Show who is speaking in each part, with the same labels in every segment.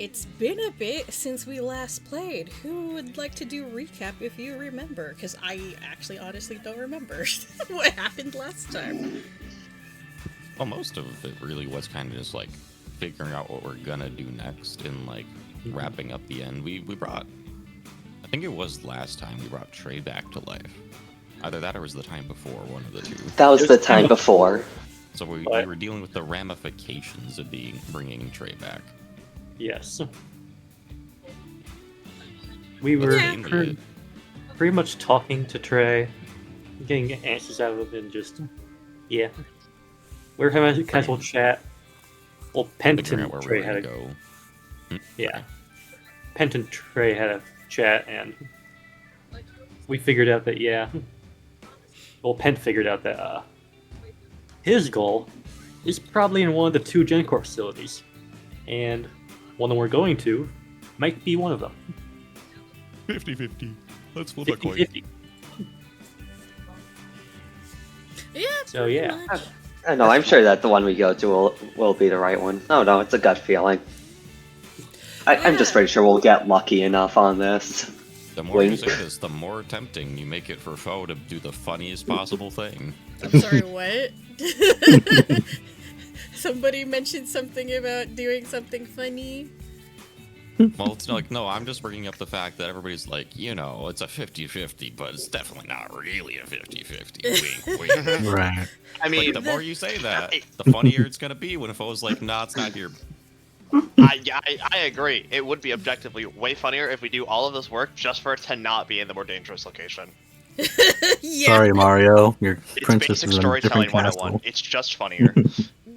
Speaker 1: it's been a bit since we last played. Who would like to do recap if you remember? Because I actually honestly don't remember what happened last time.
Speaker 2: Well, most of it really was kind of just like figuring out what we're gonna do next and like wrapping up the end. We brought, I think it was last time we brought Trey back to life. Either that or it was the time before, one of the two.
Speaker 3: That was the time before.
Speaker 2: So we were dealing with the ramifications of bringing Trey back.
Speaker 4: Yes. We were pretty much talking to Trey, getting answers out of him, and just, yeah. We were having a casual chat. Well, Pent and Trey had a... Yeah. Pent and Trey had a chat, and we figured out that, yeah. Well, Pent figured out that his goal is probably in one of the two Gen Corp facilities. And one that we're going to might be one of them.
Speaker 2: 50-50. Let's flip a coin.
Speaker 4: 50-50.
Speaker 1: Yeah.
Speaker 4: So, yeah.
Speaker 1: Much.
Speaker 3: I know, I'm sure that the one we go to will be the right one. No, it's a gut feeling. I'm just pretty sure we'll get lucky enough on this.
Speaker 2: The more you say this, the more tempting you make it for Foe to do the funniest possible thing.
Speaker 1: I'm sorry, what? Somebody mentioned something about doing something funny.
Speaker 2: Well, it's like, no, I'm just bringing up the fact that everybody's like, you know, it's a 50-50, but it's definitely not really a 50-50. Wink, wink.
Speaker 5: Right.
Speaker 6: I mean,
Speaker 2: like, the more you say that, the funnier it's gonna be when a foe's like, nah, it's not here.
Speaker 6: I agree. It would be objectively way funnier if we do all of this work just for it to not be in the more dangerous location.
Speaker 1: Yeah.
Speaker 5: Sorry, Mario. Your
Speaker 6: It's
Speaker 5: princess
Speaker 6: basic
Speaker 5: is in a
Speaker 6: storytelling
Speaker 5: different castle.
Speaker 6: 101. It's just funnier.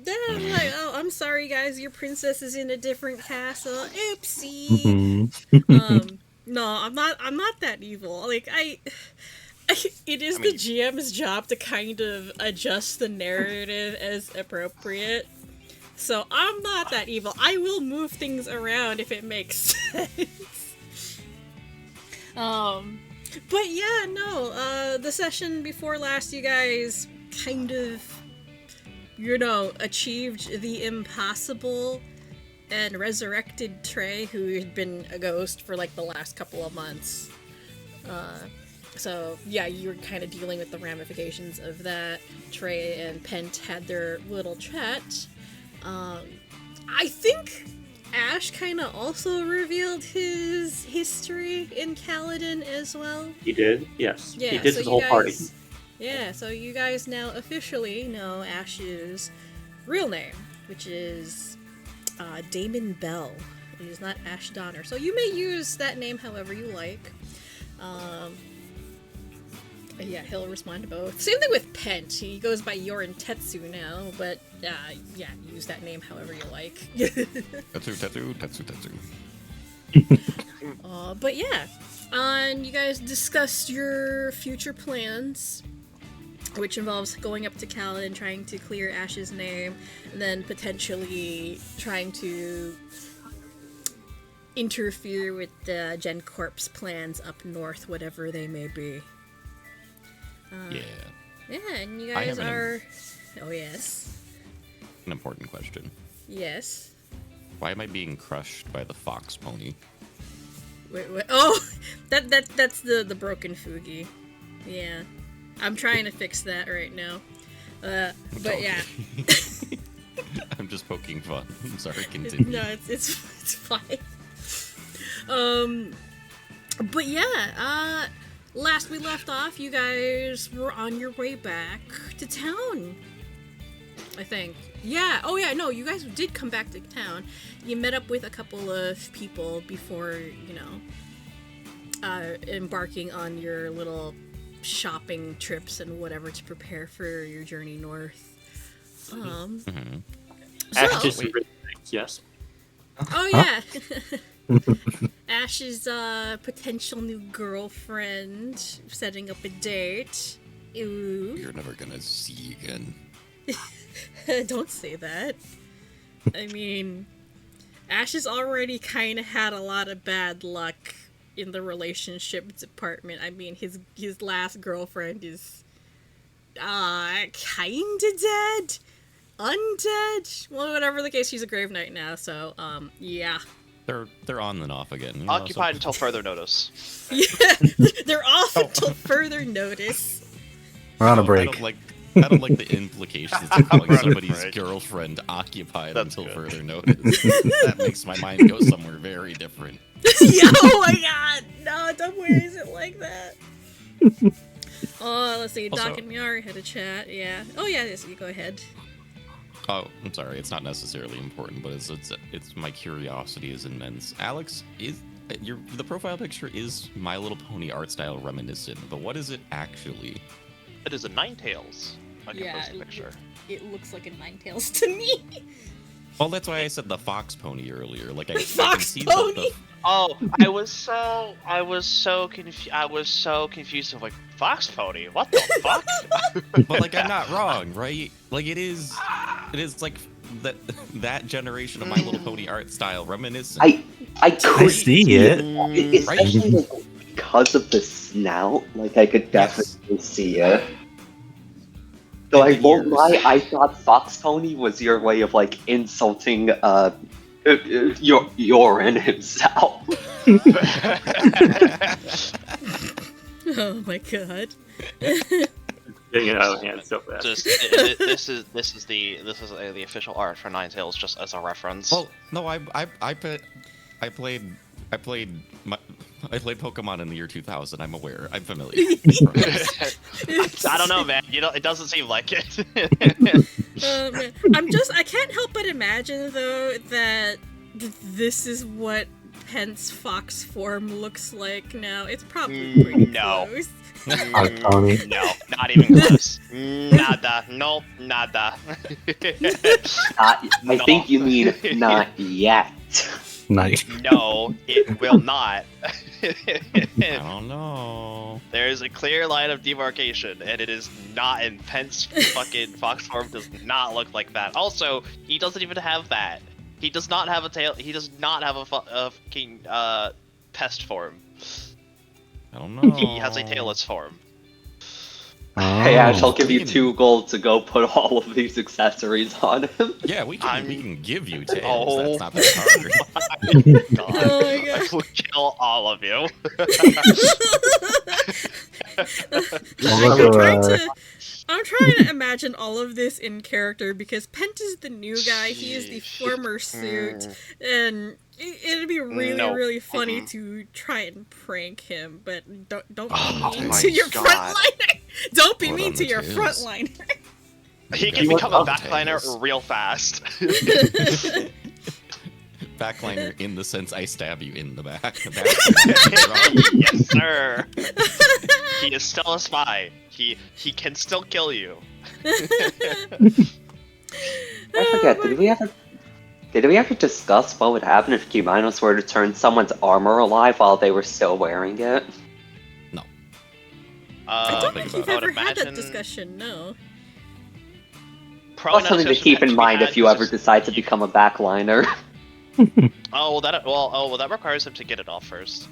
Speaker 1: I'm like, oh, I'm sorry, guys. Your princess is in a different castle. Oopsie.
Speaker 5: Mhm.
Speaker 1: No, I'm not. I'm not that evil. Like it is the GM's job to kind of adjust the narrative as appropriate. So I'm not that evil. I will move things around if it makes sense. But yeah, no. The session before last, you guys kind of, achieved the impossible and resurrected Trey, who had been a ghost for like the last couple of months. So yeah, you were kind of dealing with the ramifications of that. Trey and Pent had their little chat. I think Ash kind of also revealed his history in Kaladin as well.
Speaker 4: He did, yes.
Speaker 1: Yeah,
Speaker 4: he did
Speaker 1: so
Speaker 4: to the whole party.
Speaker 1: Yeah, so you guys now officially know Ash's real name, which is Damon Bell. It is not Ash Donner. So you may use that name however you like. Yeah, he'll respond to both. Same thing with Pent. He goes by Yorin Tetsu now, but yeah, use that name however you like.
Speaker 2: Tetsu.
Speaker 1: But yeah, and you guys discussed your future plans, which involves going up to Kaladin, trying to clear Ash's name, and then potentially trying to interfere with the Gen Corp's plans up north, whatever they may be. Yeah, and you guys are... Oh, yes.
Speaker 2: An important question.
Speaker 1: Yes.
Speaker 2: Why am I being crushed by the fox pony?
Speaker 1: Wait. Oh! That's the broken Fugi. Yeah. I'm trying to fix that right now. But yeah.
Speaker 2: I'm just poking fun. I'm sorry, continue.
Speaker 1: No, it's fine. But yeah, last we left off, you guys were on your way back to town, I think. Yeah, oh yeah, no, you guys did come back to town. You met up with a couple of people before, embarking on your little shopping trips and whatever to prepare for your journey north. So,
Speaker 4: Yes.
Speaker 1: Oh yeah. Ash's potential new girlfriend setting up a date. Ooh.
Speaker 2: You're never gonna see again.
Speaker 1: Don't say that. I mean, Ash has already kind of had a lot of bad luck in the relationship department. I mean, his last girlfriend is kinda dead? Undead? Well, whatever the case, she's a grave knight now, so, yeah.
Speaker 2: they're on and off again. You know,
Speaker 6: Occupied until further notice.
Speaker 1: Yeah, they're off until further notice.
Speaker 5: We're on a
Speaker 2: I
Speaker 5: break.
Speaker 2: don't like the implications of calling
Speaker 6: We're on a
Speaker 2: somebody's
Speaker 6: break.
Speaker 2: girlfriend occupied
Speaker 6: That's
Speaker 2: until
Speaker 6: good.
Speaker 2: further notice. That makes my mind go somewhere very different.
Speaker 1: Yeah, oh my god! No, don't worry it like that. Oh, let's see.
Speaker 2: Also-
Speaker 1: Doc and Miari had a chat. Yeah. Oh yeah, yes, you go ahead.
Speaker 2: Oh, I'm sorry. It's not necessarily important, but it's my curiosity is immense. Alex, the profile picture is My Little Pony art style reminiscent, but what is it actually?
Speaker 6: It is a Ninetales. I can
Speaker 1: Yeah,
Speaker 6: post a picture.
Speaker 1: It looks like a Ninetales to me.
Speaker 2: Well, that's why I said the fox pony earlier. Like I can
Speaker 1: Fox
Speaker 2: see
Speaker 1: pony?
Speaker 6: Oh, I was so confused of like Fox Pony. What the fuck?
Speaker 2: but like I'm not wrong, right? Like it is like that generation of My Little Pony art style reminiscent.
Speaker 3: I could
Speaker 5: see it.
Speaker 3: especially like, because of the snout. Like I could definitely see it. So I won't lie, I thought Fox Pony was your way of like insulting Yorin himself.
Speaker 1: Oh my god.
Speaker 4: Getting it out of hand so fast.
Speaker 6: Just this is the official art for Ninetales, just as a reference.
Speaker 2: Well, no, I played Pokemon in the year 2000. I'm aware. I'm familiar.
Speaker 6: I don't know, man. It doesn't seem like it.
Speaker 1: Man. I can't help but imagine though that this is what Pent's fox form looks like now. It's probably pretty
Speaker 6: No.
Speaker 1: close.
Speaker 5: Pony.
Speaker 6: No, not even close. Nada. Nope, nada.
Speaker 3: I think you mean not yet.
Speaker 5: Nice.
Speaker 6: No, it will not.
Speaker 2: I don't know.
Speaker 6: There is a clear line of demarcation, and it is not in Pent's fucking fox form. Does not look like that. Also, he doesn't even have that. He does not have a tail. He does not have a fucking pest form.
Speaker 2: I don't know.
Speaker 6: He has a tailless form.
Speaker 3: Hey Ash, I'll give you
Speaker 2: Speaking-
Speaker 3: 2 gold to go put all of these accessories on him.
Speaker 2: Yeah, we can give you tails.
Speaker 6: Oh.
Speaker 2: That's not that hard.
Speaker 6: God.
Speaker 1: Oh my
Speaker 6: I
Speaker 1: god.
Speaker 6: will kill all of you.
Speaker 1: I'm trying to imagine all of this in character because Pent is the new guy, he is the former suit, and it'd be really,
Speaker 6: No.
Speaker 1: really funny to try and prank him, but don't be
Speaker 6: Oh
Speaker 1: mean
Speaker 6: my
Speaker 1: to your
Speaker 6: God.
Speaker 1: frontliner. Don't be
Speaker 2: Hold
Speaker 1: mean
Speaker 2: on
Speaker 1: to
Speaker 2: the
Speaker 1: your
Speaker 2: tails.
Speaker 1: frontliner.
Speaker 6: He
Speaker 2: You
Speaker 6: can
Speaker 2: got
Speaker 6: become a
Speaker 2: tails.
Speaker 6: backliner real fast.
Speaker 2: Backliner in the sense I stab you in the back.
Speaker 6: Yes, sir. He is still a spy. He can still kill you.
Speaker 3: I forget, did we ever discuss what would happen if Cubanos were to turn someone's armor alive while they were still wearing it?
Speaker 1: I don't
Speaker 2: think
Speaker 1: think
Speaker 2: about
Speaker 1: we've
Speaker 6: I would
Speaker 1: ever had that
Speaker 6: imagine-
Speaker 1: discussion, no.
Speaker 6: Probably
Speaker 3: That's
Speaker 6: not
Speaker 3: something to
Speaker 6: discussion
Speaker 3: keep in
Speaker 6: we
Speaker 3: mind
Speaker 6: had,
Speaker 3: if you
Speaker 6: it's
Speaker 3: ever
Speaker 6: just-
Speaker 3: decide to become a backliner.
Speaker 6: Oh well, that requires him to get it off first.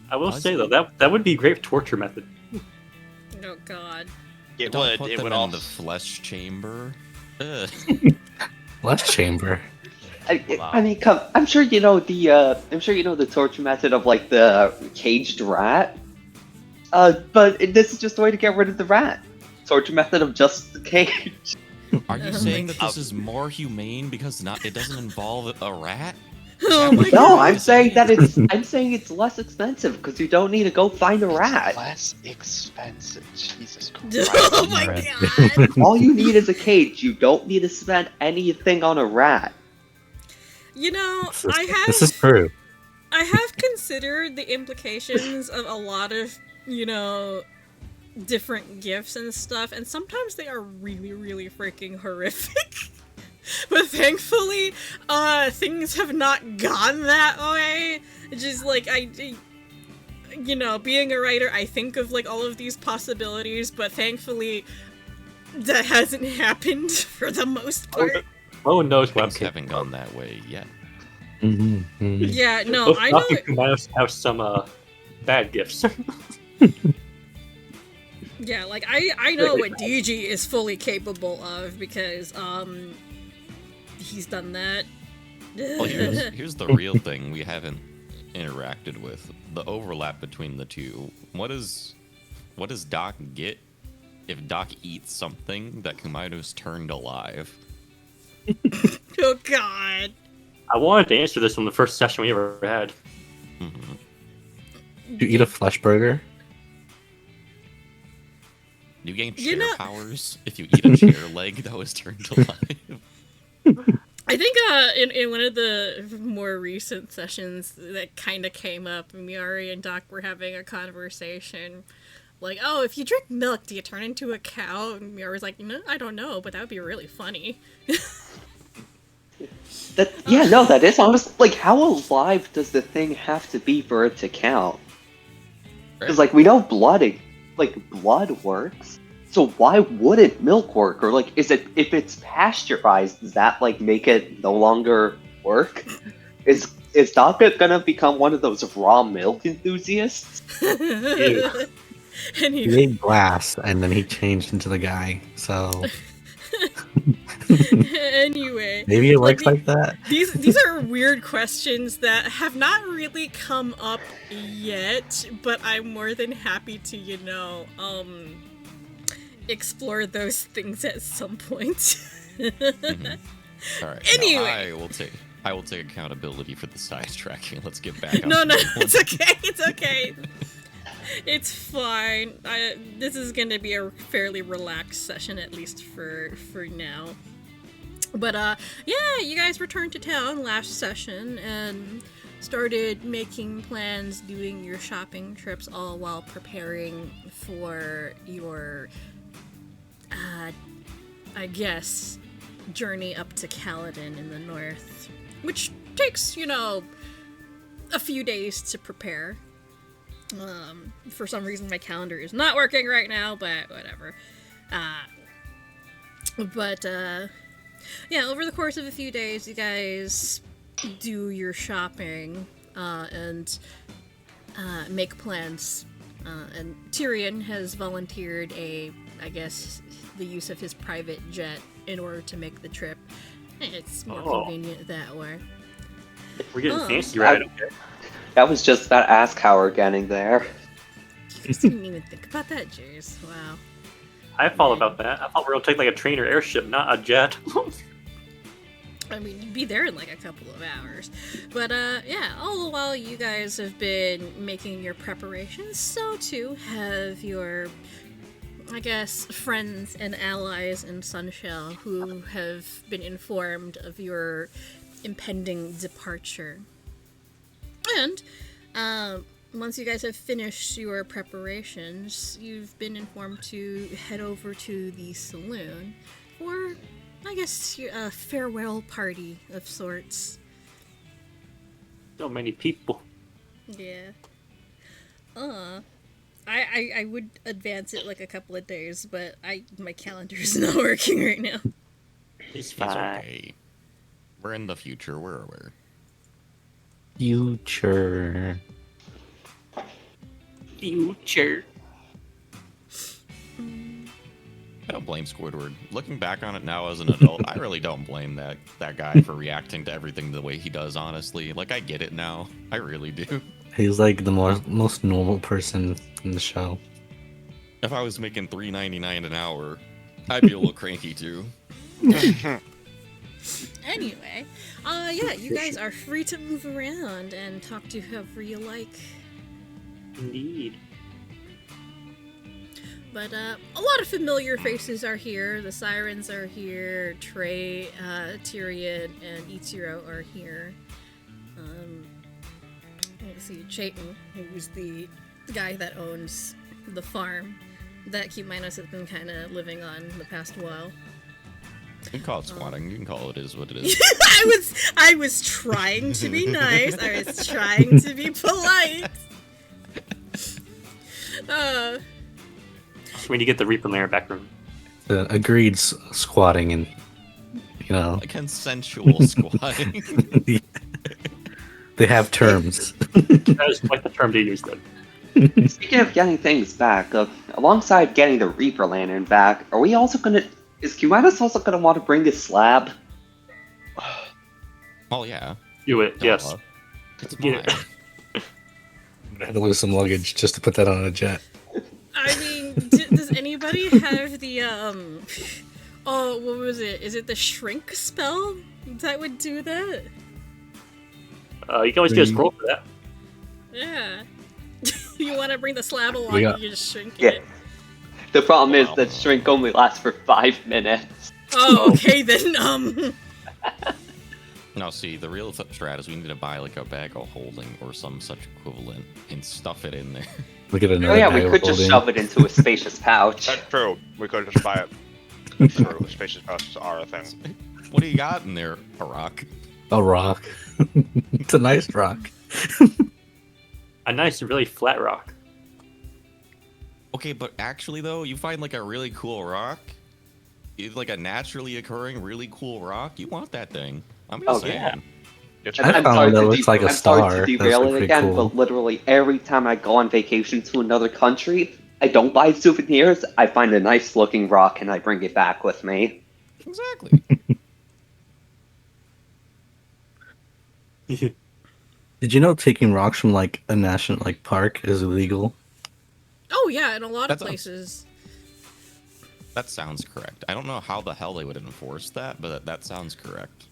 Speaker 4: I will
Speaker 2: Does
Speaker 4: say
Speaker 2: it?
Speaker 4: though that would be a great torture method.
Speaker 1: Oh god.
Speaker 6: It
Speaker 2: Don't
Speaker 6: would.
Speaker 2: put
Speaker 6: It
Speaker 2: them
Speaker 6: would
Speaker 2: in
Speaker 6: also.
Speaker 2: the flesh chamber. Ugh.
Speaker 5: Left chamber.
Speaker 3: I mean, I'm sure you know the torture method of like the caged rat. But this is just a way to get rid of the rat. Torture method of just the cage.
Speaker 2: Are you
Speaker 1: Oh
Speaker 2: saying
Speaker 1: my
Speaker 2: that this is more humane because it doesn't involve a rat?
Speaker 1: Oh my
Speaker 3: No,
Speaker 1: god.
Speaker 3: I'm saying it's less expensive because you don't need to go find a rat.
Speaker 6: Less expensive. Jesus Christ.
Speaker 1: Oh my
Speaker 5: Right.
Speaker 1: god.
Speaker 3: All you need is a cage. You don't need to spend anything on a rat.
Speaker 1: You know,
Speaker 5: This is true.
Speaker 1: I have considered the implications of a lot of, different gifts and stuff, and sometimes they are really, really freaking horrific. But thankfully, things have not gone that way. It's just like, being a writer, I think of like all of these possibilities, but thankfully, that hasn't happened for the most part.
Speaker 4: No one knows
Speaker 2: Things
Speaker 4: webcam.
Speaker 2: haven't gone that way yet.
Speaker 1: Yeah, no,
Speaker 4: Both
Speaker 1: I know.
Speaker 4: Doc and Kumanos have some bad gifts.
Speaker 1: Yeah, like I know what DG is fully capable of because he's done that
Speaker 2: Well, here's the real thing we haven't interacted with: the overlap between the two. What does Doc get if Doc eats something that Kumaido's turned alive?
Speaker 1: Oh God!
Speaker 4: I wanted to answer this on the first session we ever had.
Speaker 2: Mm-hmm.
Speaker 5: You eat a flesh burger?
Speaker 2: You gain chair powers if you eat a chair leg that was turned alive.
Speaker 1: I think in one of the more recent sessions that kind of came up, Miari and Doc were having a conversation. Like, oh, if you drink milk, do you turn into a cow? And Miari's like, I don't know, but that would be really funny.
Speaker 3: That is honest. Like, how alive does the thing have to be for it to count? Because, like, we know blood works. So why wouldn't milk work? Or, like, if it's pasteurized, does that, like, make it no longer work? Is Doc gonna become one of those raw milk enthusiasts?
Speaker 5: He made glass, and then he changed into the guy, so...
Speaker 1: Anyway,
Speaker 5: maybe it works like that.
Speaker 1: These are weird questions that have not really come up yet, but I'm more than happy to, explore those things at some point.
Speaker 2: Mm-hmm. All right.
Speaker 1: Anyway,
Speaker 2: I will take accountability for the sidetracking. Let's get back on.
Speaker 1: No, it's okay. It's okay. It's fine. This is going to be a fairly relaxed session, at least for now. But, you guys returned to town last session and started making plans, doing your shopping trips, all while preparing for your, journey up to Kaladin in the north, which takes, a few days to prepare. For some reason my calendar is not working right now, but whatever. Over the course of a few days, you guys do your shopping, and make plans. And Tyrion has volunteered the use of his private jet in order to make the trip. It's more convenient that way.
Speaker 4: We're getting fancy, right? Okay.
Speaker 3: That was just about ask how we're getting there.
Speaker 1: You guys didn't even think about that, Jace. Wow.
Speaker 4: I thought about that. I thought we were going to take like a train or airship, not a jet.
Speaker 1: I mean, you'd be there in like a couple of hours. But, all the while you guys have been making your preparations, so too have your, friends and allies in Sunshell who have been informed of your impending departure. And, once you guys have finished your preparations, you've been informed to head over to the saloon for, a farewell party of sorts.
Speaker 4: So many people.
Speaker 1: Yeah. I would advance it like a couple of days, but my calendar is not working right now.
Speaker 4: It's
Speaker 2: okay. We're in the future. We're aware.
Speaker 5: Future.
Speaker 2: I don't blame Squidward. Looking back on it now as an adult, I really don't blame that guy for reacting to everything the way he does, honestly. Like, I get it now. I really do.
Speaker 5: He's like the most normal person in the show.
Speaker 2: If I was making $3.99 an hour, I'd be a little cranky too.
Speaker 1: Anyway, you guys are free to move around and talk to whoever you like.
Speaker 4: Indeed.
Speaker 1: But a lot of familiar faces are here. The Sirens are here. Trey, Tyrion, and Ichiro are here. Let's see, Chayton, who's the guy that owns the farm that Cute Minos has been kind of living on the past while.
Speaker 2: You can call it squatting. You can call it what it is.
Speaker 1: I was trying to be nice. I was trying to be polite.
Speaker 4: When you get the Reaper layer back room.
Speaker 5: Agreed squatting and,
Speaker 2: A consensual squatting.
Speaker 5: They have terms.
Speaker 4: That is quite the term to use, then.
Speaker 3: Speaking of getting things back, alongside getting the Reaper Lantern back, are we also gonna... Is Kumadas also gonna want to bring his slab?
Speaker 2: Oh yeah.
Speaker 4: Do it, yes.
Speaker 2: Duh. It's
Speaker 4: Get
Speaker 2: mine.
Speaker 4: it.
Speaker 5: I had to lose some luggage just to put that on a jet.
Speaker 1: I mean, does anybody have the oh, what was it? Is it the shrink spell that would do that?
Speaker 4: You can always get a scroll for that.
Speaker 1: Yeah. You want to bring the slab along,
Speaker 5: We got-
Speaker 1: you just shrink
Speaker 3: Yeah.
Speaker 1: it.
Speaker 3: The problem is
Speaker 6: Wow.
Speaker 3: that shrink only lasts for 5 minutes.
Speaker 1: Oh, okay then.
Speaker 2: No, see, the real strat is we need to buy like a bag of holding or some such equivalent and stuff it in there.
Speaker 5: Look at another
Speaker 3: Oh yeah,
Speaker 5: bag
Speaker 3: we
Speaker 5: of
Speaker 3: could just
Speaker 5: holding.
Speaker 3: shove it into a spacious pouch.
Speaker 7: That's true. We could just buy it. That's true. Spacious pouches are a thing.
Speaker 2: What do you got in there, a rock?
Speaker 5: A rock. It's a nice rock.
Speaker 4: A nice, really flat rock.
Speaker 2: Okay, but actually though, you find like a really cool rock, like a naturally occurring really cool rock. You want that thing? I'm just
Speaker 3: Oh,
Speaker 2: saying.
Speaker 3: yeah.
Speaker 7: It's
Speaker 5: I
Speaker 7: good.
Speaker 5: found one that looks like a
Speaker 3: I'm sorry
Speaker 5: star.
Speaker 3: to
Speaker 5: That's
Speaker 3: derail it
Speaker 5: pretty
Speaker 3: again,
Speaker 5: cool.
Speaker 3: but literally every time I go on vacation to another country, I don't buy souvenirs. I find a nice looking rock and I bring it back with me.
Speaker 2: Exactly.
Speaker 5: Did you know taking rocks from like a national like park is illegal?
Speaker 1: Oh yeah, in a lot of
Speaker 2: That's
Speaker 1: places.
Speaker 2: That sounds correct. I don't know how the hell they would enforce that, but that sounds correct.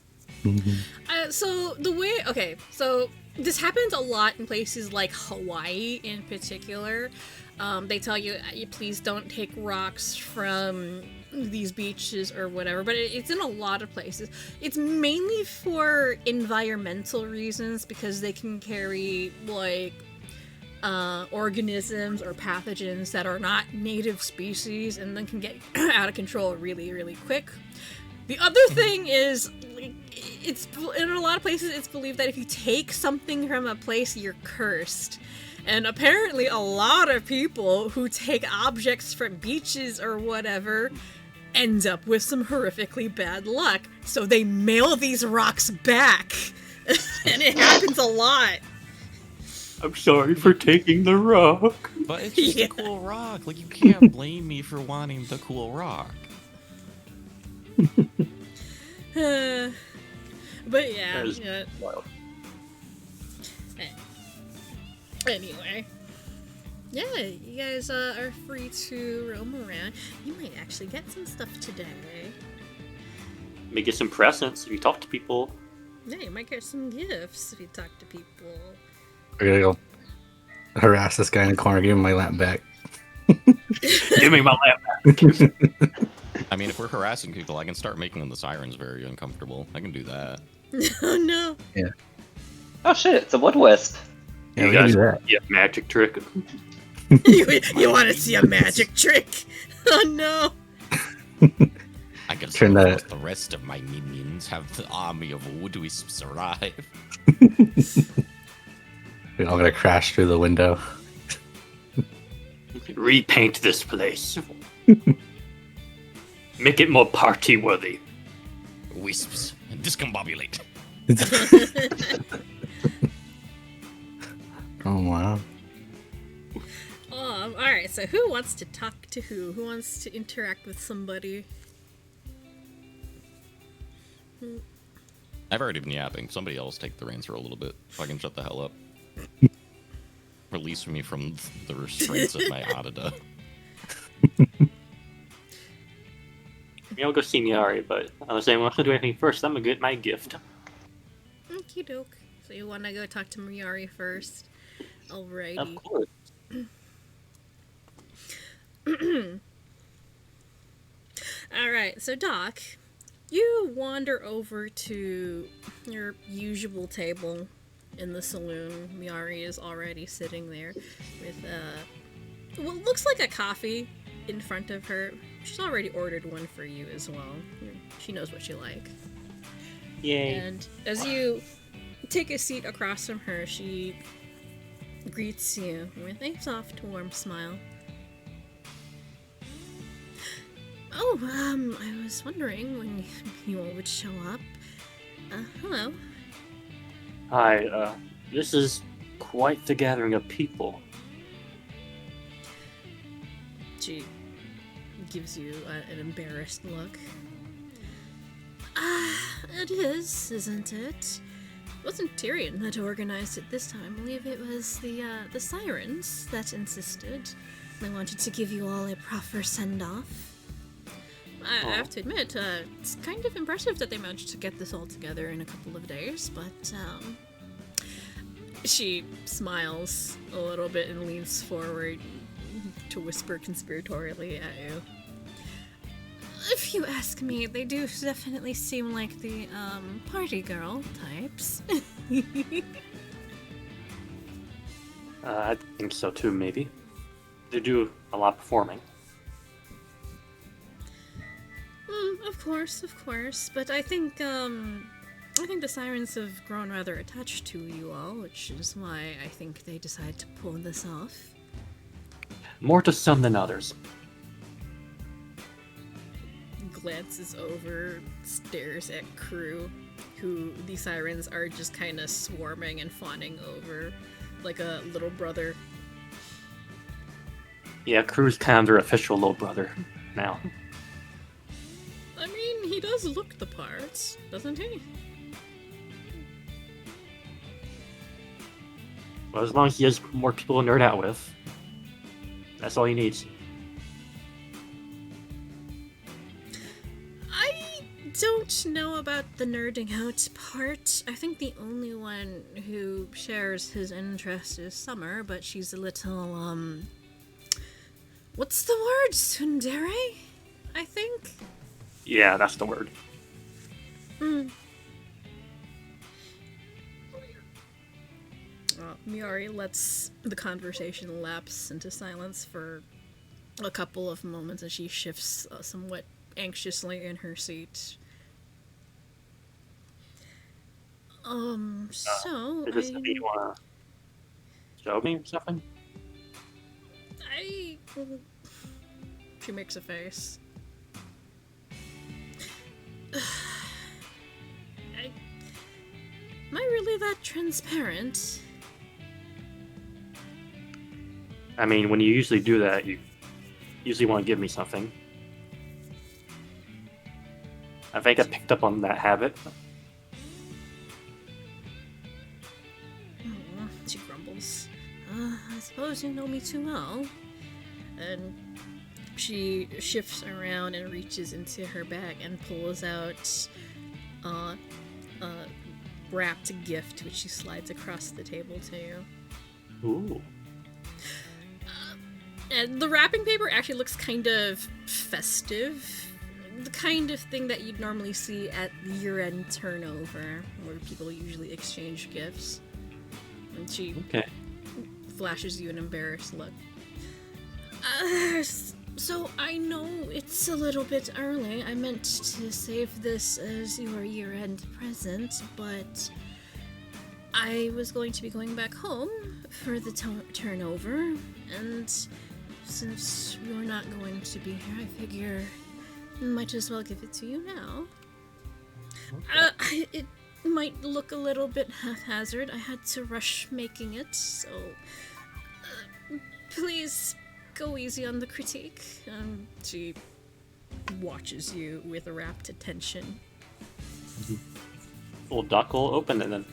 Speaker 1: So the way, okay, so this happens a lot in places like Hawaii in particular. They tell you, please don't take rocks from these beaches or whatever, but it's in a lot of places. It's mainly for environmental reasons because they can carry like organisms or pathogens that are not native species and then can get out of control really, really quick. The other thing is, it's in a lot of places it's believed that if you take something from a place, you're cursed. And apparently a lot of people who take objects from beaches or whatever end up with some horrifically bad luck. So they mail these rocks back. And it happens a lot.
Speaker 4: I'm sorry for taking the rock.
Speaker 2: But it's just
Speaker 1: Yeah.
Speaker 2: a cool rock. Like, you can't blame me for wanting the cool rock.
Speaker 1: But yeah,
Speaker 4: That is
Speaker 1: yeah.
Speaker 4: wild.
Speaker 1: Anyway. Yeah, you guys are free to roam around. You might actually get some stuff today.
Speaker 4: Maybe get some presents if you talk to people.
Speaker 1: Yeah, you might get some gifts if you talk to people.
Speaker 5: We're gonna go harass this guy in the corner, give him my lamp back.
Speaker 4: Give me my lamp.
Speaker 2: I mean, if we're harassing people, I can start making the sirens very uncomfortable. I can do that.
Speaker 1: Oh no.
Speaker 3: Oh shit, it's a wood wisp.
Speaker 5: Yeah,
Speaker 4: You
Speaker 5: we can
Speaker 4: guys,
Speaker 5: do that.
Speaker 4: yeah, magic trick.
Speaker 1: you want to see a magic trick? Oh no.
Speaker 2: I can
Speaker 5: Turn
Speaker 2: serve
Speaker 5: that-
Speaker 2: with the rest of my minions, have the army of wood wisps arrive.
Speaker 5: We're all gonna crash through the window.
Speaker 4: Repaint this place. Make it more party worthy.
Speaker 2: Wisps, discombobulate.
Speaker 5: Oh wow.
Speaker 1: Alright, so who wants to talk to who? Who wants to interact with somebody?
Speaker 2: I've already been yapping. Somebody else take the reins for a little bit so I can shut the hell up. Release me from the restraints of my Adada.
Speaker 4: Maybe I'll go see Miari, but unless anyone wants to do anything first, I'm gonna get my gift.
Speaker 1: Okie doke. So you want to go talk to Miari first? Alrighty.
Speaker 4: Of course.
Speaker 1: Alright, so Doc, you wander over to your usual table in the saloon. Miari is already sitting there with what looks like a coffee in front of her. She's already ordered one for you as well. She knows what you like.
Speaker 4: Yay.
Speaker 1: And as you take a seat across from her, she greets you with a soft, warm smile. Oh, I was wondering when you all would show up. Hello.
Speaker 4: Hi, this is quite the gathering of people.
Speaker 1: She gives you an embarrassed look. It is, isn't it? wasn't Tyrion that organized it this time. I believe it was the Sirens that insisted. They wanted to give you all a proper send-off. I have to admit, it's kind of impressive that they managed to get this all together in a couple of days, but, she smiles a little bit and leans forward to whisper conspiratorially at you. If you ask me, they do definitely seem like the, party girl types.
Speaker 4: I think so too, maybe. They do a lot of performing.
Speaker 1: Of course, but I think the Sirens have grown rather attached to you all, which is why I think they decided to pull this off.
Speaker 4: More to some than others.
Speaker 1: Glances over, stares at Crew, who the Sirens are just kind of swarming and fawning over, like a little brother.
Speaker 4: Yeah, Crew's kind of their official little brother now.
Speaker 1: I mean, he does look the part, doesn't he?
Speaker 4: Well, as long as he has more people to nerd out with, that's all he needs.
Speaker 1: I don't know about the nerding out part. I think the only one who shares his interest is Summer, but she's a little, what's the word? Tsundere? I think?
Speaker 4: Yeah, that's the word.
Speaker 1: Miari lets the conversation lapse into silence for a couple of moments as she shifts somewhat anxiously in her seat. So
Speaker 4: Is this something you want to show me or something?
Speaker 1: She makes a face. Am I really that transparent?
Speaker 4: I mean, when you usually do that, you usually want to give me something. I think I picked up on that habit.
Speaker 1: She grumbles. I suppose you know me too well. And she shifts around and reaches into her bag and pulls out a wrapped gift, which she slides across the table to you.
Speaker 4: Ooh.
Speaker 1: And the wrapping paper actually looks kind of festive. The kind of thing that you'd normally see at year-end turnover, where people usually exchange gifts. And she flashes you an embarrassed look. So I know it's a little bit early. I meant to save this as your year-end present, but I was going to be going back home for the turnover, and since you're not going to be here, I figure I might as well give it to you now. It might look a little bit haphazard. I had to rush making it, so please go easy on the critique. She watches you with rapt attention.
Speaker 4: Little duck will open and then.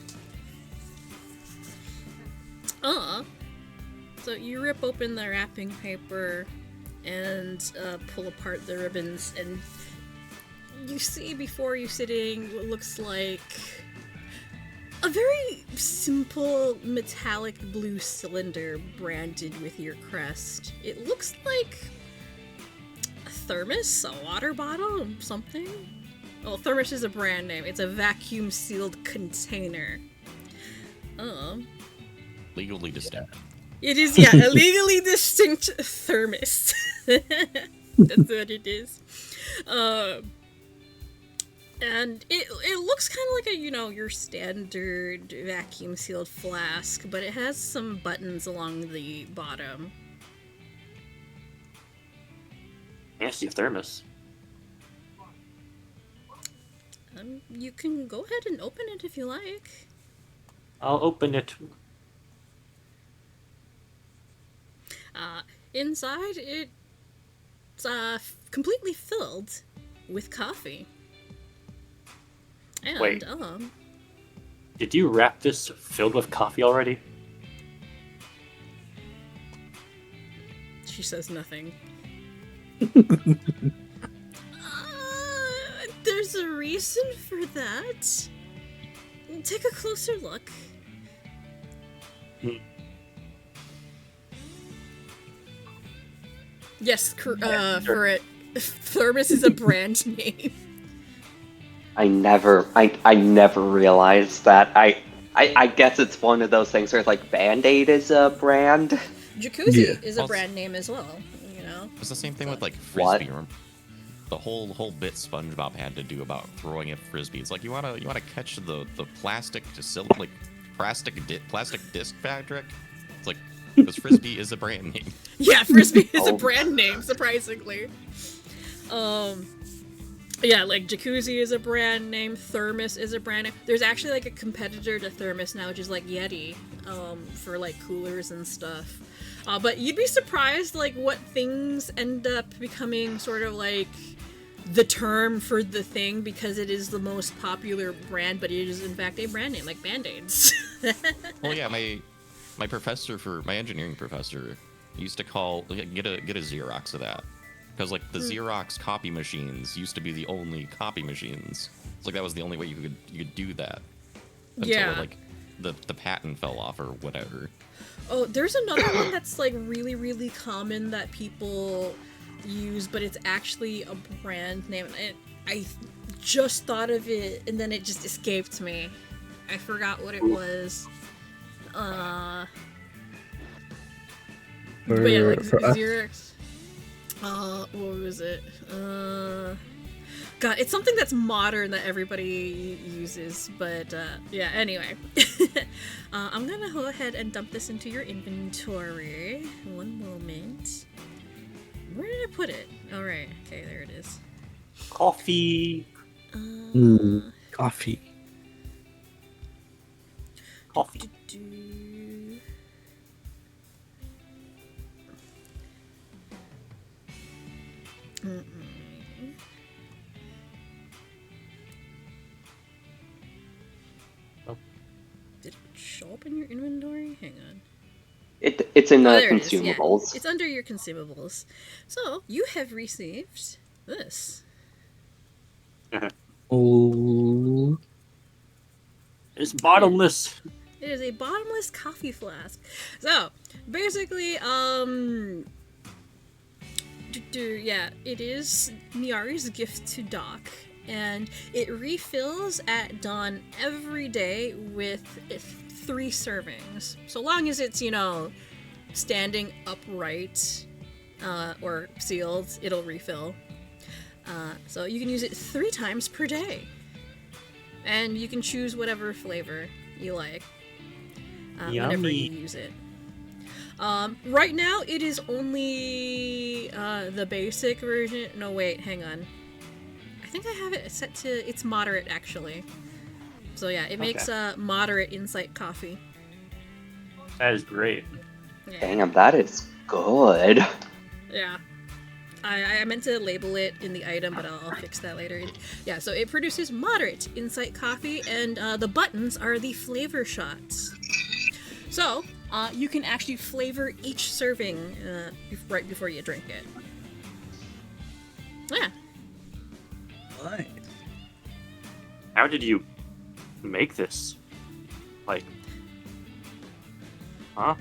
Speaker 1: So you rip open the wrapping paper and pull apart the ribbons, and you see before you sitting what looks like a very simple metallic blue cylinder branded with your crest. It looks like a thermos, a water bottle, something. Well, thermos is a brand name. It's a vacuum sealed container.
Speaker 2: Legally distinct.
Speaker 1: It is, yeah, a legally distinct thermos. That's what it is. And it looks kind of like a, your standard vacuum sealed flask, but it has some buttons along the bottom.
Speaker 4: Fancy thermos.
Speaker 1: You can go ahead and open it if you like.
Speaker 4: I'll open it.
Speaker 1: Inside, it's completely filled with coffee. And,
Speaker 4: Wait. Did you wrap this filled with coffee already?
Speaker 1: She says nothing. There's a reason for that. Take a closer look. Yes, for it, Thermos is a brand name.
Speaker 3: I never realized that. I guess it's one of those things where it's like Band-Aid is a brand.
Speaker 1: Jacuzzi is a brand name as well, you know?
Speaker 2: It's the same thing with like
Speaker 3: What?
Speaker 2: frisbee. The whole bit SpongeBob had to do about throwing a frisbee. It's like you wanna catch the plastic to like plastic disc fabric. It's like because frisbee is a brand name.
Speaker 1: Yeah, Frisbee is a
Speaker 3: Oh.
Speaker 1: brand name, surprisingly. Yeah, like Jacuzzi is a brand name, Thermos is a brand name. There's actually like a competitor to Thermos now, which is like Yeti, for like coolers and stuff. But you'd be surprised like what things end up becoming sort of like the term for the thing because it is the most popular brand, but it is in fact a brand name, like Band-Aids.
Speaker 2: Well, yeah, my professor my engineering professor used to get a Xerox of that because like the Xerox copy machines used to be the only copy machines. It's like that was the only way you could do that until
Speaker 1: Yeah.
Speaker 2: like the patent fell off or whatever.
Speaker 1: Oh, there's another one that's like really, really common that people use, but it's actually a brand name. I just thought of it, and then it just escaped me. I forgot what it was. But yeah, like
Speaker 5: For us,
Speaker 1: Xerox. What was it? God, it's something that's modern that everybody uses, but yeah, anyway. I'm gonna go ahead and dump this into your inventory. One moment. Where did I put it? Alright, okay, there it is.
Speaker 4: Coffee.
Speaker 5: coffee.
Speaker 4: Coffee.
Speaker 1: Do-do. Mm-mm.
Speaker 4: Oh.
Speaker 1: Did it show up in your inventory? Hang on.
Speaker 3: It's in the
Speaker 1: Oh, there it is, yeah.
Speaker 3: consumables.
Speaker 1: It's under your consumables. So, you have received this.
Speaker 5: Oh,
Speaker 4: It's bottomless.
Speaker 1: It is a bottomless coffee flask. So, basically, yeah, it is Miari's gift to Doc, and it refills at dawn every day with 3 servings. So long as it's, standing upright or sealed, it'll refill. So you can use it 3 times per day. And you can choose whatever flavor you like whenever you use it. Right now, it is only the basic version. No, wait, hang on. I think I have it set to... It's moderate, actually. So yeah, it makes moderate insight coffee.
Speaker 4: That is great.
Speaker 1: Yeah.
Speaker 3: Damn, that is good.
Speaker 1: Yeah. I meant to label it in the item, but I'll fix that later. Yeah, so it produces moderate insight coffee, and the buttons are the flavor shots. So, you can actually flavor each serving right before you drink it. Yeah.
Speaker 5: nice.
Speaker 4: How did you make this? Like, huh?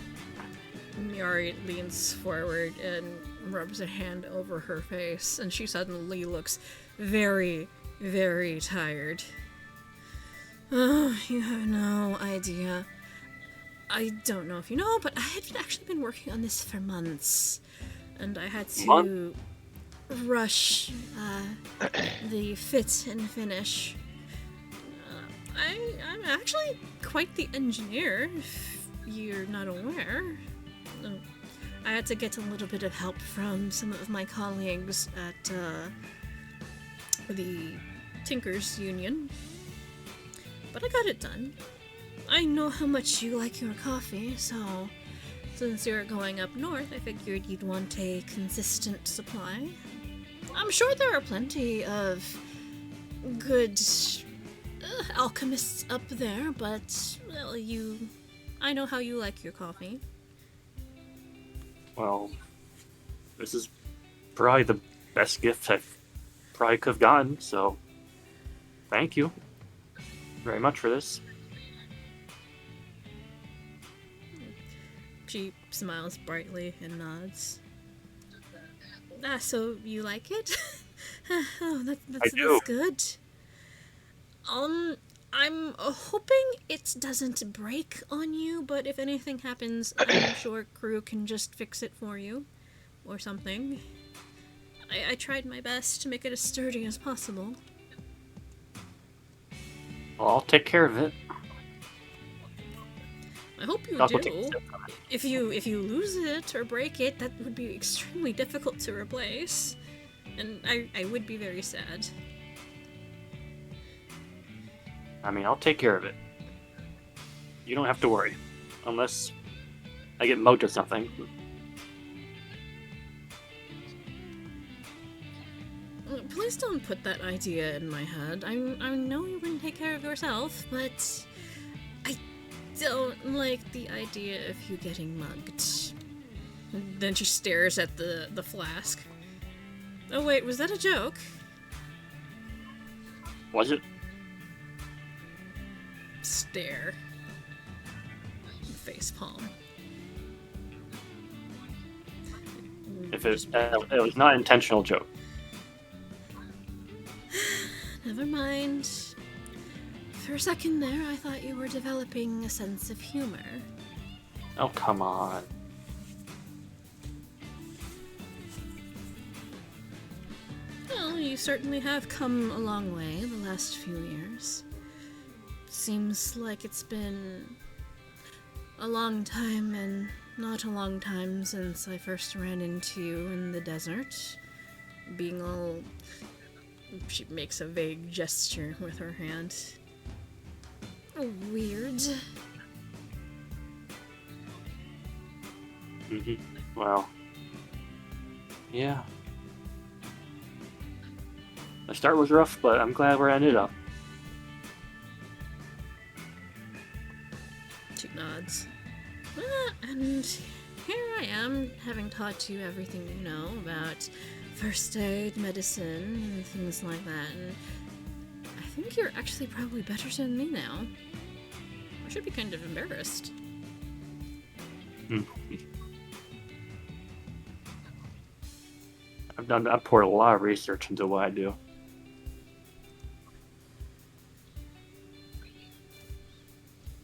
Speaker 1: Miari leans forward and rubs a hand over her face, and she suddenly looks very, very tired. Oh, you have no idea. I don't know if you know, but I had actually been working on this for months, and I had to rush the fit and finish. I'm actually quite the engineer, if you're not aware. I had to get a little bit of help from some of my colleagues at the Tinkers Union, but I got it done. I know how much you like your coffee, so since you're going up north, I figured you'd want a consistent supply. I'm sure there are plenty of good alchemists up there, but, well, I know how you like your coffee.
Speaker 4: Well, this is probably the best gift I've probably could have gotten, so thank you very much for this.
Speaker 1: She smiles brightly and nods. So you like it? Oh, that's good. I'm hoping it doesn't break on you, but if anything happens, I'm sure crew can just fix it for you. Or something. I tried my best to make it as sturdy as possible.
Speaker 4: Well, I'll take care of it.
Speaker 1: I hope you
Speaker 4: I'll go
Speaker 1: do.
Speaker 4: take a step from it.
Speaker 1: If you lose it or break it, that would be extremely difficult to replace. And I would be very sad.
Speaker 4: I mean, I'll take care of it. You don't have to worry. Unless I get mugged or something.
Speaker 1: Please don't put that idea in my head. I know you wouldn't take care of yourself, but I don't like the idea of you getting mugged. And then she stares at the flask. Oh wait, was that a joke?
Speaker 4: Was it?
Speaker 1: Stare. Face palm.
Speaker 4: If it was not an intentional joke.
Speaker 1: Never mind. For a second there, I thought you were developing a sense of humor.
Speaker 4: Oh, come on.
Speaker 1: Well, you certainly have come a long way the last few years. Seems like it's been a long time and not a long time since I first ran into you in the desert. Being all... She makes a vague gesture with her hand. Weird.
Speaker 4: Well, yeah. The start was rough, but I'm glad where I ended up.
Speaker 1: She nods. And here I am, having taught you everything you know about first aid, medicine, and things like that, and I think you're actually probably better than me now. I should be kind of embarrassed.
Speaker 4: I've poured a lot of research into what I do.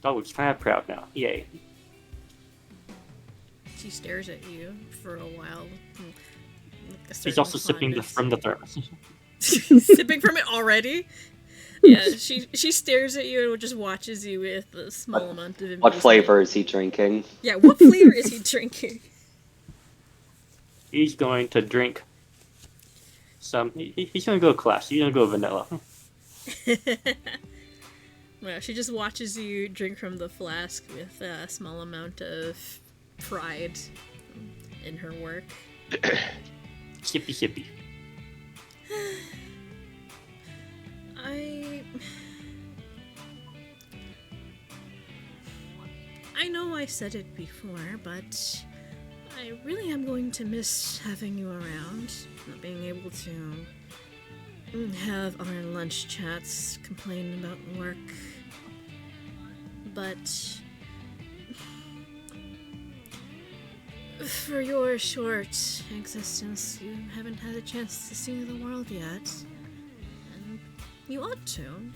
Speaker 4: Dog looks kind of proud now. Yay.
Speaker 1: She stares at you for a while.
Speaker 4: He's also sipping from the thermos.
Speaker 1: Sipping from it already? Yeah, she stares at you and just watches you with a small amount of amusement.
Speaker 3: What flavor is he drinking?
Speaker 1: Yeah, what flavor is he drinking?
Speaker 4: He's going to drink some... He's going to go classy. He's going to go vanilla.
Speaker 1: Well, she just watches you drink from the flask with a small amount of pride in her work.
Speaker 4: Sippy sippy.
Speaker 1: I know I said it before, but I really am going to miss having you around, not being able to have our lunch chats, complain about work. But for your short existence, you haven't had a chance to see the world yet. And you ought to.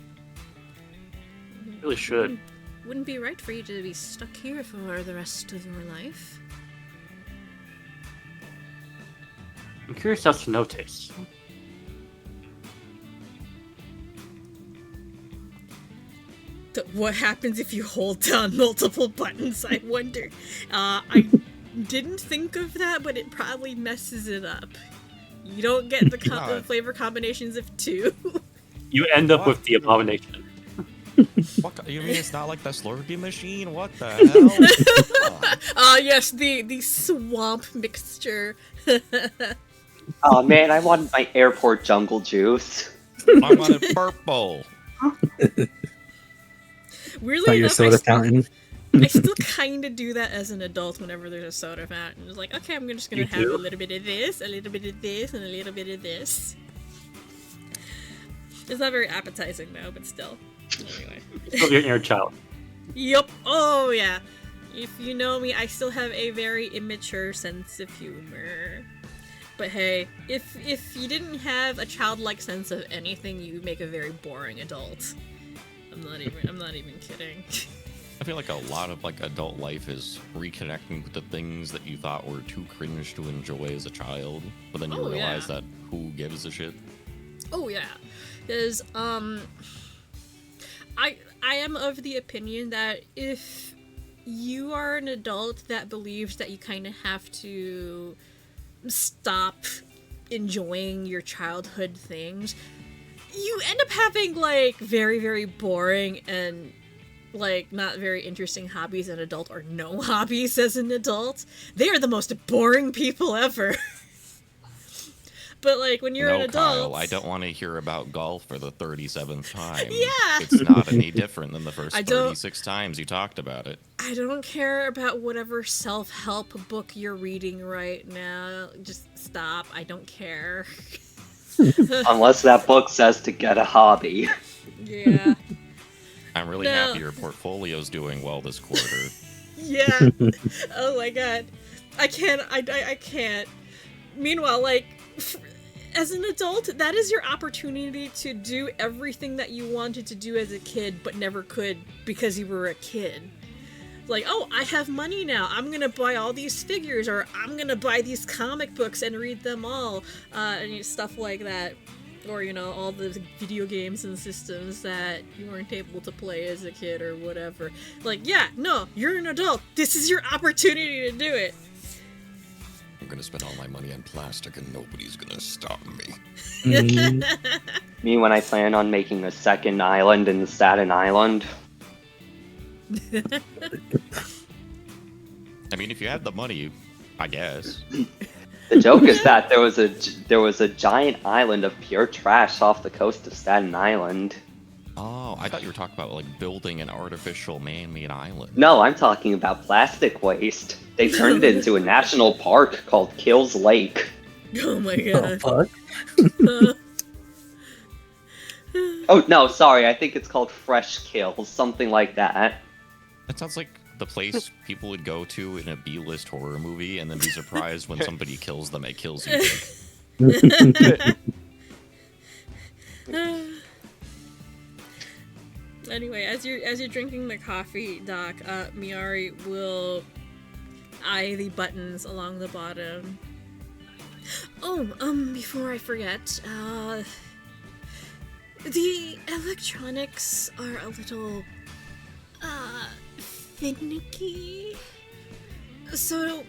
Speaker 4: Really should.
Speaker 1: Wouldn't be right for you to be stuck here for the rest of your life.
Speaker 4: I'm curious how Snow tastes.
Speaker 1: What happens if you hold down multiple buttons, I wonder. I didn't think of that, but it probably messes it up. You don't get the flavor combinations of two.
Speaker 4: You end up with the abomination.
Speaker 2: What, you mean it's not like the Slurpee machine? What the hell?
Speaker 1: Yes, the swamp mixture.
Speaker 3: Oh man, I wanted my airport jungle juice.
Speaker 2: I wanted purple.
Speaker 1: Weirdly
Speaker 5: Not your
Speaker 1: enough,
Speaker 5: soda fountain.
Speaker 1: I still kind of do that as an adult whenever there's a soda fountain. It's like, okay, I'm just gonna
Speaker 4: You
Speaker 1: have
Speaker 4: do?
Speaker 1: a little bit of this, a little bit of this, and a little bit of this. It's not very appetizing though, but still. Anyway.
Speaker 4: Still your inner child.
Speaker 1: Yup. Oh yeah. If you know me, I still have a very immature sense of humor. But hey, if you didn't have a childlike sense of anything, you would make a very boring adult. I'm not even kidding.
Speaker 2: I feel like a lot of like adult life is reconnecting with the things that you thought were too cringe to enjoy as a child, but then you
Speaker 1: Oh,
Speaker 2: realize
Speaker 1: yeah.
Speaker 2: that who gives a shit?
Speaker 1: Oh yeah, because I am of the opinion that if you are an adult that believes that you kind of have to stop enjoying your childhood things, you end up having like very, very boring and like not very interesting hobbies as an adult, or no hobbies as an adult. They are the most boring people ever. But like when you're
Speaker 2: No,
Speaker 1: an adult,
Speaker 2: Kyle, I don't want to hear about golf for the 37th time.
Speaker 1: Yeah.
Speaker 2: It's not any different than the first
Speaker 1: I don't-
Speaker 2: 36 times you talked about it.
Speaker 1: I don't care about whatever self-help book you're reading right now. Just stop. I don't care.
Speaker 3: Unless that book says to get a hobby.
Speaker 1: Yeah.
Speaker 2: I'm really
Speaker 1: No.
Speaker 2: happy your portfolio's doing well this quarter.
Speaker 1: Yeah. Oh my god. I can't. Meanwhile, like, as an adult, that is your opportunity to do everything that you wanted to do as a kid but never could because you were a kid. Like, oh, I have money now. I'm gonna buy all these figures, or I'm gonna buy these comic books and read them all, and stuff like that. Or, you know, all the video games and systems that you weren't able to play as a kid or whatever. Like, yeah, no, you're an adult. This is your opportunity to do it.
Speaker 2: I'm gonna spend all my money on plastic and nobody's gonna stop me.
Speaker 5: Mm,
Speaker 3: Me when I plan on making a second island in Staten Island.
Speaker 2: I mean, if you had the money, I guess.
Speaker 3: The joke is that there was a giant island of pure trash off the coast of Staten Island.
Speaker 2: Oh, I thought you were talking about like building an artificial man-made island.
Speaker 3: No, I'm talking about plastic waste. They turned it into a national park called Kills Lake.
Speaker 1: Oh my
Speaker 5: oh,
Speaker 1: god.
Speaker 5: fuck.
Speaker 3: Oh no, sorry, I think it's called Fresh Kills, something like that.
Speaker 2: That sounds like the place people would go to in a B-list horror movie and then be surprised when somebody kills them, it kills you.
Speaker 1: Anyway, as you're drinking the coffee, Doc, Miari will eye the buttons along the bottom. Oh, before I forget, the electronics are a little, finicky. So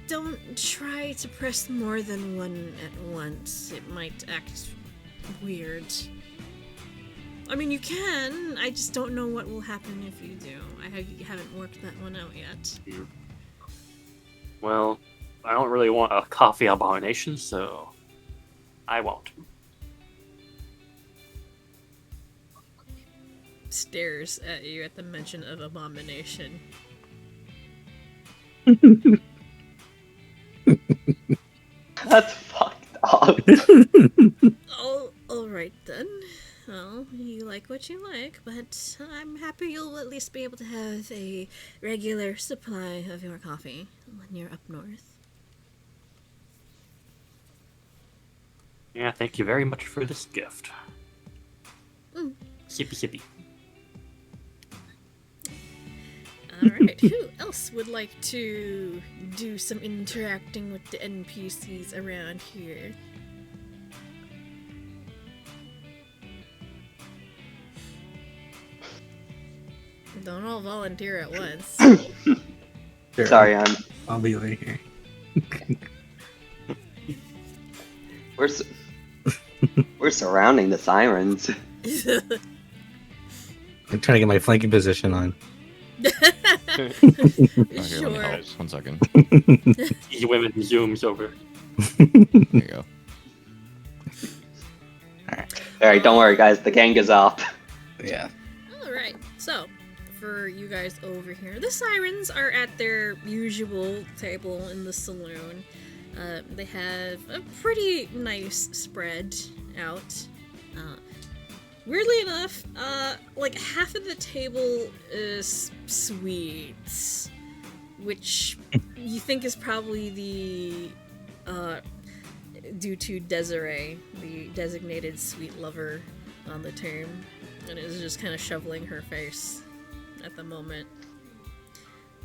Speaker 1: don't try to press more than one at once. It might act weird. I mean, you can. I just don't know what will happen if you do. I haven't worked that one out yet.
Speaker 4: Well, I don't really want a coffee abomination, so I won't.
Speaker 1: Stares at you at the mention of abomination.
Speaker 3: That's fucked up.
Speaker 1: Oh, alright then. Well, you like what you like, but I'm happy you'll at least be able to have a regular supply of your coffee when you're up north.
Speaker 4: Yeah, thank you very much for this gift.
Speaker 1: Mm.
Speaker 4: Sippy sippy.
Speaker 1: Alright, who else would like to do some interacting with the NPCs around here? Don't all volunteer at once.
Speaker 5: Sure,
Speaker 3: Sorry,
Speaker 5: I'll be over here.
Speaker 3: we're surrounding the sirens.
Speaker 5: I'm trying to get my flanking position on.
Speaker 2: Oh, here, let me
Speaker 1: Sure.
Speaker 2: help. 1 second.
Speaker 4: Easy women zooms over.
Speaker 2: There you go.
Speaker 3: Alright, don't worry guys, the gang is up.
Speaker 5: Yeah.
Speaker 1: Alright, so, for you guys over here. The sirens are at their usual table in the saloon. They have a pretty nice spread out. Weirdly enough, like half of the table is sweets, which you think is probably due to Desiree, the designated sweet lover on the team, and is just kind of shoveling her face at the moment,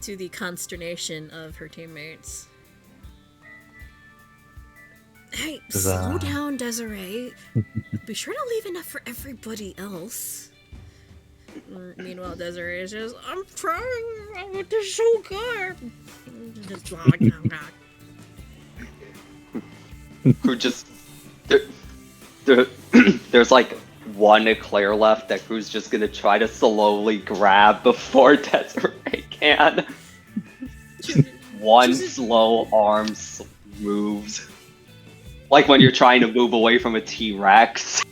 Speaker 1: to the consternation of her teammates. Hey, slow down, Desiree. Be sure to leave enough for everybody else. Meanwhile, Desiree is just, I'm trying, they're so good. Just
Speaker 3: Who just there's like one eclair left that Crew's just gonna try to slowly grab before Desiree can. One slow arm moves. Like when you're trying to move away from a T-Rex.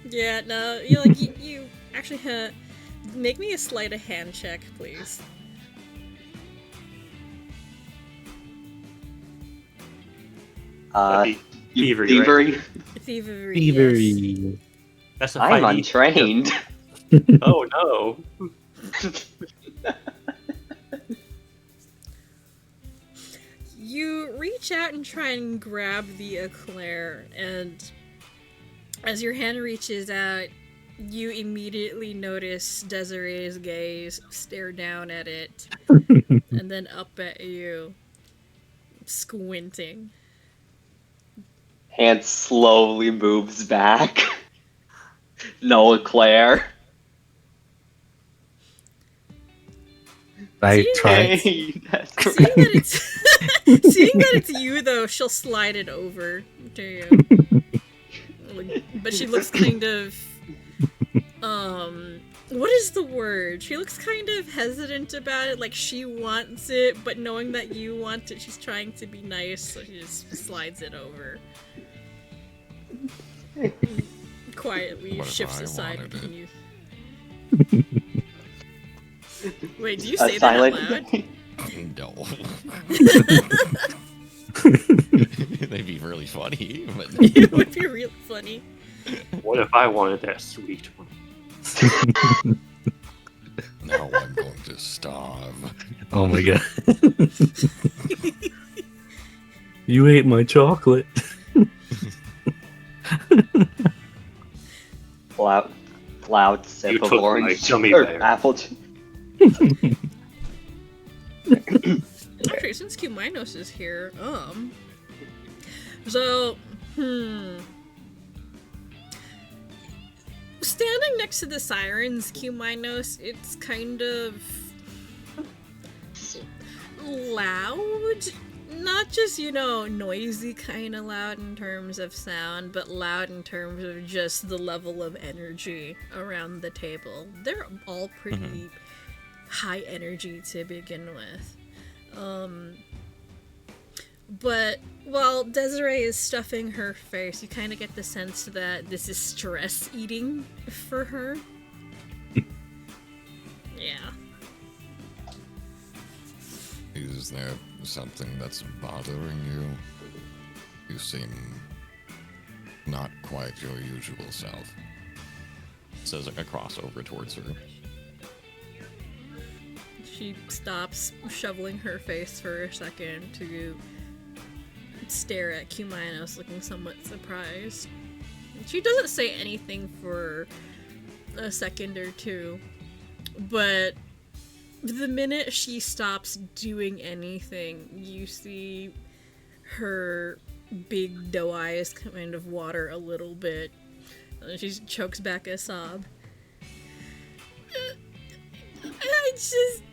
Speaker 1: Yeah, no, you actually make me a sleight of hand check, please.
Speaker 3: Thievery.
Speaker 1: Right? Thievery.
Speaker 5: Thievery.
Speaker 1: Yes.
Speaker 4: That's a
Speaker 3: I'm
Speaker 4: 5e.
Speaker 3: untrained.
Speaker 4: Oh no.
Speaker 1: You reach out and try and grab the eclair, and as your hand reaches out, you immediately notice Desiree's gaze stare down at it, and then up at you, squinting.
Speaker 3: Hand slowly moves back. No eclair.
Speaker 5: I tried.
Speaker 3: Hey, that's
Speaker 1: Seeing
Speaker 3: correct.
Speaker 1: that it's you, though, she'll slide it over to you. But she looks kind of what is the word? She looks kind of hesitant about it, like she wants it, but knowing that you want it, she's trying to be nice, so she just slides it over. Quietly
Speaker 2: What if
Speaker 1: shifts
Speaker 2: I
Speaker 1: aside
Speaker 2: wanted
Speaker 1: and
Speaker 2: it?
Speaker 1: you. Wait, do you say that out loud?
Speaker 2: No. They'd be really funny, but
Speaker 1: It would be really funny.
Speaker 4: What if I wanted that sweet one?
Speaker 2: now I'm going to starve.
Speaker 5: Oh my god. You ate my chocolate.
Speaker 3: Loud sip
Speaker 4: You
Speaker 3: of
Speaker 4: took my
Speaker 3: orange
Speaker 4: gummy
Speaker 3: or
Speaker 4: bear.
Speaker 3: apple juice.
Speaker 1: Actually, since Q-Minos is here, so, standing next to the sirens, Q-Minos, it's kind of loud. Not just, noisy kind of loud in terms of sound, but loud in terms of just the level of energy around the table. They're all pretty high energy to begin with. But while Desiree is stuffing her face, you kind of get the sense that this is stress eating for her. Yeah.
Speaker 2: Is there something that's bothering you? You seem not quite your usual self. Says like a crossover towards her.
Speaker 1: She stops shoveling her face for a second to stare at Q-Minos, looking somewhat surprised. She doesn't say anything for a second or two, but the minute she stops doing anything, you see her big doe eyes kind of water a little bit. She chokes back a sob. I just...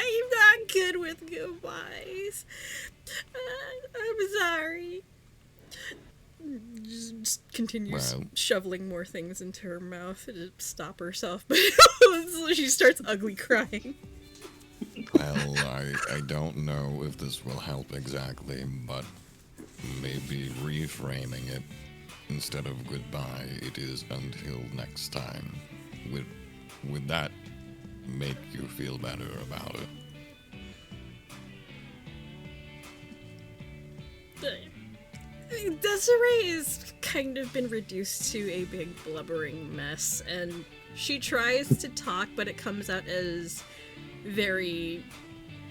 Speaker 1: I'm not good with goodbyes. I'm sorry. Just continues shoveling more things into her mouth to stop herself, but she starts ugly crying.
Speaker 2: Well, I don't know if this will help exactly, but maybe reframing it
Speaker 8: instead of goodbye, it is until next time. Would that make you feel better about it?
Speaker 1: Desiree has kind of been reduced to a big blubbering mess, and she tries to talk, but it comes out as very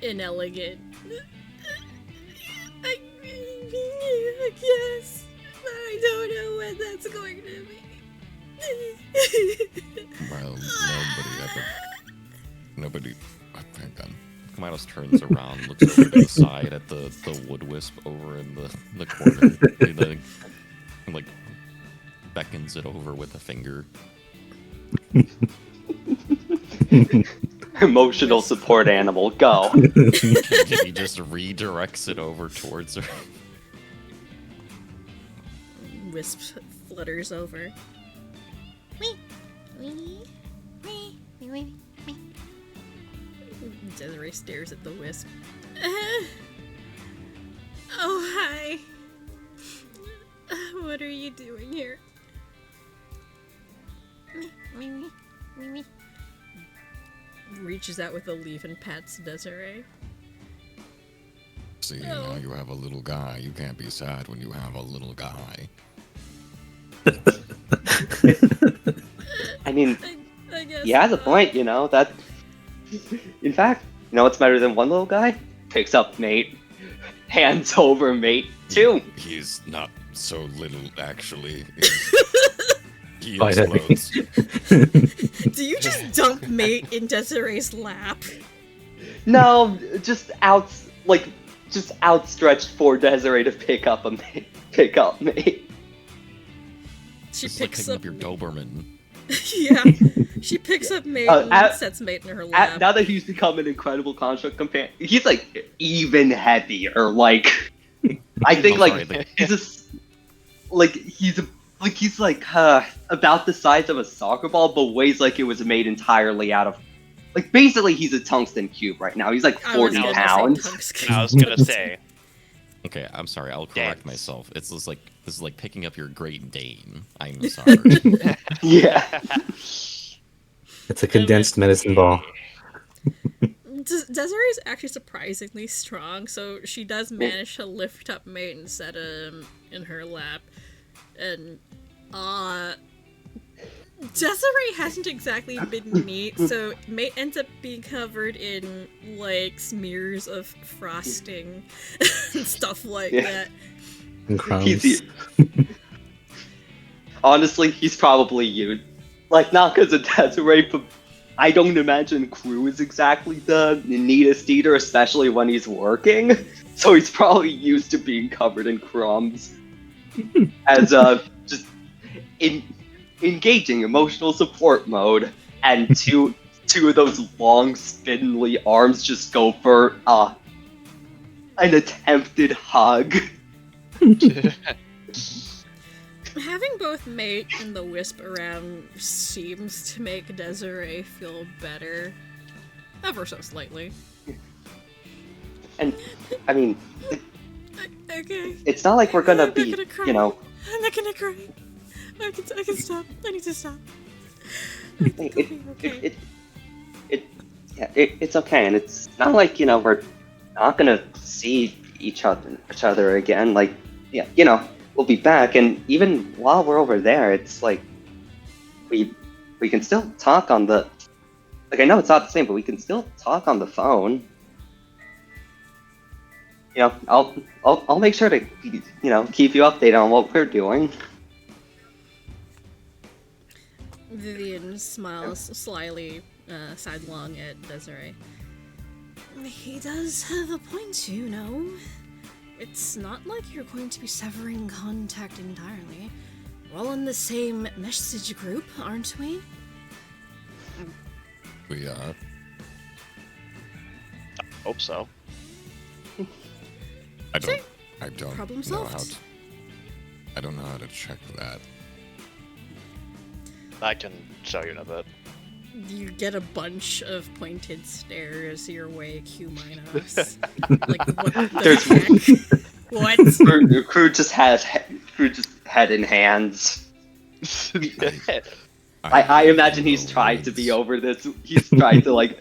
Speaker 1: inelegant. Yes, I don't know when that's going to be.
Speaker 8: Well, nobody. Hang on.
Speaker 2: Kamitos turns around, looks over to the side at the wood wisp over in the corner, and like beckons it over with a finger.
Speaker 3: Emotional support animal, go.
Speaker 2: He just redirects it over towards her.
Speaker 1: Wisp flutters over. Desiree stares at the wisp. Oh, hi. What are you doing here? Reaches out with a leaf and pats Desiree.
Speaker 8: See, now you have a little guy. You can't be sad when you have a little guy.
Speaker 3: I mean,
Speaker 1: I guess
Speaker 3: he has a point, you know, that... In fact, you know what's better than one little guy? Picks up mate, hands over mate, too.
Speaker 8: He's not so little, actually. He
Speaker 5: By the way.
Speaker 8: explodes.
Speaker 1: Do you just dump mate in Desiree's lap?
Speaker 3: No, just outstretched for Desiree to pick up mate.
Speaker 1: She
Speaker 2: It's like
Speaker 1: picks
Speaker 2: picking
Speaker 1: up
Speaker 2: up your Doberman.
Speaker 1: Yeah, she picks up mate and sets mate in her lap.
Speaker 3: Now that he's become an incredible construct companion, he's like even heavier. Like, I think
Speaker 2: I'm
Speaker 3: like
Speaker 2: sorry,
Speaker 3: he's about the size of a soccer ball, but weighs like it was made entirely out of. Like, basically, he's a tungsten cube right now. He's like 40 pounds.
Speaker 6: I was gonna say.
Speaker 2: Okay, I'm sorry. I'll correct
Speaker 6: Dance.
Speaker 2: myself. This is like picking up your Great Dane. I'm sorry.
Speaker 3: Yeah.
Speaker 5: It's a condensed medicine ball.
Speaker 1: Desiree's actually surprisingly strong, so she does manage to lift up mate and set him in her lap. And, Desiree hasn't exactly been neat, so mate ends up being covered in, like, smears of frosting and stuff like that.
Speaker 5: And crumbs.
Speaker 3: Honestly, he's probably you. Like, not because of Desiree, but I don't imagine Crew is exactly the neatest eater, especially when he's working. So he's probably used to being covered in crumbs. As, just engaging emotional support mode, and two of those long, spindly arms just go for, an attempted hug.
Speaker 1: Having both mate and the wisp around seems to make Desiree feel better. Ever so slightly.
Speaker 3: And, I mean,
Speaker 1: Okay.
Speaker 3: it's not like we're gonna
Speaker 1: I'm not
Speaker 3: be,
Speaker 1: gonna cry.
Speaker 3: you know,
Speaker 1: I'm not gonna cry. I can stop. I need to stop.
Speaker 3: it's okay, and it's not like, you know, we're not gonna see each other again. Like, yeah, you know, we'll be back, and even while we're over there, it's like we can still talk on the. Like, I know it's not the same, but we can still talk on the phone. You know, I'll make sure to, you know, keep you updated on what we're doing.
Speaker 1: Vivian smiles slyly, sidelong at Desiree. He does have a point, you know. It's not like you're going to be severing contact entirely. We're all in the same message group, aren't we?
Speaker 8: We are.
Speaker 6: Hope so.
Speaker 8: I don't
Speaker 1: Problem
Speaker 8: know
Speaker 1: solved.
Speaker 8: how to. I don't know how to check that.
Speaker 6: I can show you in a bit.
Speaker 1: You get a bunch of pointed stares your way, Q minus. Like, what the heck? What?
Speaker 3: Crew just head in hands. I imagine he's tried to be over this. He's tried to like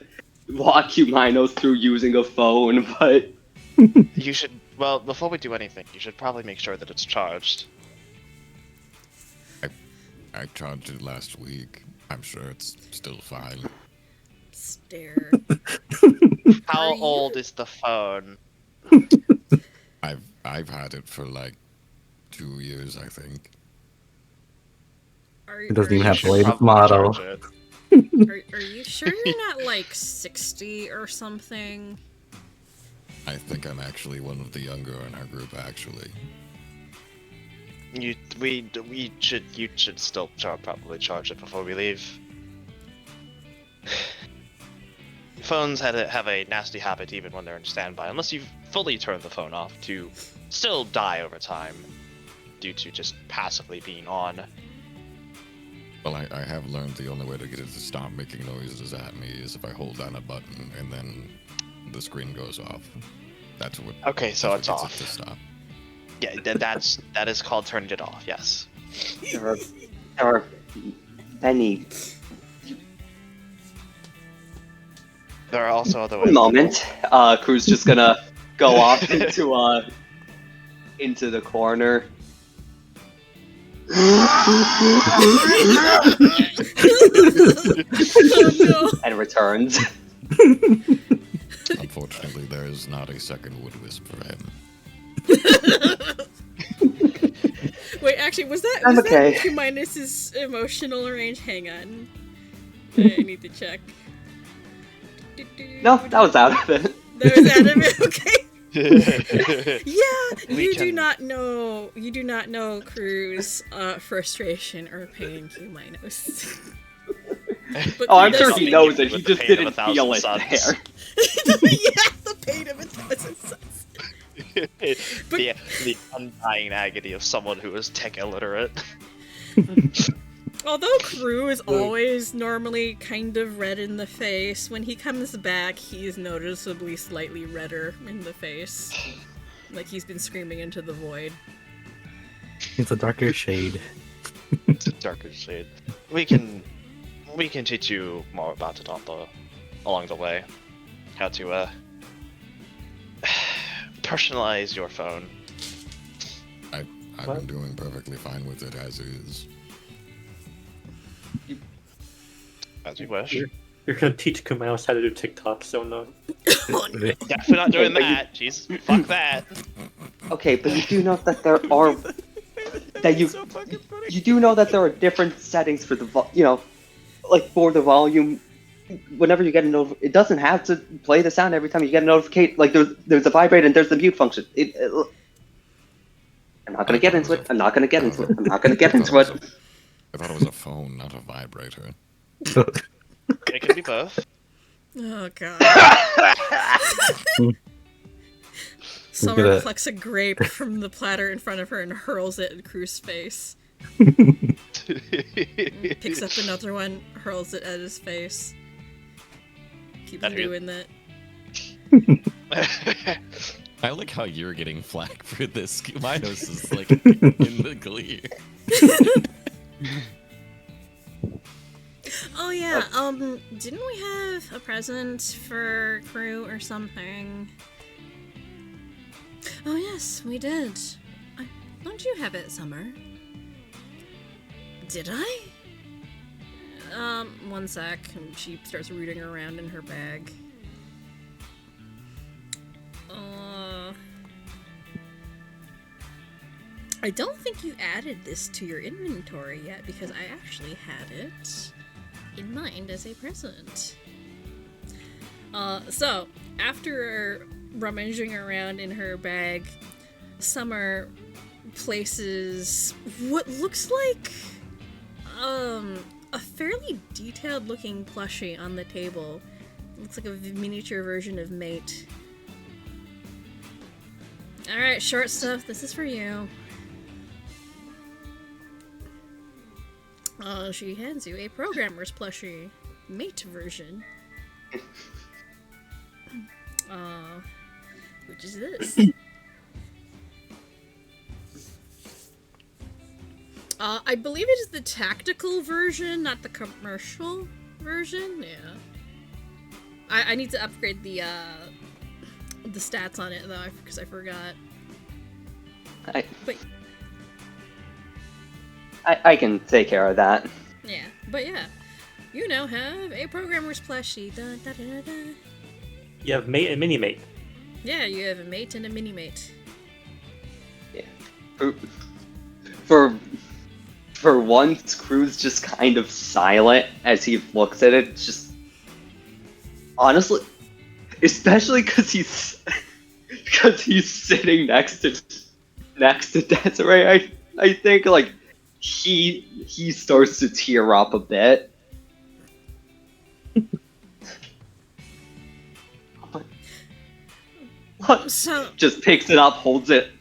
Speaker 3: walk Huminos through using a phone, but
Speaker 6: You should. Well, before we do anything, you should probably make sure that it's charged.
Speaker 8: I charged it last week. I'm sure it's still fine.
Speaker 1: Stare.
Speaker 6: How
Speaker 1: Are you-
Speaker 6: old is the phone?
Speaker 8: I've had it for like 2 years, I think.
Speaker 1: Are,
Speaker 5: It doesn't
Speaker 1: are
Speaker 5: even
Speaker 1: you
Speaker 5: have
Speaker 6: should
Speaker 5: the latest
Speaker 6: probably
Speaker 5: model.
Speaker 6: charge it.
Speaker 1: Are you sure you're not like 60 or something?
Speaker 8: I think I'm actually one of the younger in our group, actually.
Speaker 6: You should still probably charge it before we leave. Phones have a nasty habit even when they're in standby, unless you've fully turned the phone off, to still die over time due to just passively being on.
Speaker 8: Well, I have learned the only way to get it to stop making noises at me is if I hold down a button and then the screen goes off. That's what.
Speaker 6: Okay, so
Speaker 8: that's
Speaker 6: it's
Speaker 8: what
Speaker 6: off.
Speaker 8: gets it to stop.
Speaker 6: Yeah, that is called turning it off. Yes.
Speaker 3: there are many.
Speaker 6: There are also other ways.
Speaker 3: One moment. Crew's just gonna go off into the corner.
Speaker 1: Oh
Speaker 3: And returns.
Speaker 8: Unfortunately, there is not a second wood wisp for him.
Speaker 1: no. Wait, actually, was that
Speaker 3: okay.
Speaker 1: Huminus's emotional range? Hang on. I need to check.
Speaker 3: No, that was out of it.
Speaker 1: That was out of it. Okay. Yeah,
Speaker 6: We
Speaker 1: you do
Speaker 6: can-
Speaker 1: not know. You do not know Crew's frustration or pain, Huminus. But
Speaker 3: Oh, I'm
Speaker 1: there's
Speaker 3: sure
Speaker 6: Something
Speaker 3: he knows
Speaker 6: you
Speaker 3: it. He
Speaker 6: with the
Speaker 3: just
Speaker 6: pain of
Speaker 3: didn't
Speaker 6: 1,000
Speaker 3: feel it
Speaker 6: suns.
Speaker 3: there.
Speaker 1: yeah, the pain of 1,000 suns. But-
Speaker 6: the undying agony of someone who is tech illiterate.
Speaker 1: Although Crew is always normally kind of red in the face, when he comes back, he's noticeably slightly redder in the face. Like he's been screaming into the void.
Speaker 5: It's a darker shade.
Speaker 6: Darker shade. We can teach you more about it along the way. How to personalize your phone.
Speaker 8: I've
Speaker 4: What?
Speaker 8: been doing perfectly fine with it as is.
Speaker 6: As you wish.
Speaker 4: You're gonna teach Kumaos how to do TikTok, so no.
Speaker 1: Oh, no.
Speaker 6: Definitely not doing that. Jeez, fuck that.
Speaker 3: Okay, but you do know that there are that you do know that there are different settings for the like for the volume. Whenever you get a it doesn't have to play the sound every time you get a notification. Like there's a vibrate and there's the mute function. I'm not gonna get into it. I'm not gonna get into it. I'm not gonna get into it.
Speaker 8: I thought it was a phone, not a vibrator.
Speaker 6: It can be both.
Speaker 1: Oh god. Summer
Speaker 5: Look at that.
Speaker 1: plucks a grape from the platter in front of her and hurls it in Crew's face. Picks up another one, hurls it at his face. Keeps
Speaker 6: That
Speaker 1: doing that.
Speaker 2: I like how you're getting flack for this. Minos is like in the clear.
Speaker 1: Oh yeah, didn't we have a present for Crew or something? Oh yes, we did. Don't you have it, Summer? Did I? One sec. And she starts rooting around in her bag. I don't think you added this to your inventory yet because I actually had it in mind as a present. So, after rummaging around in her bag, Summer places what looks like a fairly detailed looking plushie on the table. Looks like a miniature version of Mate. Alright, short stuff, this is for you. She hands you a programmer's plushie. Mate version. Which is this. I believe it is the tactical version, not the commercial version. Yeah. I need to upgrade the stats on it though, because I forgot.
Speaker 3: I can take care of that.
Speaker 1: Yeah, but yeah, you now have a programmer's plushie. Dun, dun, dun, dun, dun.
Speaker 4: You have mate and mini mate.
Speaker 1: Yeah, you have a mate and a mini mate.
Speaker 3: Yeah. For once, Crew's just kind of silent as he looks at it. It's just honestly, especially because he's sitting next to Desiree. I think like he starts to tear up a bit.
Speaker 1: So
Speaker 3: Just picks it up, holds it.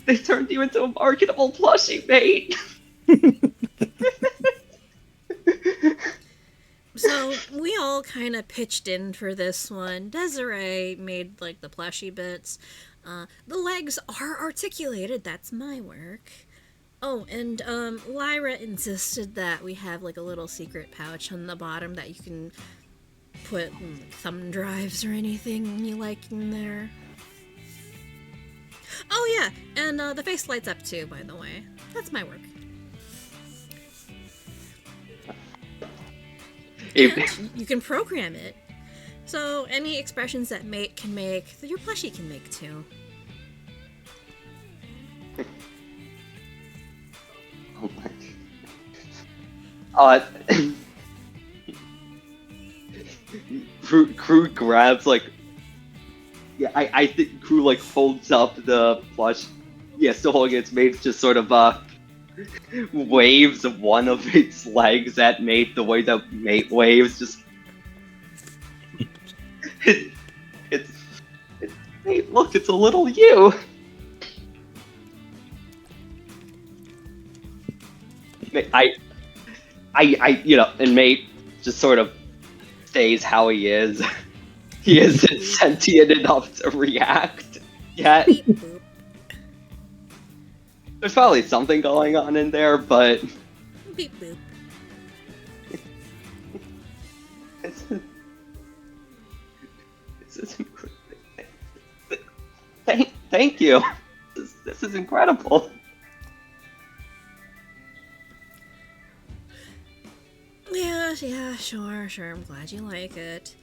Speaker 3: They turned you into a marketable plushie, mate.
Speaker 1: So we all kind of pitched in for this one. Desiree made like the plushie bits. The legs are articulated. That's my work. Oh, and Lyra insisted that we have like a little secret pouch on the bottom that you can put thumb drives or anything you like in there. Oh yeah, and the face lights up too, by the way. That's my work. And you can program it. So any expressions that mate can make, that your plushie can make too.
Speaker 3: Oh my. Crew grabs like. Yeah, I think Crew like folds up the plush. Yeah, still holding its mate, just sort of waves one of its legs at mate the way that mate waves. Just it's mate. Look, it's a little you. I you know, and mate just sort of stays how he is. He isn't sentient enough to react yet.
Speaker 1: Beep, boop.
Speaker 3: There's probably something going on in there, but
Speaker 1: Beep boop.
Speaker 3: this is thank you. This is incredible.
Speaker 1: Yeah, sure. I'm glad you like it.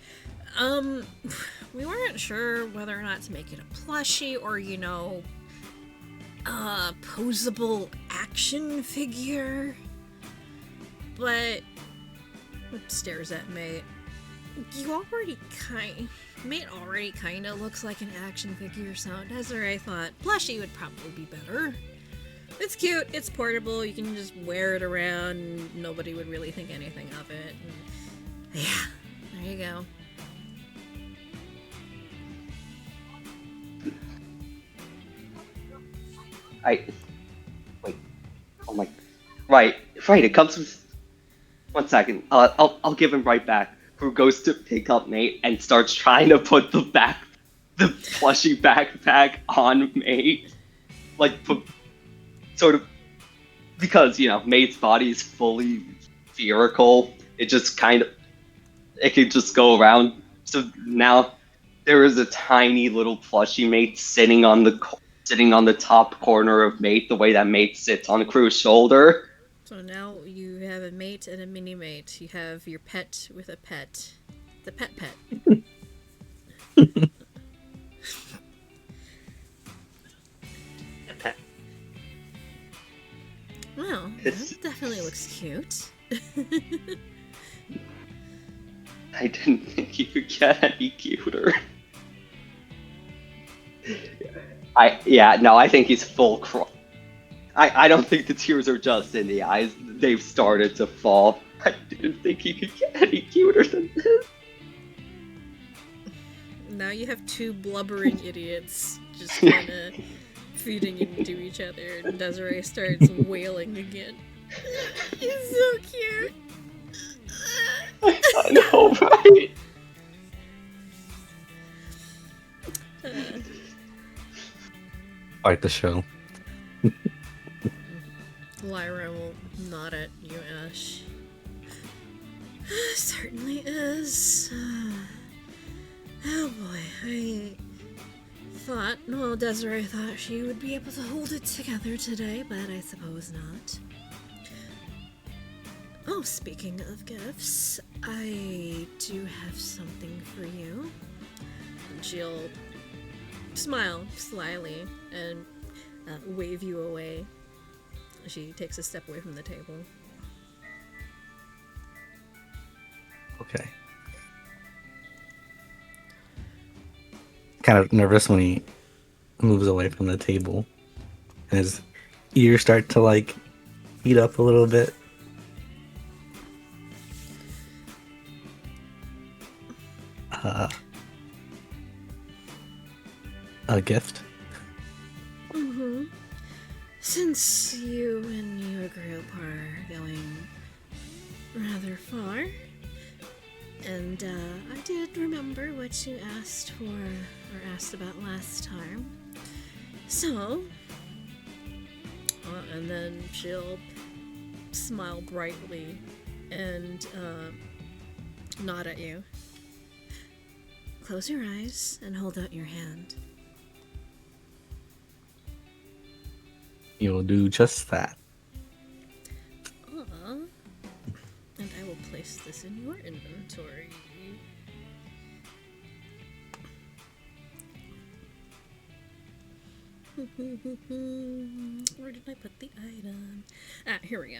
Speaker 1: We weren't sure whether or not to make it a plushie or, you know, a posable action figure. But stares at Mate. Mate already kind of looks like an action figure, so Desiree thought plushie would probably be better. It's cute, it's portable, you can just wear it around, and nobody would really think anything of it. And yeah, there you go.
Speaker 3: Wait. Oh my. Right. It comes with. 1 second. I'll give him right back. Who goes to pick up Mate and starts trying to put the plushie backpack on Mate, like sort of, because you know Mate's body is fully spherical. It just kind of, it can just go around. So now there is a tiny little plushie Mate sitting on the top corner of Mate, the way that Mate sits on Crew's shoulder.
Speaker 1: So now you have a mate and a mini mate. You have your pet with a pet. The pet.
Speaker 4: A pet.
Speaker 1: Well, that definitely looks cute.
Speaker 3: I didn't think you could get any cuter. I think he's full I don't think the tears are just in the eyes. They've started to fall. I didn't think he could get any cuter than this.
Speaker 1: Now you have two blubbering idiots just kind of feeding into each other, and Desiree starts wailing again. He's so cute.
Speaker 3: I know, right?
Speaker 5: Quite the show.
Speaker 1: Lyra Certainly is. Oh boy, I thought, well, Desiree thought she would be able to hold it together today, but I suppose not. Oh, speaking of gifts, I do have something for you. And she'll smile slyly and wave you away. She takes a step away from the table.
Speaker 5: Okay. Kind of nervous when he moves away from the table, and his ears start to like heat up a little bit. A gift.
Speaker 1: Mm-hmm. Since you and your group are going rather far, and I did remember what you asked for, or asked about last time. So, and then she'll smile brightly and nod at you. Close your eyes and hold out your hand.
Speaker 5: You will do just that.
Speaker 1: And I will place this in your inventory. Where did I put the item? Ah, here we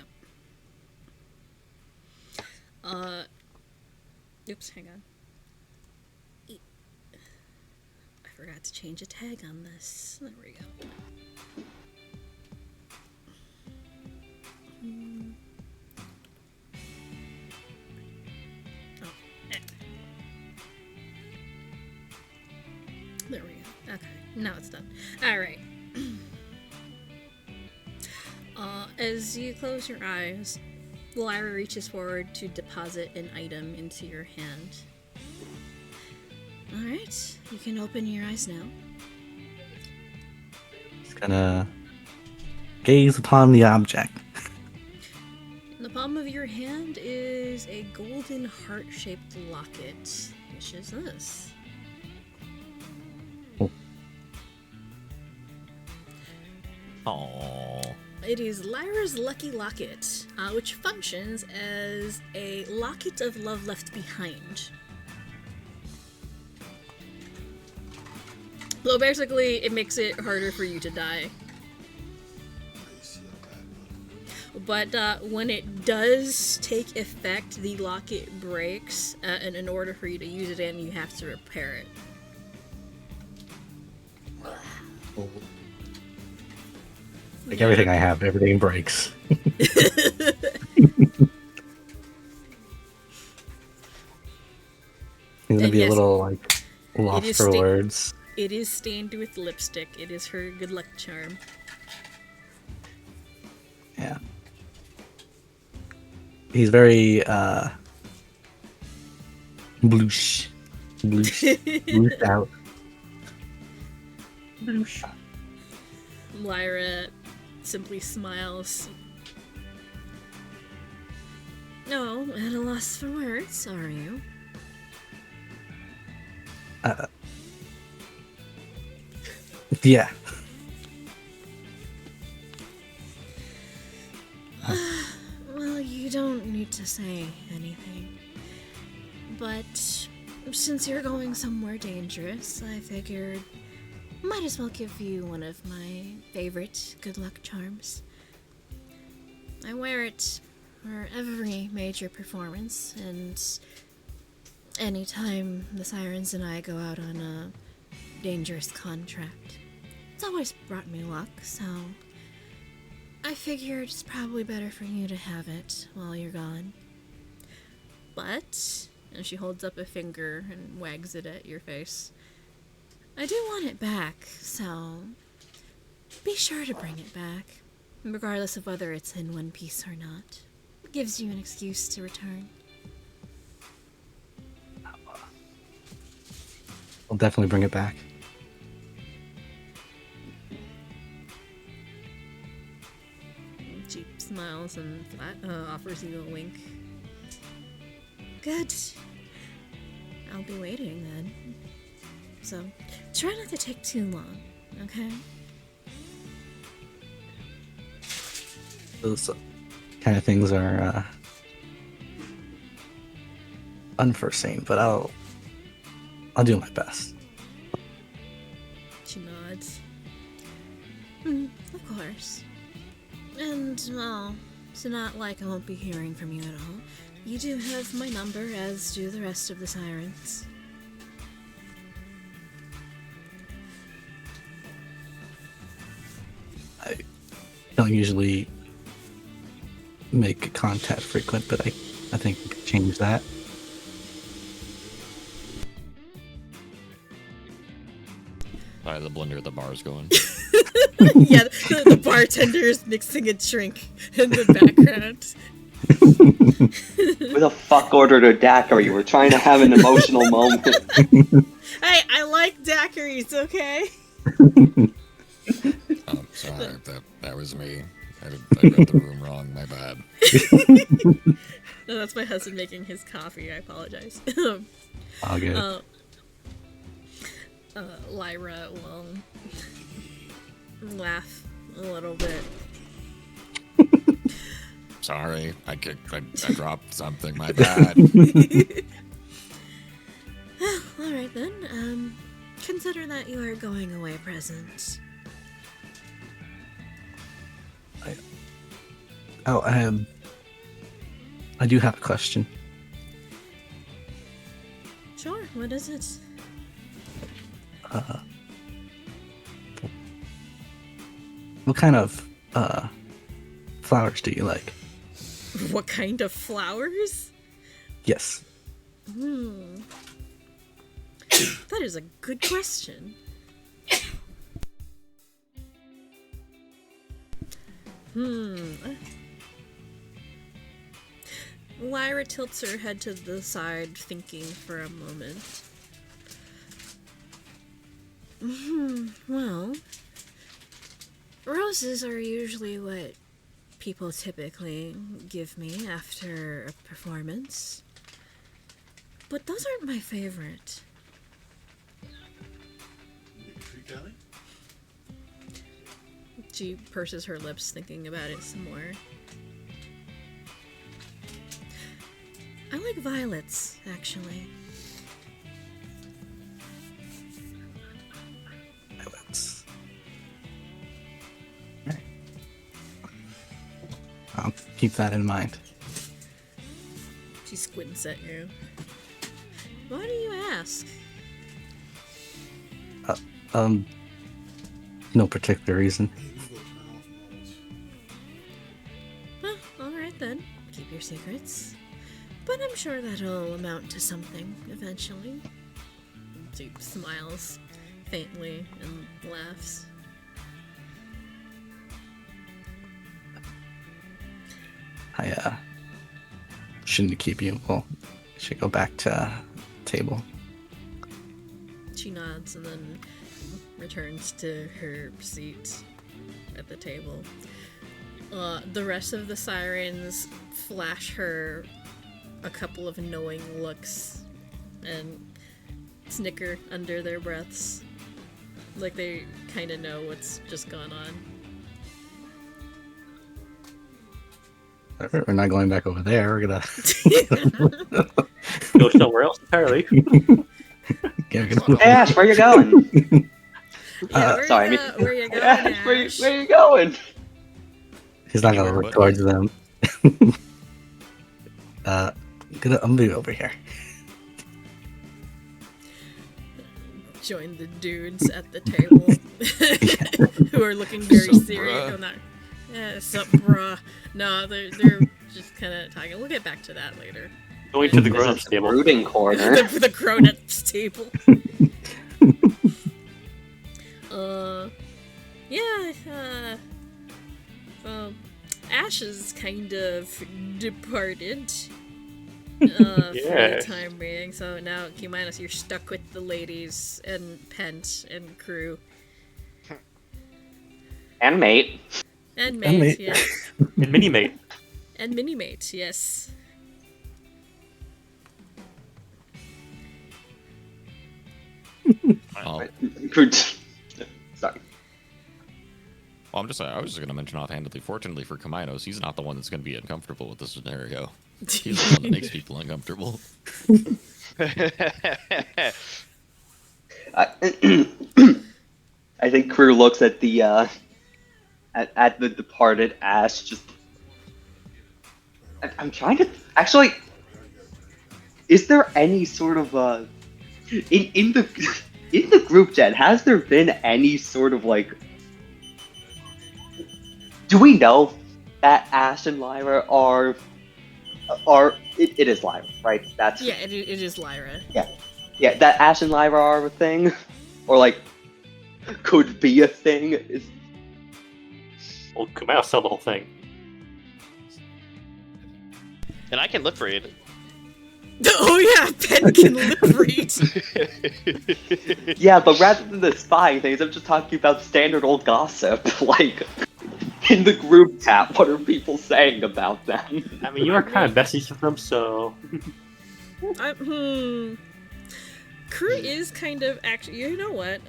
Speaker 1: go. Oops, hang on. I forgot to change a tag on this. There we go. There we go. Okay, now it's done. Alright. As you close your eyes, Lyra reaches forward to deposit an item into your hand. Alright, you can open your eyes now.
Speaker 5: He's gonna gaze upon the object.
Speaker 1: In the palm of your hand is a golden heart-shaped locket, which is this.
Speaker 2: Aww.
Speaker 1: It is Lyra's Lucky Locket, which functions as a locket of love left behind. So basically, it makes it harder for you to die. But when it does take effect, the locket breaks, and in order for you to use it in, you have to repair it.
Speaker 5: Like everything I have, everything breaks. He's gonna
Speaker 1: And
Speaker 5: be
Speaker 1: yes,
Speaker 5: a little like lost for words.
Speaker 1: It is stained with lipstick. It is her good luck charm.
Speaker 5: Yeah. He's very bloosh. Bloosh out. Bloosh.
Speaker 1: Lyra simply smiles. No, at a loss for words, are you?
Speaker 5: Yeah.
Speaker 1: Well, you don't need to say anything. But since you're going somewhere dangerous, I figured might as well give you one of my favorite good luck charms. I wear it for every major performance, and anytime the Sirens and I go out on a dangerous contract. It's always brought me luck, so I figured it's probably better for you to have it while you're gone. But, and she holds up a finger and wags it at your face, I do want it back, so be sure to bring it back, regardless of whether it's in one piece or not. It gives you an excuse to return.
Speaker 5: I'll definitely bring it back.
Speaker 1: She smiles and offers you a wink. Good. I'll be waiting then. So, try not to take too long, okay?
Speaker 5: Those kind of things are unforeseen, but I'll do my best.
Speaker 1: She nods. Of course. And, well, it's not like I won't be hearing from you at all. You do have my number, as do the rest of the sirens.
Speaker 5: I don't usually make contact frequent, but I think we could change that.
Speaker 2: Sorry, the blender at the bar is going.
Speaker 1: Yeah, the bartender is mixing a drink in the background.
Speaker 3: Who the fuck ordered a daiquiri? We're trying to have an emotional moment.
Speaker 1: Hey, I like daiquiris, okay?
Speaker 8: Oh, sorry, that was me. I read the room wrong. My bad.
Speaker 1: No, that's my husband making his coffee. I apologize.
Speaker 5: All good.
Speaker 1: Lyra will laugh a little bit.
Speaker 8: Sorry, I dropped something. My bad.
Speaker 1: Alright then, consider that you are going away present.
Speaker 5: I do have a question.
Speaker 1: Sure, what is it?
Speaker 5: What kind of flowers do you like?
Speaker 1: What kind of flowers?
Speaker 5: Yes.
Speaker 1: That is a good question. Lyra tilts her head to the side, thinking for a moment. Well, roses are usually what people typically give me after a performance. But those aren't my favorite. She purses her lips, thinking about it some more. I like violets, actually.
Speaker 5: Violets. Alright. I'll keep that in mind.
Speaker 1: She squints at you. Why do you ask?
Speaker 5: No particular reason.
Speaker 1: Well, alright then. Keep your secrets. But I'm sure that'll amount to something eventually. She smiles faintly and laughs.
Speaker 5: I shouldn't keep you. Well, should go back to table.
Speaker 1: She nods and then returns to her seat at the table. The rest of the sirens flash her a couple of knowing looks and snicker under their breaths. Like they kind of know what's just gone on.
Speaker 5: We're not going back over there. We're gonna
Speaker 4: Go somewhere else entirely.
Speaker 5: Hey,
Speaker 3: Ash, where you going?
Speaker 1: Yeah,
Speaker 3: Sorry.
Speaker 1: where you going,
Speaker 3: Ash, where
Speaker 1: Ash?
Speaker 3: you going?
Speaker 5: He's not gonna
Speaker 2: Anywhere
Speaker 5: look
Speaker 2: but
Speaker 5: towards them. I'm gonna be over here.
Speaker 1: Join the dudes at the table who are looking very
Speaker 2: Sup,
Speaker 1: serious.
Speaker 2: bruh?
Speaker 1: Oh, not, yeah, sup, bruh. No, they're just kind of talking. We'll get back to that later.
Speaker 4: Going to the
Speaker 3: This
Speaker 4: grown-ups
Speaker 3: is the
Speaker 4: table.
Speaker 3: brooding corner.
Speaker 1: the grown-ups table. Well, Ash is kind of departed for the
Speaker 4: Yeah.
Speaker 1: time being, so now, Q-, you're stuck with the ladies and Pent and crew.
Speaker 3: And mate.
Speaker 1: And
Speaker 5: And
Speaker 1: mate,
Speaker 5: mate.
Speaker 1: yes.
Speaker 4: And Mini-Mate.
Speaker 1: And Mini-Mate, yes.
Speaker 2: Oh,
Speaker 3: Sorry.
Speaker 2: well, I'm just I was just gonna mention offhandedly. Fortunately for Kaminos, he's not the one that's gonna be uncomfortable with this scenario. He's the one that makes people uncomfortable.
Speaker 3: I think Crew looks at the at the departed Ash. Just, I'm trying to actually. Is there any sort of in the group chat? Has there been any sort of like? Do we know that Ash and Lyra are? It is Lyra, right? That's
Speaker 1: Yeah, it is Lyra.
Speaker 3: Yeah, that Ash and Lyra are a thing, or like could be a thing.
Speaker 4: Well, Kumail sell the whole thing.
Speaker 6: And I can lip read.
Speaker 1: Oh yeah, Ben can lip read.
Speaker 3: Yeah, but rather than the spying things, I'm just talking about standard old gossip. Like, in the group chat, what are people saying about them?
Speaker 4: I mean, you are kind of besties with them, so.
Speaker 1: Crew is kind of actually. You know what?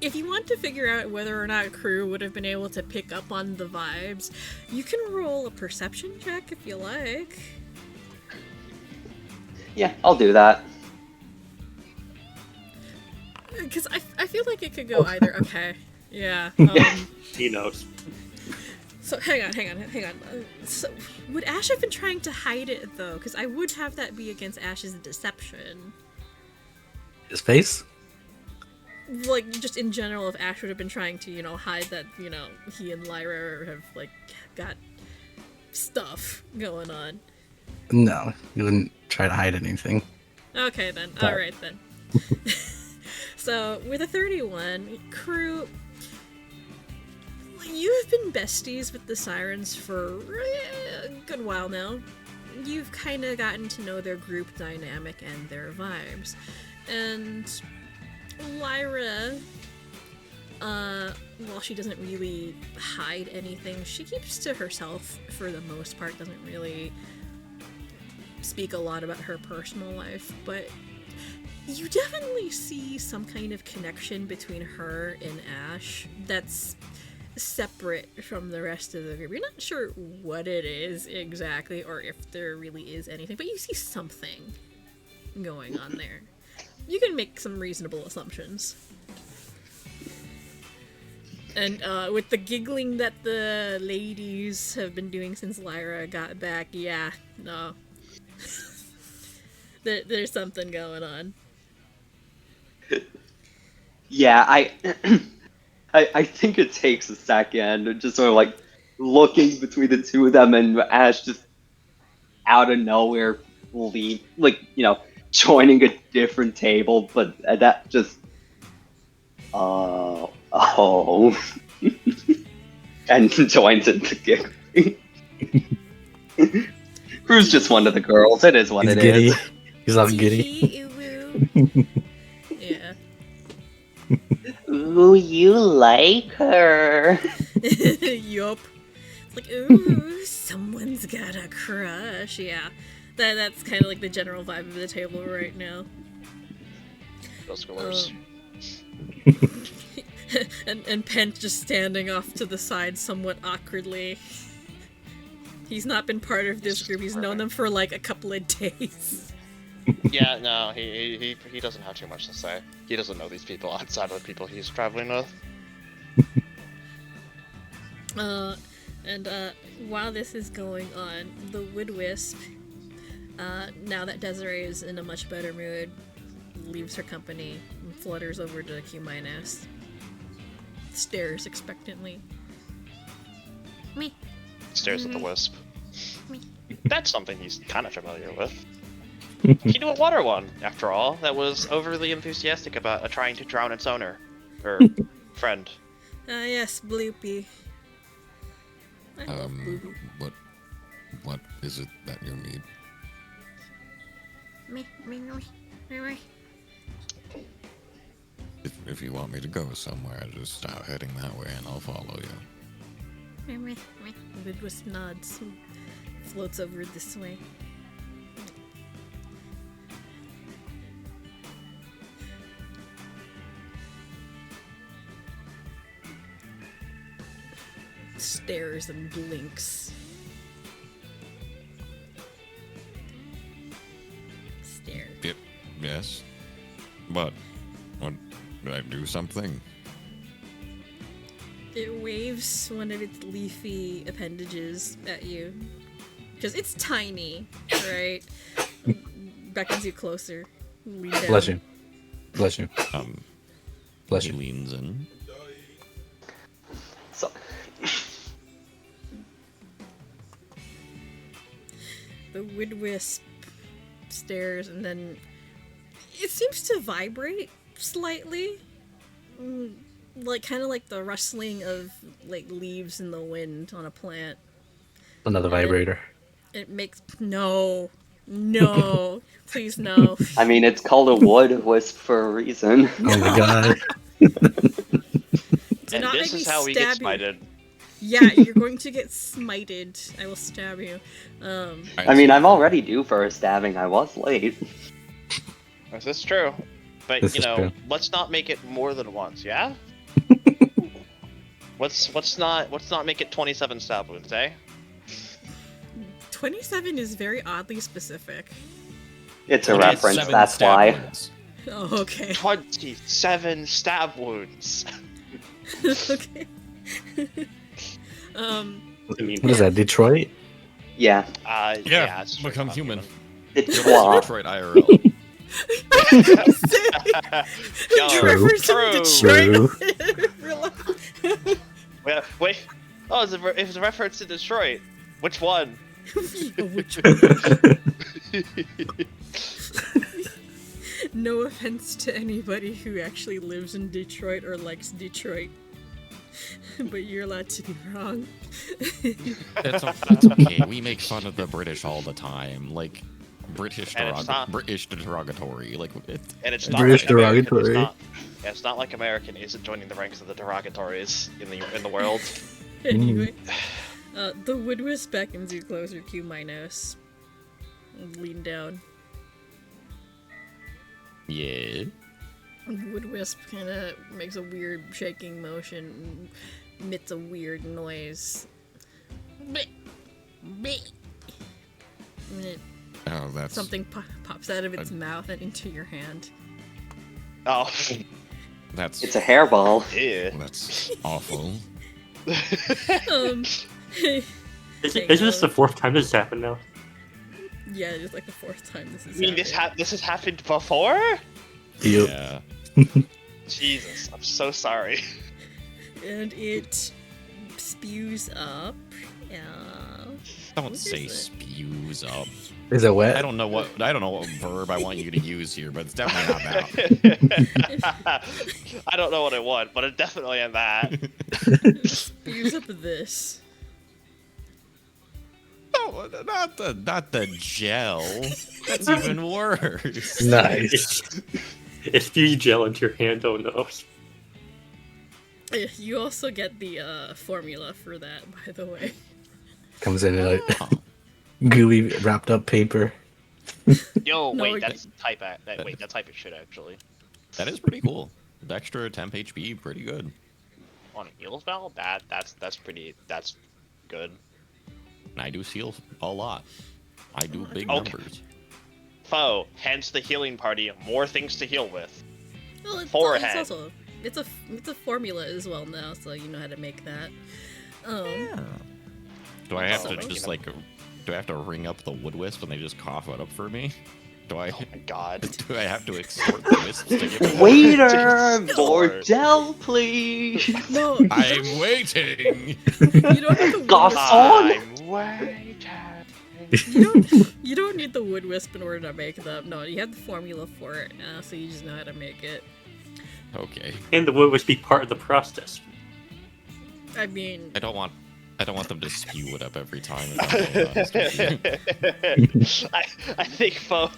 Speaker 1: If you want to figure out whether or not Crew would have been able to pick up on the vibes, you can roll a perception check if you like.
Speaker 3: Yeah, I'll do that.
Speaker 1: Because I feel like it could go either. Okay. Yeah.
Speaker 4: He knows.
Speaker 1: So hang on. So would Ash have been trying to hide it though? Because I would have that be against Ash's deception.
Speaker 5: His face?
Speaker 1: Like just in general, if Ash would have been trying to, hide that, he and Lyra have like got stuff going on.
Speaker 5: No, he wouldn't try to hide anything.
Speaker 1: Okay then. All right then. So with a 31, Crew. You've been besties with the Sirens for a good while now. You've kind of gotten to know their group dynamic and their vibes. And Lyra, while she doesn't really hide anything, she keeps to herself for the most part, doesn't really speak a lot about her personal life, but you definitely see some kind of connection between her and Ash that's separate from the rest of the group. You're not sure what it is exactly, or if there really is anything, but you see something going on there. You can make some reasonable assumptions. And with the giggling that the ladies have been doing since Lyra got back, yeah, no. There's something going on.
Speaker 3: Yeah, I think it takes a second, just sort of like looking between the two of them, and Ash just out of nowhere joining a different table, but that just and joins it to giggling. Crew's just one of the girls. It is what
Speaker 5: He's
Speaker 3: it
Speaker 5: giddy.
Speaker 3: is.
Speaker 5: He's all giddy.
Speaker 1: Yeah.
Speaker 3: Ooh, you like her.
Speaker 1: Yup. It's like, ooh, someone's got a crush. Yeah. That's kind of like the general vibe of the table right now.
Speaker 6: Those colors.
Speaker 1: And Pent just standing off to the side somewhat awkwardly. He's not been part of this group. He's known them for like a couple of days.
Speaker 6: Yeah, no, he doesn't have too much to say. He doesn't know these people outside of the people he's traveling with.
Speaker 1: While this is going on, the Woodwisp, now that Desiree is in a much better mood, leaves her company and flutters over to Q-. Stares expectantly. Me.
Speaker 6: Stares at the wisp.
Speaker 1: Me.
Speaker 6: That's something he's kind of familiar with. He knew a water one, after all, that was overly enthusiastic about trying to drown its owner. Or friend.
Speaker 1: Yes, Bloopy. I love Bloopy.
Speaker 8: What is it that you need?
Speaker 1: Me.
Speaker 8: If you want me to go somewhere, just start heading that way and I'll follow you.
Speaker 1: Me. Woodwisp nods, floats over this way. stares and blinks. Stare.
Speaker 8: Yes. But what did I do something?
Speaker 1: It waves one of its leafy appendages at you. Because it's tiny, right? Beckons you closer. Lean down.
Speaker 5: Bless you. Bless you. Bless
Speaker 2: He
Speaker 5: you.
Speaker 2: leans in.
Speaker 3: So,
Speaker 1: The wood wisp stares and then it seems to vibrate slightly. Like kind of like the rustling of like leaves in the wind on a plant.
Speaker 5: Another vibrator.
Speaker 1: It makes no, please no.
Speaker 3: I mean, it's called a wood wisp for a reason.
Speaker 5: Oh my god.
Speaker 1: Do
Speaker 6: And
Speaker 1: not
Speaker 6: this
Speaker 1: make
Speaker 6: is
Speaker 1: me
Speaker 6: how we get
Speaker 1: stab you.
Speaker 6: smited.
Speaker 1: Yeah, you're going to get smited. I will stab you.
Speaker 3: I mean, I'm already due for a stabbing. I was late.
Speaker 6: This is true. But,
Speaker 5: This
Speaker 6: you
Speaker 5: is
Speaker 6: know,
Speaker 5: true.
Speaker 6: let's not make it more than once, yeah? Let's not make it 27 stab wounds, eh?
Speaker 1: 27 is very oddly specific.
Speaker 3: It's a
Speaker 2: Look at
Speaker 3: reference,
Speaker 2: 7
Speaker 3: that's
Speaker 2: stab
Speaker 3: why.
Speaker 2: wounds.
Speaker 1: Oh, okay.
Speaker 6: 27 stab wounds.
Speaker 1: Okay.
Speaker 4: I mean,
Speaker 5: What is that, Detroit?
Speaker 3: Yeah.
Speaker 6: Yeah, it's
Speaker 8: become
Speaker 6: not
Speaker 8: human.
Speaker 3: It's
Speaker 2: You're
Speaker 3: Schwa.
Speaker 2: Detroit IRL.
Speaker 6: Yo,
Speaker 5: True.
Speaker 1: True.
Speaker 6: Wait. Oh, it's a reference to Detroit. Which one?
Speaker 1: No offense to anybody who actually lives in Detroit or likes Detroit. But you're allowed to be wrong.
Speaker 2: That's okay. We make fun of the British all the time. Like, British
Speaker 6: And it's not-
Speaker 2: derogatory. Like,
Speaker 6: And it's not
Speaker 5: British
Speaker 6: like American,
Speaker 5: derogatory.
Speaker 6: it's not like American isn't joining the ranks of the derogatories in the world.
Speaker 1: Anyway, the wood wisp beckons you closer to Minos. Lean down.
Speaker 2: yeah.
Speaker 1: Wood wisp kind of makes a weird shaking motion, and emits a weird noise. Bleh. Bleh. And it,
Speaker 8: Oh, that's
Speaker 1: something pops out of its mouth and into your hand.
Speaker 6: Oh,
Speaker 2: That's
Speaker 3: It's a hairball.
Speaker 6: yeah.
Speaker 8: that's awful.
Speaker 4: is this the fourth time this has happened now?
Speaker 1: Yeah, it's like the fourth time this is.
Speaker 6: You mean this has happened before?
Speaker 5: Yep.
Speaker 2: yeah.
Speaker 6: Jesus, I'm so sorry.
Speaker 1: And it spews up.
Speaker 2: Don't
Speaker 1: What
Speaker 2: say
Speaker 1: is it?
Speaker 2: spews up.
Speaker 5: Is it wet?
Speaker 2: I don't know what verb I want you to use here, but it's definitely not that.
Speaker 6: I don't know what I want, but it definitely am that.
Speaker 1: Spews up this.
Speaker 2: No, not the gel. That's even worse.
Speaker 5: Nice.
Speaker 4: It spews gel into your hand, oh no.
Speaker 1: You also get the formula for that, by the way.
Speaker 5: Comes in like gooey wrapped up paper.
Speaker 6: Yo,
Speaker 1: No,
Speaker 6: wait, that's type of shit actually.
Speaker 2: That is pretty cool. The extra temp HP, pretty good.
Speaker 6: On a heal spell, that's good.
Speaker 2: And I do heal a lot. I do big
Speaker 6: Okay.
Speaker 2: numbers.
Speaker 6: Foe, hence the healing party, more things to heal with.
Speaker 1: Well, it's
Speaker 6: Forehead.
Speaker 1: also it's a formula as well now, so you know how to make that.
Speaker 2: Do I have
Speaker 1: Oh,
Speaker 2: to just like? Do I have to ring up the wood wisp and they just cough it up for me? Do I?
Speaker 6: Oh my god.
Speaker 2: Do I have to extort the wisps to give me?
Speaker 3: Waiter, more
Speaker 6: Lord.
Speaker 3: gel, please.
Speaker 1: No,
Speaker 2: I'm waiting.
Speaker 1: you don't need the wood
Speaker 3: Goss
Speaker 1: wisp.
Speaker 3: on.
Speaker 6: I'm waiting.
Speaker 1: You don't need the wood wisp in order to make them. No, you have the formula for it now, so you just know how to make it.
Speaker 2: Okay.
Speaker 4: And the wood would be part of the process.
Speaker 1: I mean,
Speaker 2: I don't want them to spew it up every time. If I'm being honest with you.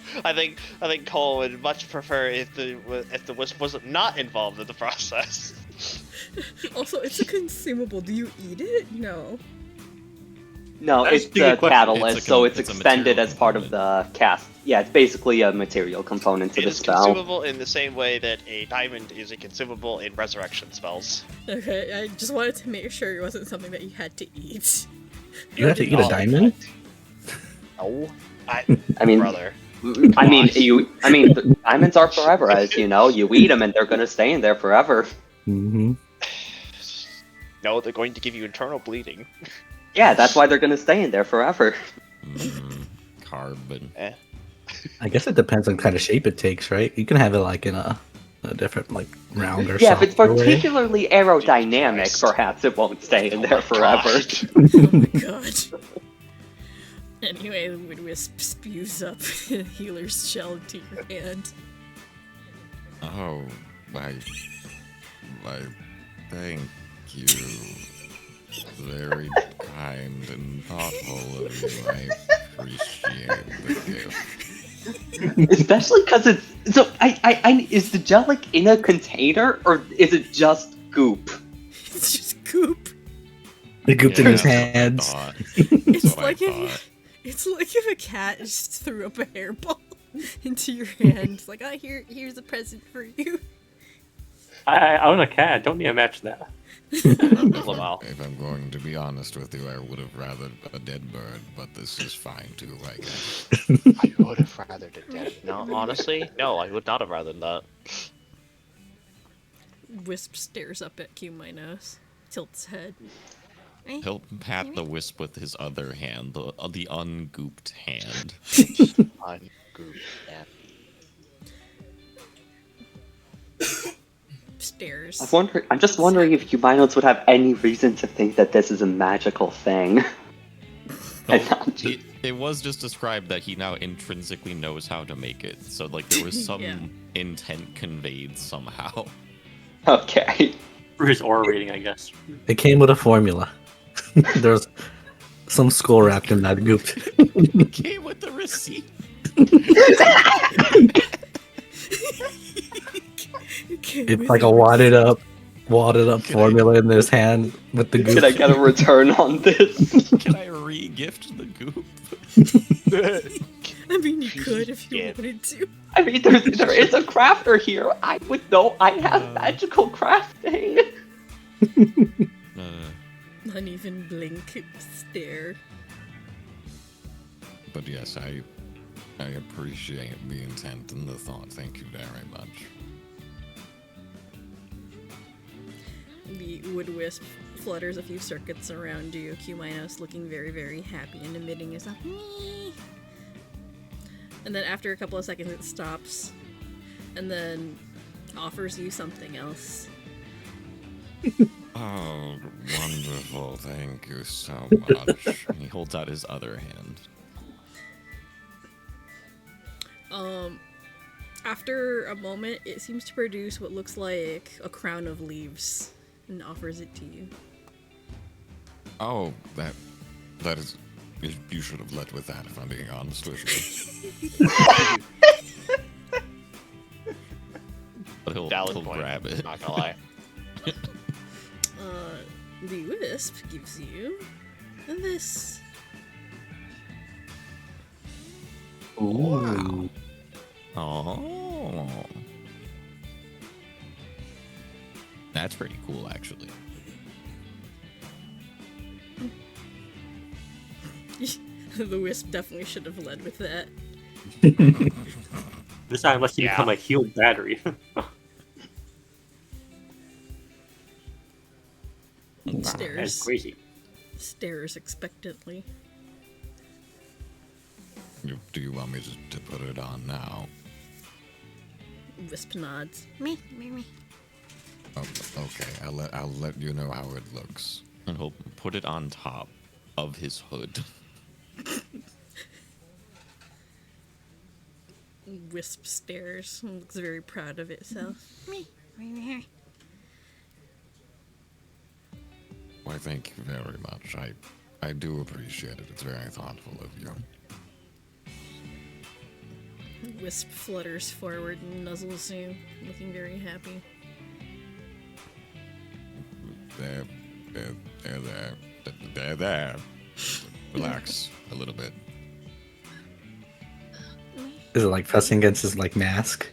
Speaker 6: I think Cole would much prefer if the wisp was not involved in the process.
Speaker 1: also it's a consumable. Do you eat it? No.
Speaker 3: No,
Speaker 4: That's
Speaker 3: it's
Speaker 4: a good
Speaker 3: a
Speaker 4: question.
Speaker 3: catalyst, so it's
Speaker 2: it's a
Speaker 3: expended
Speaker 2: material
Speaker 3: as part of the cast. Yeah, it's basically a material component to
Speaker 6: It
Speaker 3: the
Speaker 6: is
Speaker 3: spell.
Speaker 6: consumable in the same way that a diamond is a consumable in resurrection spells.
Speaker 1: Okay, I just wanted to make sure it wasn't something that you had to eat.
Speaker 5: You have to eat a diamond?
Speaker 6: No.
Speaker 3: I mean,
Speaker 6: Brother.
Speaker 3: diamonds are forever, as you know. You eat them and they're gonna stay in there forever.
Speaker 5: Mm-hmm.
Speaker 6: No, they're going to give you internal bleeding.
Speaker 3: Yeah, that's why they're gonna stay in there forever.
Speaker 2: Carbon.
Speaker 5: I guess it depends on kind of shape it takes, right? You can have it like in a different like round or
Speaker 3: Yeah, if it's
Speaker 5: softer way.
Speaker 3: particularly aerodynamic, perhaps it won't stay in there forever.
Speaker 1: Oh my god. Anyway, the Woodwisp spews up a healer's shell into your hand.
Speaker 8: Oh, my, thank you. Very kind and thoughtful of you. I appreciate the gift.
Speaker 3: Especially because it's so. Is the gel like in a container or is it just goop?
Speaker 1: It's just goop.
Speaker 5: The goop in his
Speaker 2: that's what I
Speaker 5: hands.
Speaker 2: thought.
Speaker 1: It's
Speaker 2: That's what I
Speaker 1: like
Speaker 2: thought.
Speaker 1: it's like if a cat just threw up a hairball into your hand. It's like, here's a present for you.
Speaker 4: I own a cat. Don't need to match that.
Speaker 6: Lamal.
Speaker 8: If I'm going to be honest with you, I would have rather a dead bird, but this is fine too, I guess.
Speaker 6: I would have rathered it dead. No, honestly, no, I would not have rathered that.
Speaker 1: Wisp stares up at Q Minos, tilts head.
Speaker 2: He'll pat the wisp with his other hand, the ungooped hand.
Speaker 6: I'm goop. Yeah.
Speaker 1: Stares.
Speaker 3: I'm just wondering if humanoids would have any reason to think that this is a magical thing. And not just-
Speaker 2: It was just described that he now intrinsically knows how to make it, so like there was some
Speaker 1: Yeah.
Speaker 2: intent conveyed somehow.
Speaker 3: Okay.
Speaker 4: For his aura reading, I guess.
Speaker 5: It came with a formula. There's some skull wrapped in that goop.
Speaker 2: It came with the receipt.
Speaker 5: It's like a wadded up formula in his hand with the goop.
Speaker 3: Can I get a return on this?
Speaker 2: Can I re-gift the goop?
Speaker 1: I mean, you could if you wanted to.
Speaker 3: I mean, there is a crafter here. I would know I have magical crafting.
Speaker 1: Not even blink, stare.
Speaker 8: But yes, I appreciate the intent and the thought. Thank you very much.
Speaker 1: The wood wisp flutters a few circuits around you, Q Minos looking very, very happy and emitting his "mee." And then after a couple of seconds it stops and then offers you something else.
Speaker 8: Oh, wonderful. Thank you so much.
Speaker 2: He holds out his other hand.
Speaker 1: After a moment, it seems to produce what looks like a crown of leaves and offers it to you.
Speaker 8: Oh, that is... You should have led with that, if I'm being honest with you.
Speaker 2: But he'll
Speaker 6: Valid point.
Speaker 2: grab it.
Speaker 6: Not gonna lie.
Speaker 1: The wisp gives you this.
Speaker 5: Ooh.
Speaker 2: Oh. That's pretty cool, actually.
Speaker 1: The wisp definitely should have led with that.
Speaker 4: This time, unless you become a healed battery. That's
Speaker 1: Stares.
Speaker 4: crazy.
Speaker 1: Stares expectantly.
Speaker 8: Do you want me to put it on now?
Speaker 1: Wisp nods. Me.
Speaker 8: Oh, okay, I'll let you know how it looks.
Speaker 2: And he'll put it on top of his hood.
Speaker 1: Wisp stares and looks very proud of itself. Me.
Speaker 8: Why, thank you very much. I do appreciate it. It's very thoughtful of you.
Speaker 1: Wisp flutters forward and nuzzles you, looking very happy.
Speaker 8: There. relax a little bit.
Speaker 5: Is it like pressing against his like mask?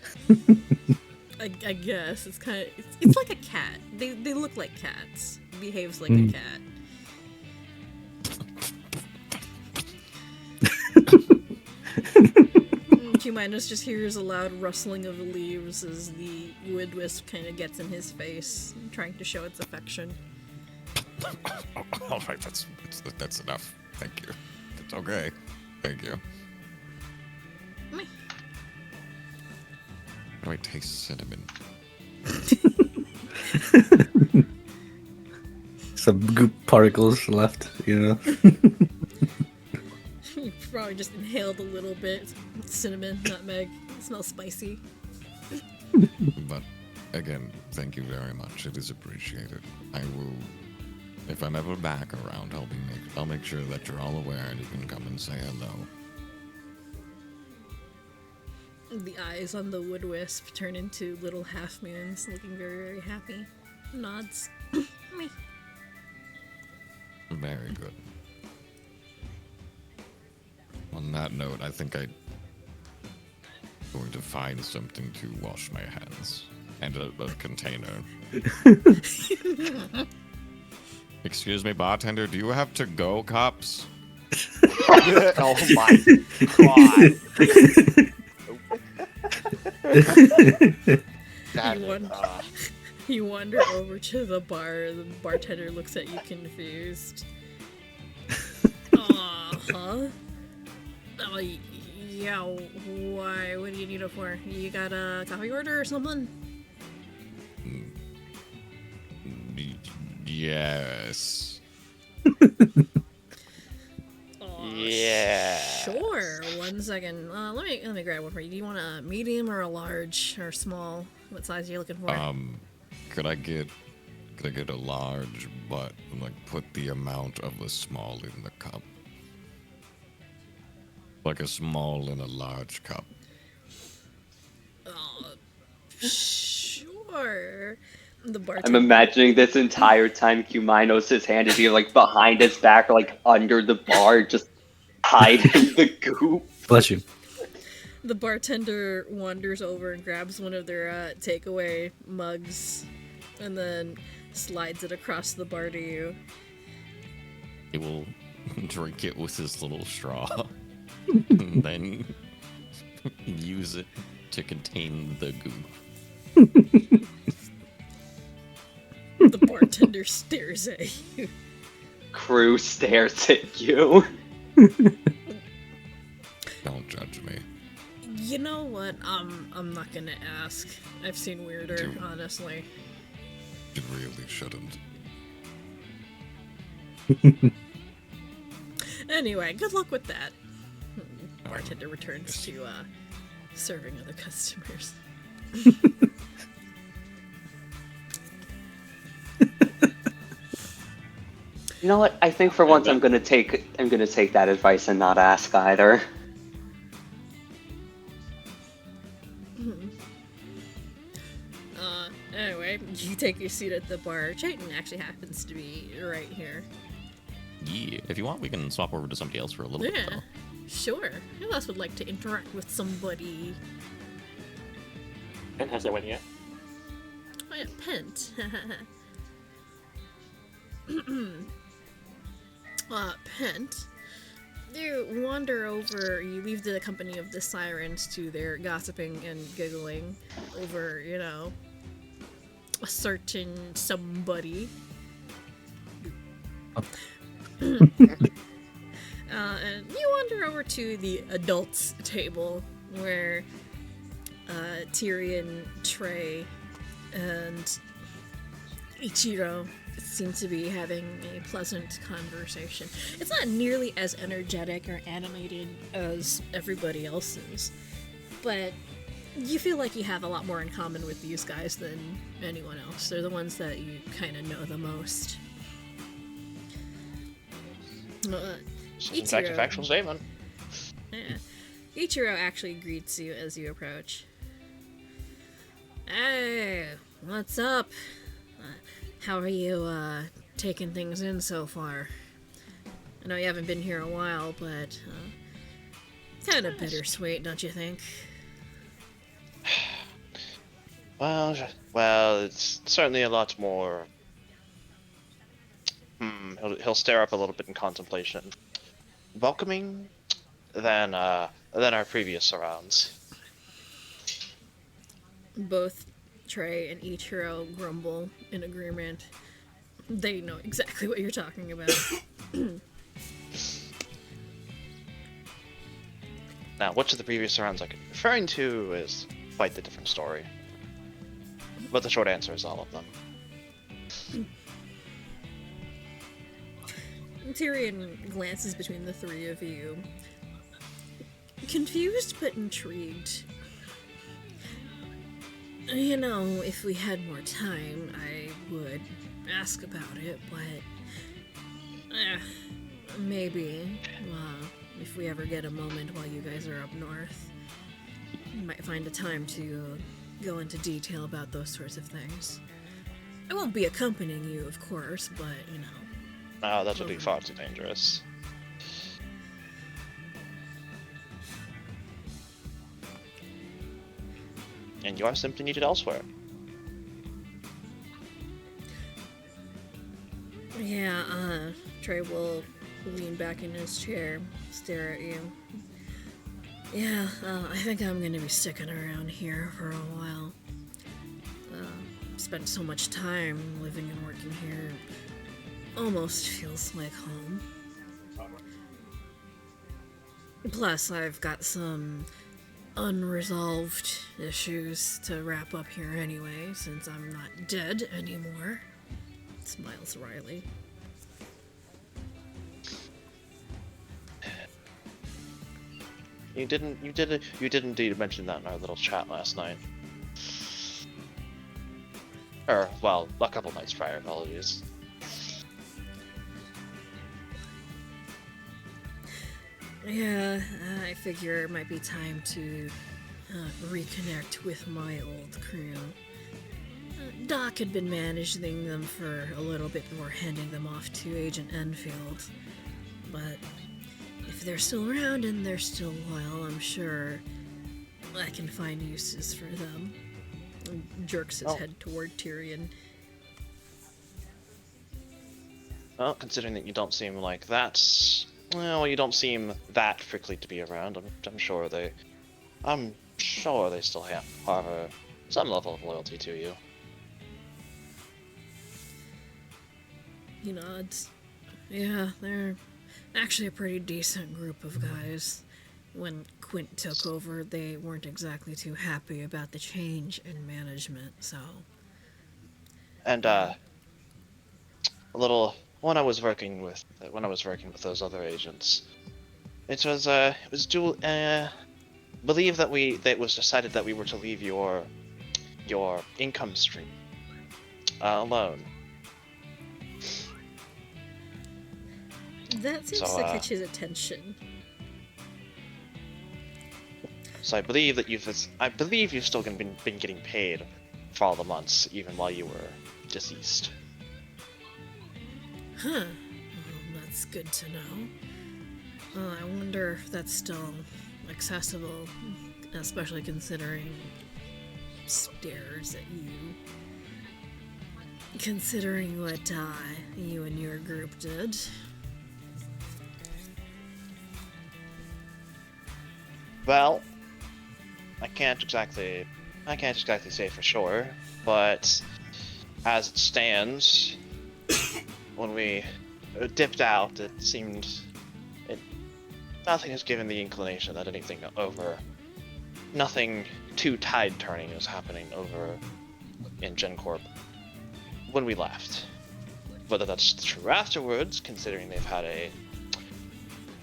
Speaker 1: I guess it's kind of it's like a cat. They look like cats. Behaves like a cat. Q-Minus just hears a loud rustling of the leaves as the wood wisp kind of gets in his face, trying to show its affection.
Speaker 8: All right, that's enough. Thank you. It's okay. Thank you.
Speaker 1: Meh.
Speaker 8: How do I taste cinnamon?
Speaker 5: Some goop particles left, you know.
Speaker 1: You probably just inhaled a little bit. Cinnamon, nutmeg. It smells spicy.
Speaker 8: But again, thank you very much. It is appreciated. I will, if I'm ever back around, I'll make sure that you're all aware and you can come and say hello.
Speaker 1: The eyes on the wood wisp turn into little half moons, looking very, very happy. Nods. Me.
Speaker 8: Very good. On that note, I think I'm going to find something to wash my hands. And a container. Excuse me, bartender, do you have to-go cups?
Speaker 7: Oh my god.
Speaker 1: You wander over to the bar. The bartender looks at you confused. Huh? Oh, yeah, why? What do you need it for? You got a coffee order or something?
Speaker 8: Yes.
Speaker 6: Yeah.
Speaker 1: Sure. 1 second. Let me grab one for you. Do you want a medium or a large or small? What size are you looking for?
Speaker 8: Could I get a large, but like put the amount of the small in the cup? Like a small and a large cup.
Speaker 1: Sure. The
Speaker 3: I'm
Speaker 1: bartender.
Speaker 3: imagining this entire time Q-Minos' hand is either like behind his back or like under the bar, just hiding the goop.
Speaker 5: Bless you.
Speaker 1: The bartender wanders over and grabs one of their takeaway mugs and then slides it across the bar to you.
Speaker 2: He will drink it with his little straw, and then use it to contain the goop.
Speaker 1: The bartender stares at you.
Speaker 3: Crew stares at you.
Speaker 8: Don't judge me.
Speaker 1: You know what? I'm not gonna ask. I've seen weirder, honestly.
Speaker 8: You really shouldn't.
Speaker 1: Anyway, good luck with that. Bartender returns to serving other customers.
Speaker 3: You know what? I think for once I'm gonna take that advice and not ask either.
Speaker 1: Anyway, you take your seat at the bar. Chayton actually happens to be right here.
Speaker 2: Yeah, if you want, we can swap over to somebody else for a little bit.
Speaker 1: Yeah,
Speaker 2: Though.
Speaker 1: sure. Who else would like to interact with somebody?
Speaker 4: And has that went yet?
Speaker 1: Oh yeah, Pent. Pent. You wander over, you leave the company of the sirens to their gossiping and giggling over, you know, a certain somebody. And you wander over to the adults table where Tyrion, Trey, and Ichiro seem to be having a pleasant conversation. It's not nearly as energetic or animated as everybody else's, but you feel like you have a lot more in common with these guys than anyone else. They're the ones that you kind of know the most.
Speaker 6: In fact, a factual statement.
Speaker 1: Yeah. Ichiro actually greets you as you approach. Hey, what's up? How are you taking things in so far? I know you haven't been here a while, but kind of bittersweet, don't you think?
Speaker 6: Well, it's certainly a lot more. He'll stare up a little bit in contemplation. Welcoming than our previous surrounds.
Speaker 1: Both Trey and Ichiro grumble in agreement. They know exactly what you're talking about.
Speaker 6: Now, which of the previous surrounds I'm referring to is quite the different story. But the short answer is all of them.
Speaker 1: Tyrion glances between the three of you, confused but intrigued. You know, if we had more time, I would ask about it, but maybe if we ever get a moment while you guys are up north, you might find a time to go into detail about those sorts of things. I won't be accompanying you, of course, but, you know.
Speaker 6: Oh, that would be far too dangerous. And you are simply needed elsewhere.
Speaker 1: Yeah, Trey will lean back in his chair, stare at you. Yeah, I think I'm gonna be sticking around here for a while. Spent so much time living and working here, almost feels like home. Plus, I've got some unresolved issues to wrap up here anyway, since I'm not dead anymore. Smiles wryly.
Speaker 6: You did indeed mention that in our little chat last night. Or, well, a couple nights prior, apologies.
Speaker 1: Yeah, I figure it might be time to reconnect with my old crew. Doc had been managing them for a little bit before handing them off to Agent Enfield. But if they're still around and they're still loyal, I'm sure I can find uses for them. And jerks his head toward Tyrion.
Speaker 6: Well, considering that you don't seem like that, well, you don't seem that prickly to be around. I'm sure they still have some level of loyalty to you.
Speaker 1: He nods. Yeah, they're actually a pretty decent group of guys. When Quint took over, they weren't exactly too happy about the change in management, so...
Speaker 6: And, when I was working with those other agents, it was believe that it was decided that we were to leave your income stream alone.
Speaker 1: That seems to catch his attention.
Speaker 6: So I believe you've still been getting paid for all the months, even while you were deceased.
Speaker 1: Huh. Well, that's good to know. I wonder if that's still accessible, especially considering stares at you. Considering what you and your group did.
Speaker 6: Well, I can't exactly say for sure, but as it stands, when we dipped out, nothing has given the inclination that nothing too tide-turning is happening over in GenCorp when we left. Whether that's true afterwards, considering they've had a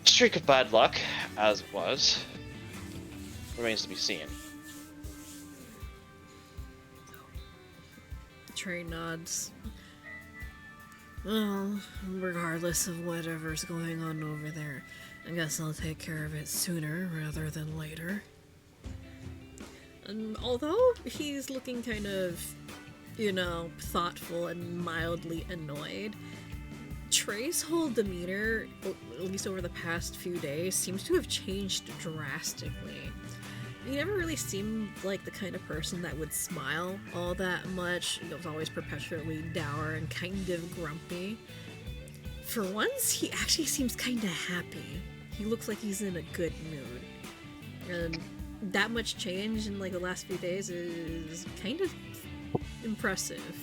Speaker 6: streak of bad luck, as it was, remains to be seen.
Speaker 1: Trey nods. Well, regardless of whatever's going on over there, I guess I'll take care of it sooner rather than later. And although he's looking kind of, thoughtful and mildly annoyed, Trey's whole demeanor, at least over the past few days, seems to have changed drastically. He never really seemed like the kind of person that would smile all that much. He was always perpetually dour and kind of grumpy. For once, he actually seems kind of happy. He looks like he's in a good mood. And that much change in like the last few days is kind of impressive.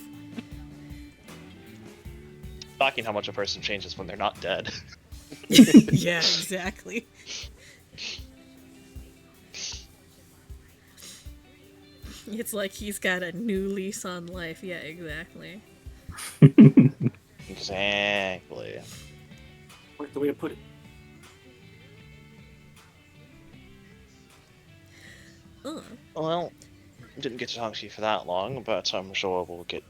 Speaker 6: Shocking how much a person changes when they're not dead.
Speaker 1: Yeah, exactly. It's like he's got a new lease on life. Yeah, exactly.
Speaker 6: Exactly.
Speaker 4: Where's the way to put it?
Speaker 6: Well, didn't get to talk to you for that long, but I'm sure we'll get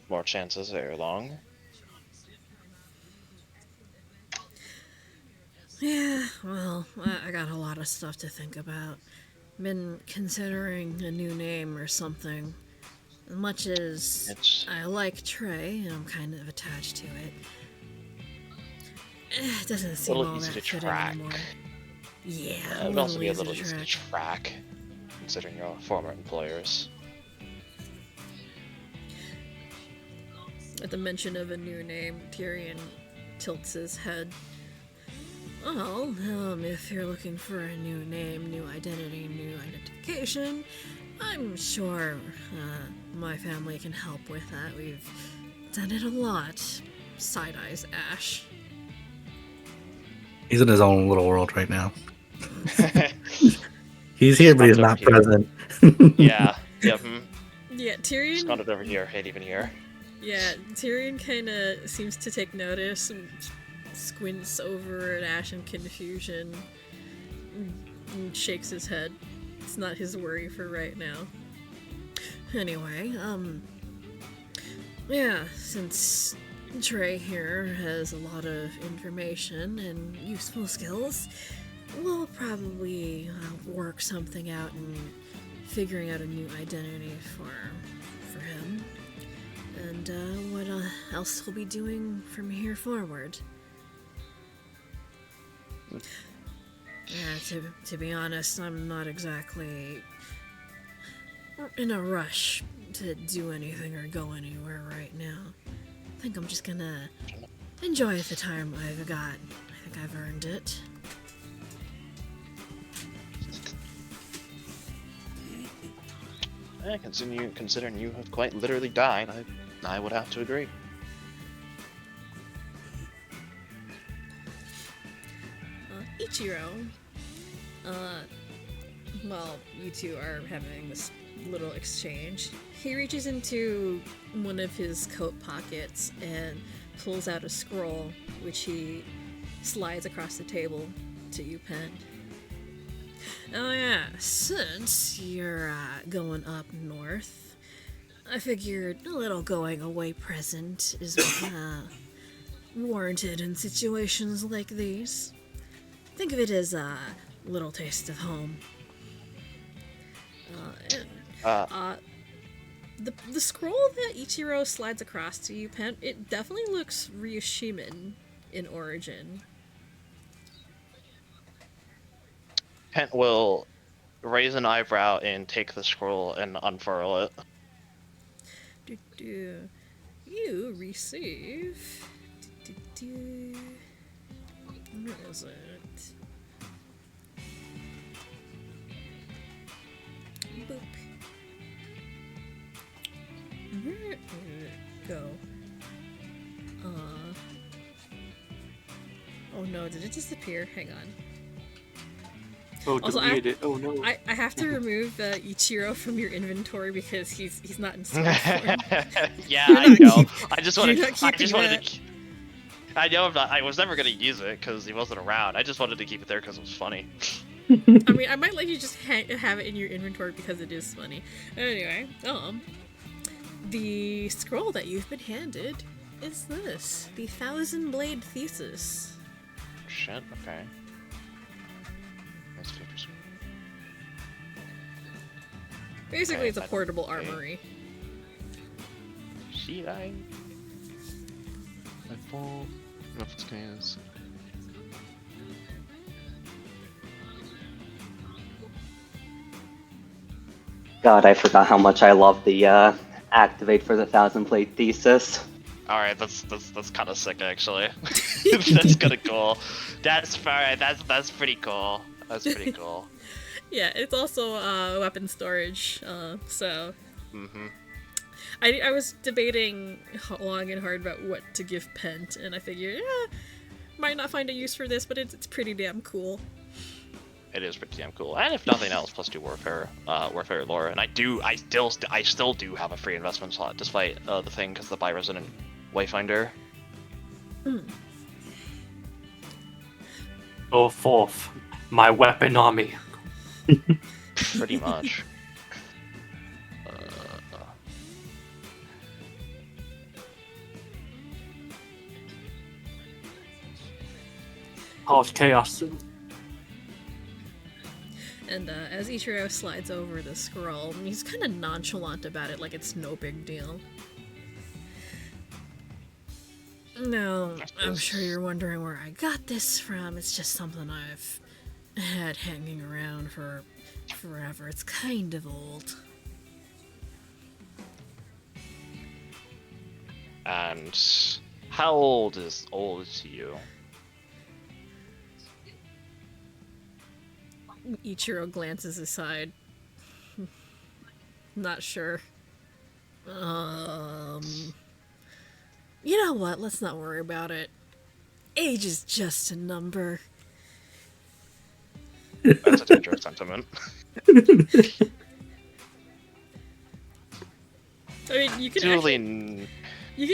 Speaker 6: more chances ere long.
Speaker 1: Yeah, well, I got a lot of stuff to think about. Been considering a new name or something. As much as I like Trey, and I'm kind of attached to it, it doesn't seem all that fitting anymore. Yeah,
Speaker 6: it would also be a little easy to track, considering your former employers.
Speaker 1: At the mention of a new name, Tyrion tilts his head. Well, if you're looking for a new name, new identity, new identification, I'm sure my family can help with that. We've done it a lot. Side-eyes Ash.
Speaker 5: He's in his own little world right now. He's here, but he's not present.
Speaker 6: Yeah. Yep.
Speaker 1: Yeah, Tyrion.
Speaker 6: Just got it over here. Ain't even here.
Speaker 1: Yeah, Tyrion kind of seems to take notice and squints over at Ash in confusion and shakes his head. It's not his worry for right now. Anyway, yeah, since Trey here has a lot of information and useful skills, we'll probably work something out and figuring out a new identity for him. And what else he'll be doing from here forward. Yeah, to be honest, I'm not exactly in a rush to do anything or go anywhere right now. I think I'm just gonna enjoy the time I've got. I think I've earned it.
Speaker 6: Yeah, considering you have quite literally died, I would have to agree.
Speaker 1: Ichiro, well, you two are having this little exchange. He reaches into one of his coat pockets and pulls out a scroll, which he slides across the table to you, Pen. Oh yeah, since you're going up north, I figured a little going away present is warranted in situations like these. Think of it as a little taste of home. The scroll that Ichiro slides across to you, Pen, it definitely looks Ryoshiman in origin.
Speaker 6: Pent will raise an eyebrow and take the scroll and unfurl it.
Speaker 1: You receive... Where is it? Boop. Where did it go? Oh no, did it disappear? Hang on.
Speaker 4: Oh,
Speaker 1: Also,
Speaker 4: deleted it. Oh no.
Speaker 1: I have to remove Ichiro from your inventory because he's not in store form.
Speaker 6: Yeah, I know. I know I was never gonna use it because he wasn't around. I just wanted to keep it there because it was funny.
Speaker 1: I mean, I might let you just have it in your inventory because it is funny. Anyway, the scroll that you've been handed is this, the Thousand Blade Thesis.
Speaker 6: Shit. Okay. That's 50%.
Speaker 1: Basically, it's a portable armory.
Speaker 6: See, I fall. Weapons can I use?
Speaker 3: God, I forgot how much I love the activate for the 1,000 plate thesis.
Speaker 6: Alright, that's kind of sick actually. That's kind of cool. That's fine. That's pretty cool. That's pretty cool.
Speaker 1: Yeah, it's also weapon storage. So
Speaker 6: Mm-hmm.
Speaker 1: I was debating long and hard about what to give Pent, and I figured, might not find a use for this, but it's pretty damn cool.
Speaker 6: It is pretty damn cool. And if nothing else, +2 warfare, warfare lore. And I still do have a free investment slot, despite the thing, because the buy resident wayfinder.
Speaker 4: Go forth, my weapon army.
Speaker 6: Pretty much.
Speaker 4: Cause chaos.
Speaker 1: And as Ichiro slides over the scroll, he's kind of nonchalant about it, like it's no big deal. No, I'm sure you're wondering where I got this from. It's just something I've had hanging around for forever. It's kind of old.
Speaker 6: And how old is old to you?
Speaker 1: Ichiro glances aside. Not sure. You know what? Let's not worry about it. Age is just a number.
Speaker 6: That's a dangerous sentiment.
Speaker 1: I mean, you can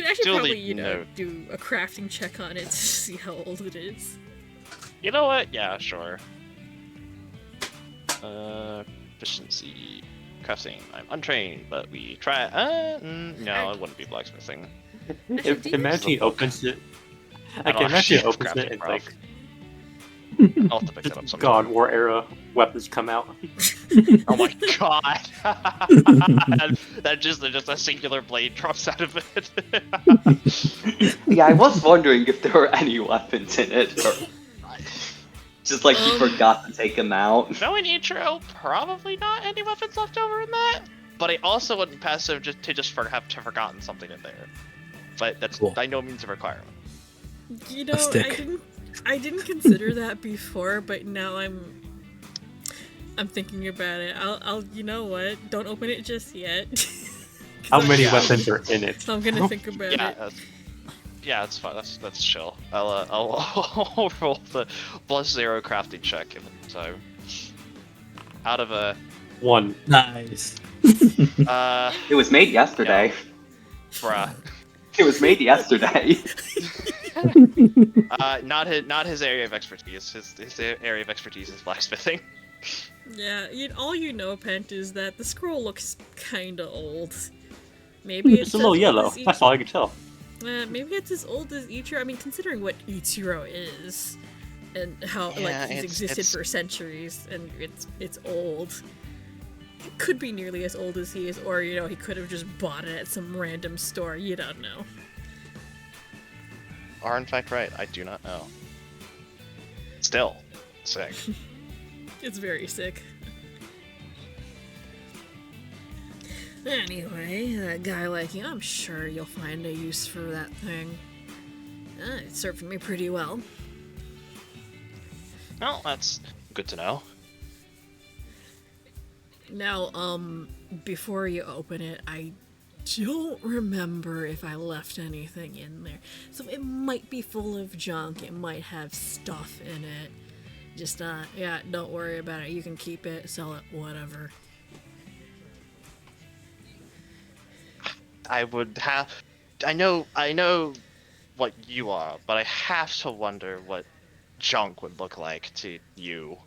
Speaker 1: actually probably, do a crafting check on it to see how old it is.
Speaker 6: You know what? Yeah, sure. Efficiency. Crafting. I'm untrained, but we try. No, it wouldn't be blacksmithing.
Speaker 4: Imagine he opens it. I can imagine he opens it and like
Speaker 6: I'll have to pick it up sometime.
Speaker 4: God War era weapons come out.
Speaker 6: Oh my god! that just a singular blade drops out of it.
Speaker 3: Yeah, I was wondering if there were any weapons in it, or just like he forgot to take them out.
Speaker 6: Knowing Ichiro, probably not any weapons left over in that. But I also wouldn't pass him have forgotten something in there. But that's by no means a requirement.
Speaker 1: You know, I didn't consider that before, but now I'm thinking about it. I'll you know what? Don't open it just yet.
Speaker 4: How many weapons are in it?
Speaker 1: So I'm gonna think about it.
Speaker 6: Yeah, it's fine. That's chill. I'll roll the +0 crafting check in the time. Out of a
Speaker 4: 1.
Speaker 5: Nice.
Speaker 3: It was made yesterday.
Speaker 6: Yeah. Bruh.
Speaker 3: It was made yesterday.
Speaker 6: Not his area of expertise. His area of expertise is blacksmithing.
Speaker 1: Yeah, all you know, Pent, is that the scroll looks kinda old. Maybe
Speaker 4: it's a little yellow. That's all I can tell.
Speaker 1: Maybe it's as old as Ichiro. I mean, considering what Ichiro is, and how he's existed for centuries, and it's old. It could be nearly as old as he is, or he could have just bought it at some random store. You don't know.
Speaker 6: Are in fact right. I do not know. Still, sick.
Speaker 1: It's very sick. Anyway, a guy like you, I'm sure you'll find a use for that thing. It served me pretty well.
Speaker 6: Well, that's good to know.
Speaker 1: Now, before you open it, I don't remember if I left anything in there. So it might be full of junk, it might have stuff in it. Just, yeah, don't worry about it. You can keep it, sell it, whatever.
Speaker 6: I know what you are, but I have to wonder what junk would look like to you,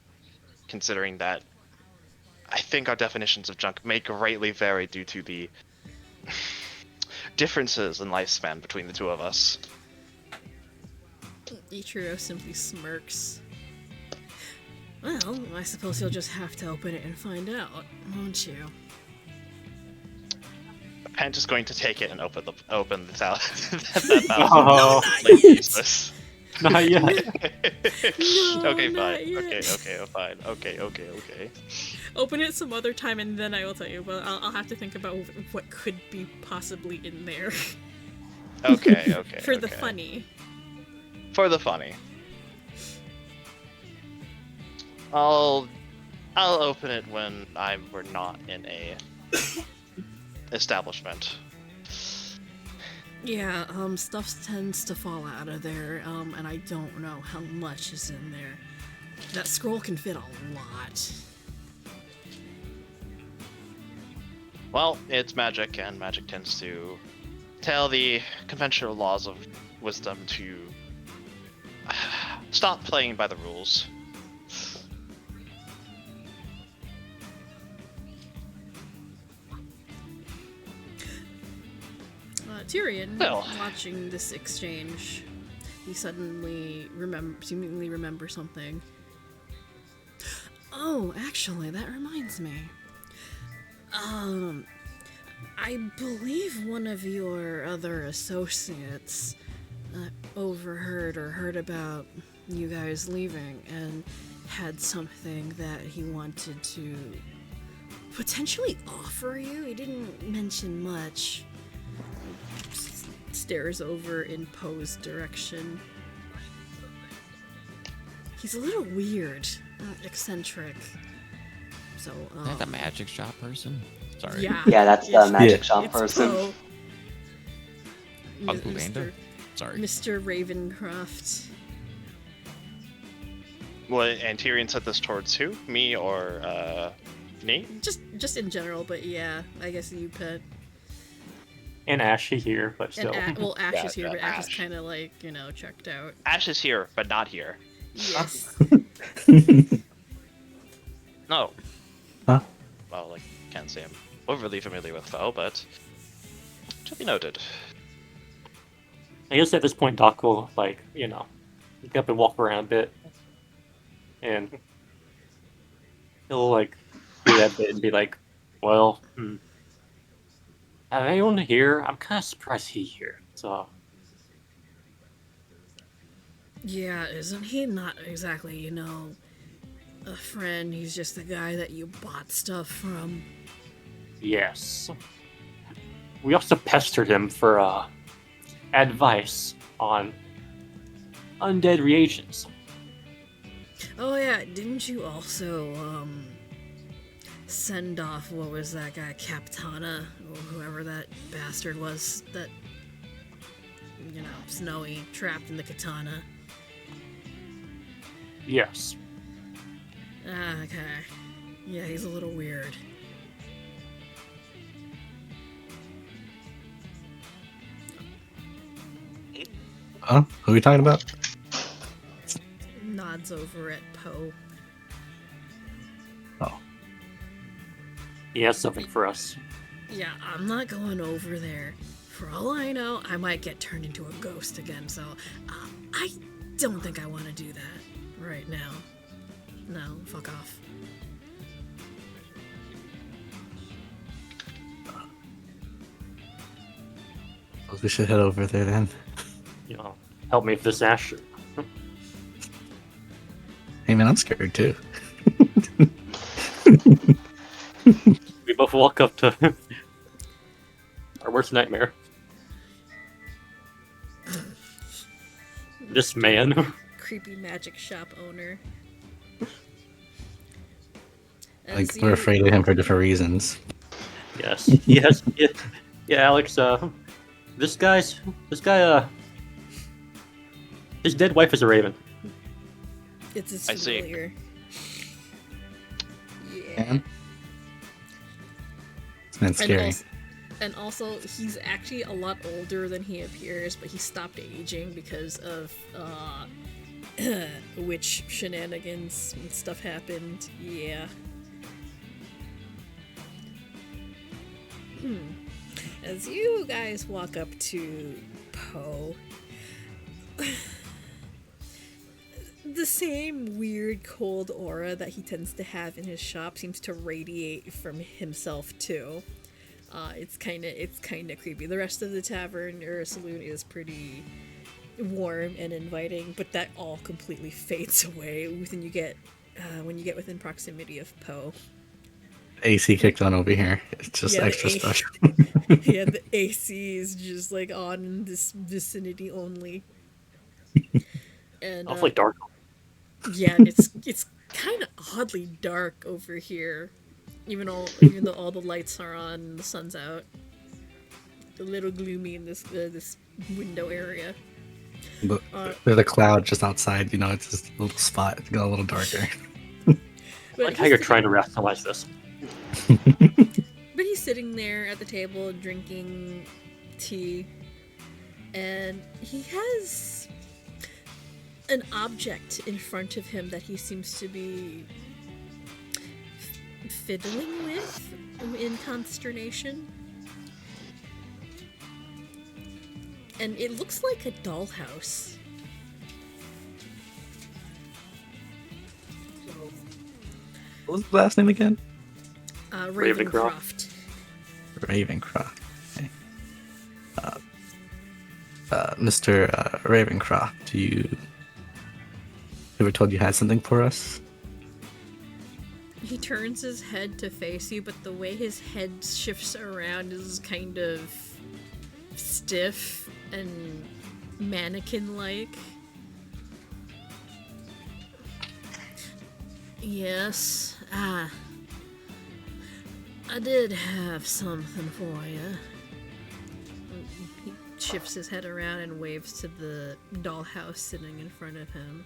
Speaker 6: considering that I think our definitions of junk may greatly vary due to the differences in lifespan between the two of us.
Speaker 1: Ichiro simply smirks. Well, I suppose you'll just have to open it and find out, won't you?
Speaker 6: Pent is going to take it and open this out.
Speaker 4: Oh. Not yet.
Speaker 6: Okay,
Speaker 1: not
Speaker 6: fine.
Speaker 1: yet.
Speaker 6: Okay, fine. Okay.
Speaker 1: Open it some other time and then I will tell you. But I'll have to think about what could be possibly in there
Speaker 6: Okay.
Speaker 1: for the funny.
Speaker 6: For the funny. I'll open it when we're not in a establishment.
Speaker 1: Yeah, stuff tends to fall out of there, and I don't know how much is in there. That scroll can fit a lot.
Speaker 6: Well, it's magic, and magic tends to tell the conventional laws of wisdom to stop playing by the rules.
Speaker 1: Tyrion,
Speaker 6: Well.
Speaker 1: watching this exchange, he suddenly seemingly remembers something. Oh, actually, that reminds me. I believe one of your other associates overheard or heard about you guys leaving and had something that he wanted to potentially offer you. He didn't mention much. Stares over in Poe's direction. He's a little weird, eccentric. So,
Speaker 2: Is that the magic shop person? Sorry.
Speaker 1: yeah,
Speaker 3: that's the magic
Speaker 5: Yeah.
Speaker 3: shop
Speaker 1: it's
Speaker 3: person.
Speaker 1: Poe.
Speaker 2: Uncle Panda? Sorry.
Speaker 1: Mr. Ravencroft.
Speaker 6: Well, and Tyrion said this towards who? Me or me?
Speaker 1: Just in general, but yeah, I guess you pet.
Speaker 4: And Ashy here, but
Speaker 1: And
Speaker 4: still.
Speaker 1: Ash
Speaker 6: Yeah,
Speaker 1: is here, but Ash is
Speaker 6: Ash.
Speaker 1: kind of like, checked out.
Speaker 6: Ash is here, but not here.
Speaker 1: Yes.
Speaker 6: No.
Speaker 5: Huh?
Speaker 6: Well, can't say I'm overly familiar with Foe, but to be noted.
Speaker 4: I guess at this point, Doc will, get up and walk around a bit. And he'll, do that bit and be like, well, anyone here? I'm kind of surprised he's here. So,
Speaker 1: Yeah, isn't he not exactly, a friend? He's just the guy that you bought stuff from.
Speaker 4: yes. We also pestered him for, advice on undead reagents.
Speaker 1: Oh yeah, didn't you also, send off, what was that guy, Captana, or whoever that bastard was that, Snowy trapped in the katana?
Speaker 4: Yes.
Speaker 1: Ah, okay. Yeah, he's a little weird.
Speaker 5: Huh? Who are we talking about?
Speaker 1: Nods over at Poe.
Speaker 5: Oh.
Speaker 4: He has something for us.
Speaker 1: Yeah, I'm not going over there. For all I know, I might get turned into a ghost again, so I don't think I want to do that right now. No, fuck off.
Speaker 5: Suppose we should head over there then.
Speaker 4: Help me with this Ash.
Speaker 5: Hey man, I'm scared too.
Speaker 4: We both walk up to our worst nightmare. This man.
Speaker 1: Creepy magic shop owner.
Speaker 5: Like we're afraid of him for different reasons.
Speaker 4: Yes. Yes. Yeah, Alex, this guy, his dead wife is a raven.
Speaker 1: It's his
Speaker 6: I see.
Speaker 1: familiar. Yeah.
Speaker 5: Man. This man's scary.
Speaker 1: And also, he's actually a lot older than he appears, but he stopped aging because of witch shenanigans and stuff happened. Yeah. As you guys walk up to Poe, the same weird cold aura that he tends to have in his shop seems to radiate from himself too. It's kind of creepy. The rest of the tavern or saloon is pretty warm and inviting, but that all completely fades away when you get within proximity of Poe.
Speaker 5: AC kicked on over here. It's just extra special.
Speaker 1: Yeah, the AC is just like on in this vicinity only. And
Speaker 4: Awfully dark.
Speaker 1: yeah, and it's kind of oddly dark over here, even though all the lights are on and the sun's out. A little gloomy in this window area.
Speaker 5: But there's a cloud just outside. You know, it's just a little spot. It's got a little darker.
Speaker 4: I like how you're trying to rationalize this.
Speaker 1: But he's sitting there at the table drinking tea, and he has an object in front of him that he seems to be fiddling with in consternation. And it looks like a dollhouse.
Speaker 5: What was the last name again?
Speaker 1: Ravencroft.
Speaker 5: Ravencroft. Okay. Mr. Ravencroft, you ever told you had something for us?
Speaker 1: He turns his head to face you, but the way his head shifts around is kind of stiff and mannequin-like. Yes, I did have something for you. He shifts his head around and waves to the dollhouse sitting in front of him.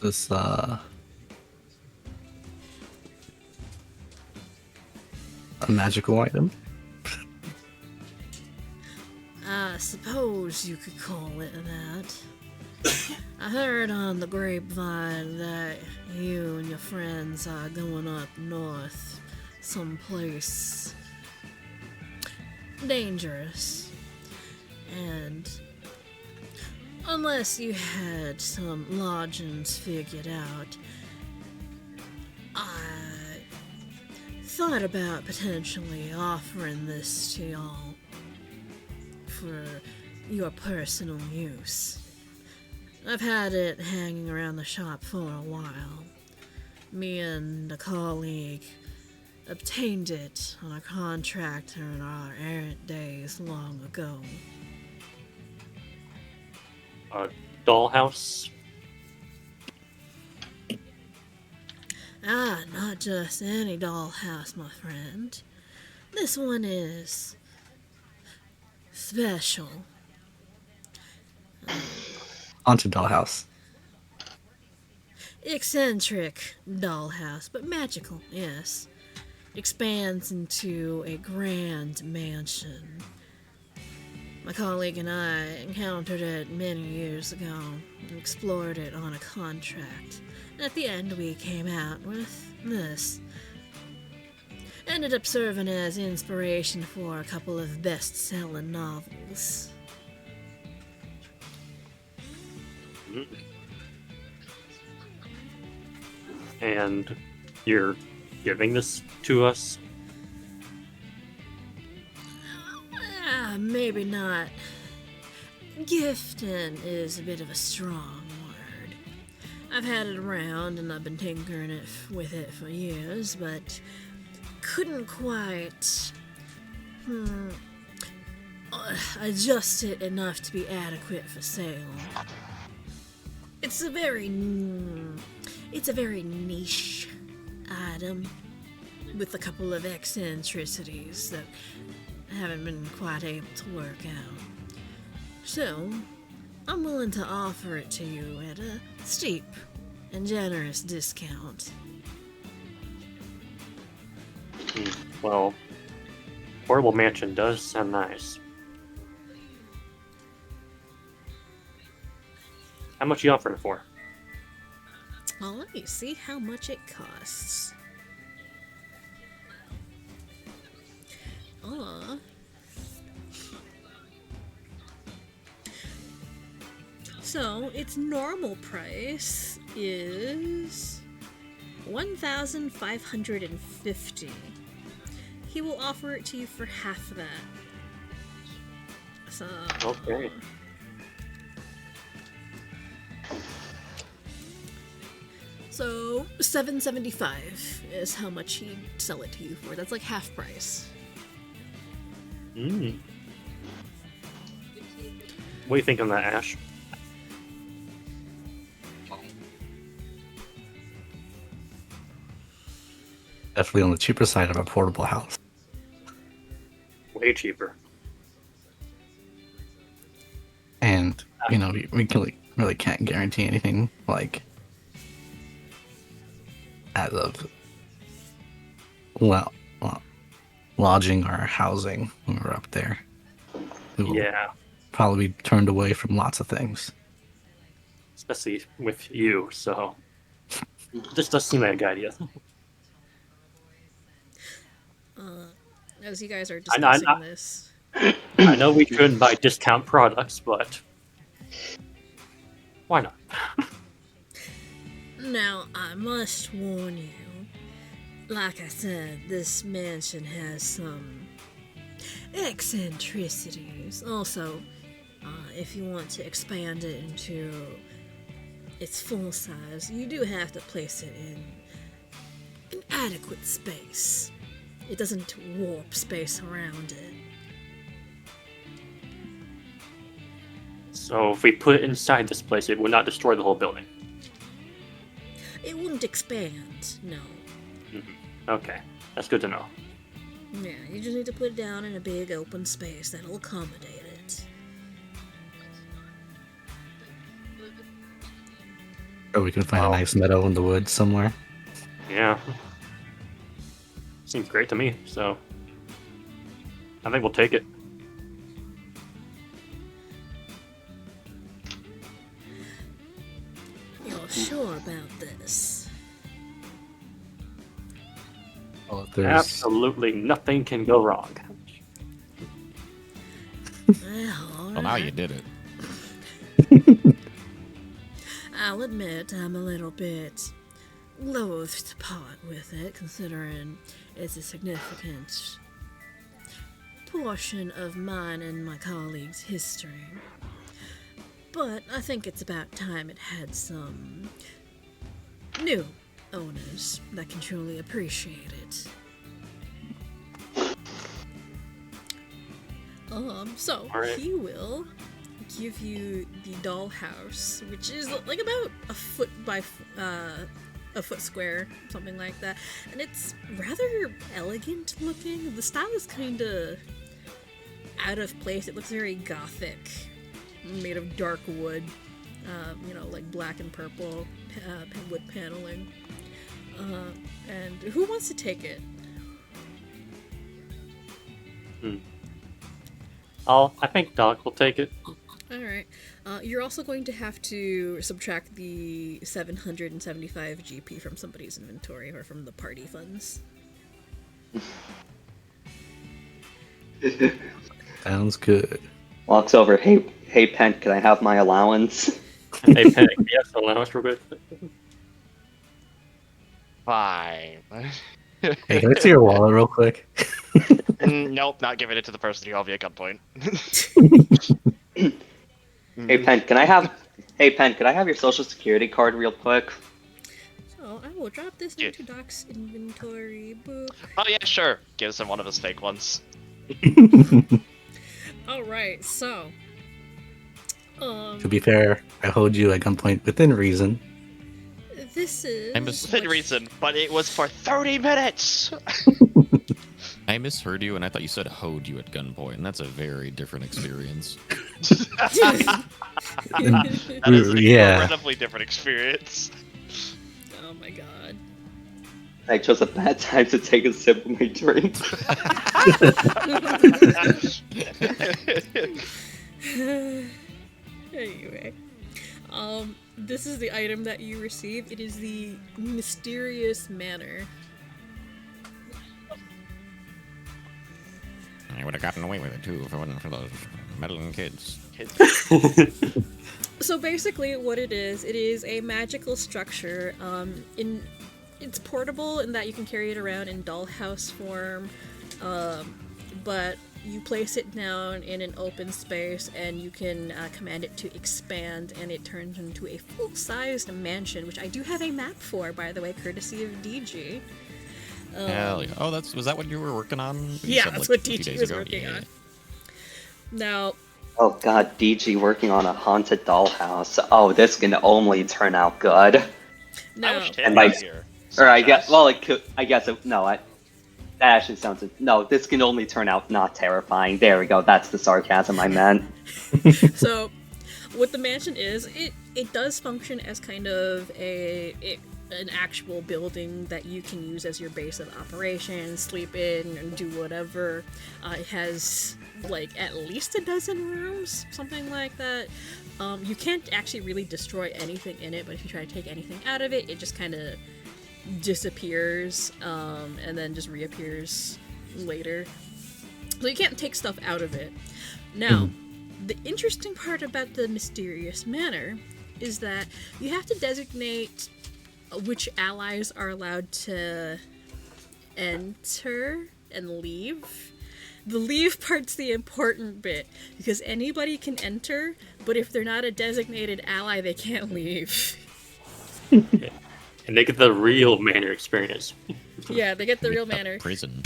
Speaker 5: This, a magical item?
Speaker 1: I suppose you could call it that. I heard on the grapevine that you and your friends are going up north, someplace dangerous. And unless you had some lodgings figured out, I thought about potentially offering this to y'all for your personal use. I've had it hanging around the shop for a while. Me and a colleague obtained it on a contract in our errant days long ago.
Speaker 4: A dollhouse?
Speaker 1: Ah, not just any dollhouse, my friend. This one is special.
Speaker 5: Haunted dollhouse.
Speaker 1: Eccentric dollhouse, but magical, yes. Expands into a grand mansion. My colleague and I encountered it many years ago and explored it on a contract. And at the end, we came out with this. Ended up serving as inspiration for a couple of best-selling novels.
Speaker 4: And you're giving this to us?
Speaker 1: Maybe not. Gifting is a bit of a strong word. I've had it around and I've been tinkering with it for years, but couldn't quite adjust it enough to be adequate for sale. It's a very niche item with a couple of eccentricities that I haven't been quite able to work out. So, I'm willing to offer it to you at a steep and generous discount.
Speaker 4: Well, Horrible Mansion does sound nice. How much are you offering it for?
Speaker 1: Well, let me see how much it costs. So, its normal price is 1,550. He will offer it to you for half that. So.
Speaker 4: Okay.
Speaker 1: So 775 is how much he'd sell it to you for. That's like half price.
Speaker 4: Mm. What do you think on that, Ash?
Speaker 5: Definitely on the cheaper side of a portable house.
Speaker 4: Way cheaper.
Speaker 5: And, you know, we really can't guarantee anything, like, as of, well, lodging or housing when we're up there. We will
Speaker 4: Yeah,
Speaker 5: probably be turned away from lots of things.
Speaker 4: especially with you, so this does seem like a good idea.
Speaker 1: As you guys are
Speaker 4: I know-
Speaker 1: discussing this.
Speaker 4: I know we shouldn't buy discount products, but why not?
Speaker 1: Now, I must warn you. Like I said, this mansion has some eccentricities. Also, if you want to expand it into its full size, you do have to place it in an adequate space. It doesn't warp space around it.
Speaker 4: So if we put it inside this place, it will not destroy the whole building.
Speaker 1: It wouldn't expand, no.
Speaker 4: Okay, that's good to know.
Speaker 1: Yeah, you just need to put it down in a big open space that'll accommodate it.
Speaker 5: Or we can find a nice meadow in the woods somewhere.
Speaker 4: Yeah. Seems great to me, so I think we'll take it.
Speaker 1: You're sure about this?
Speaker 5: Oh, there's
Speaker 4: Absolutely nothing can go wrong.
Speaker 2: Well, now you did it.
Speaker 1: I'll admit I'm a little bit loath to part with it, considering it's a significant portion of mine and my colleagues' history. But I think it's about time it had some new owners that can truly appreciate it. So
Speaker 4: Alright.
Speaker 1: he will give you the dollhouse, which is like about a foot by a foot square, something like that, and it's rather elegant looking. The style is kind of out of place. It looks very gothic, made of dark wood, like black and purple wood paneling. And who wants to take it?
Speaker 4: I think Doc will take it.
Speaker 1: Alright. You're also going to have to subtract the 775 GP from somebody's inventory or from the party funds.
Speaker 5: sounds good.
Speaker 3: Walks over. Hey, Pen, can I have my allowance?
Speaker 4: Hey, Penny, yes, allowance real quick.
Speaker 6: Fine.
Speaker 5: Hey, can I see your wallet real quick?
Speaker 6: Nope, not giving it to the person who held me at gunpoint.
Speaker 3: Hey, Pen, can I have your social security card real quick?
Speaker 1: So I will drop this
Speaker 6: Yeah.
Speaker 1: into Doc's inventory book.
Speaker 6: Oh yeah, sure. Gives him one of his fake ones.
Speaker 1: Alright, so.
Speaker 5: To be fair, I hold you at gunpoint within reason.
Speaker 1: This is.
Speaker 6: Within reason, but it was for 30 minutes!
Speaker 2: I misheard you, and I thought you said hoed you at gunpoint, and that's a very different experience.
Speaker 6: That is an
Speaker 5: Yeah.
Speaker 6: incredibly different experience.
Speaker 1: Oh my god.
Speaker 3: I chose a bad time to take a sip of my drink.
Speaker 1: Anyway. This is the item that you receive. It is the Mysterious Manor.
Speaker 2: I would have gotten away with it too if it wasn't for those meddling kids.
Speaker 1: So basically what it is a magical structure. it's portable in that you can carry it around in dollhouse form, but you place it down in an open space and you can command it to expand, and it turns into a full-sized mansion, which I do have a map for, by the way, courtesy of DG.
Speaker 2: Hell yeah. Oh, was that what you were working on? You
Speaker 1: Yeah,
Speaker 2: said,
Speaker 1: that's
Speaker 2: like,
Speaker 1: what
Speaker 2: a few
Speaker 1: DG
Speaker 2: days
Speaker 1: was
Speaker 2: ago?
Speaker 1: working
Speaker 2: Yeah.
Speaker 1: on. Now,
Speaker 3: Oh god, DG working on a haunted dollhouse. Oh, this can only turn out good.
Speaker 6: I
Speaker 1: now,
Speaker 6: wish Tim
Speaker 3: And
Speaker 6: was
Speaker 3: by-
Speaker 6: here.
Speaker 3: Or I guess,
Speaker 6: Yes.
Speaker 3: well, it could. I guess it. No, that actually sounds. No, this can only turn out not terrifying. There we go. That's the sarcasm I meant.
Speaker 1: so what the mansion is, it does function as kind of an actual building that you can use as your base of operations, sleep in, and do whatever. It has like at least a dozen rooms, something like that. You can't actually really destroy anything in it, but if you try to take anything out of it, it just kind of disappears and then just reappears later. So you can't take stuff out of it. Now, the interesting part about the mysterious manor is that you have to designate which allies are allowed to enter and leave. The leave part's the important bit, because anybody can enter, but if they're not a designated ally, they can't leave.
Speaker 4: And they get the real manor experience.
Speaker 1: Yeah, they get the real
Speaker 2: The
Speaker 1: manor.
Speaker 2: Prison.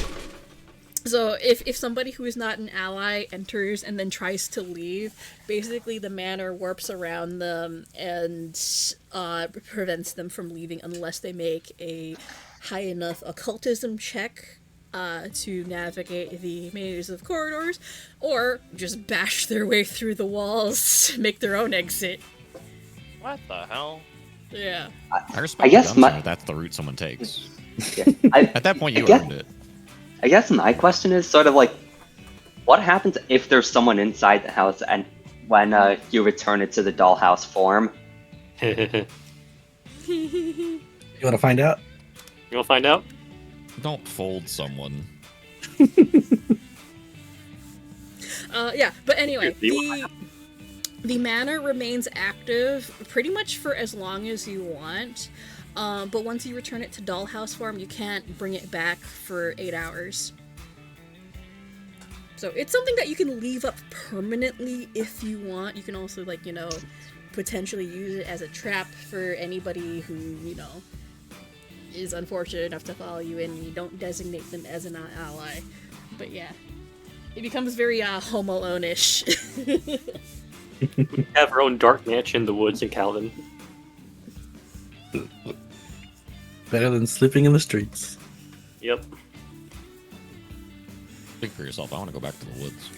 Speaker 1: So if somebody who is not an ally enters and then tries to leave, basically the manor warps around them and prevents them from leaving unless they make a high enough occultism check to navigate the maze of corridors, or just bash their way through the walls to make their own exit.
Speaker 6: What the hell?
Speaker 1: Yeah.
Speaker 2: I respect
Speaker 3: I guess
Speaker 2: the
Speaker 3: my-
Speaker 2: gunslinger if that's the route someone takes.
Speaker 3: Yeah,
Speaker 2: At that point, you
Speaker 3: guess-
Speaker 2: earned it.
Speaker 3: I guess my question is sort of like, what happens if there's someone inside the house and when you return it to the dollhouse form?
Speaker 4: You
Speaker 5: You want to find out?
Speaker 4: wanna find out?
Speaker 2: Don't fold someone.
Speaker 1: Yeah, but anyway,
Speaker 4: You-
Speaker 1: the manor remains active pretty much for as long as you want, but once you return it to dollhouse form, you can't bring it back for 8 hours. So it's something that you can leave up permanently if you want. You can also, like, you know, potentially use it as a trap for anybody who, you know, is unfortunate enough to follow you in and you don't designate them as an ally. But yeah, it becomes very Home Alone-ish.
Speaker 4: We have our own dark mansion in the woods in Calvin.
Speaker 5: Better than sleeping in the streets.
Speaker 4: Yep.
Speaker 2: Think for yourself. I want to go back to the woods.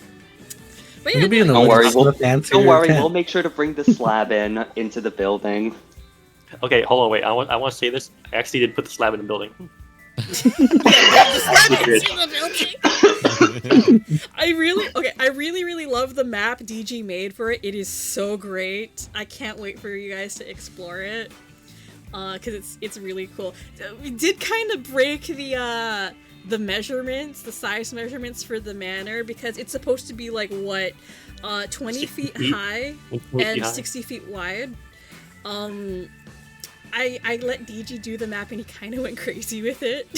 Speaker 1: But
Speaker 5: You
Speaker 1: yeah,
Speaker 5: could be in the
Speaker 3: Don't
Speaker 5: woods
Speaker 3: worry,
Speaker 5: with
Speaker 3: we'll-
Speaker 5: a fancy
Speaker 3: Don't worry,
Speaker 5: tent.
Speaker 3: we'll make sure to bring the slab into the building.
Speaker 4: Okay, hold on, wait. I want to say this. I actually did put the slab in the building.
Speaker 1: I really love the map DG made for it. It is so great. I can't wait for you guys to explore it. Cause it's really cool. We did kind of break the measurements, the size measurements for the manor, because it's supposed to be like 20 feet high and 60 feet wide. I let DG do the map and he kind of went crazy with it.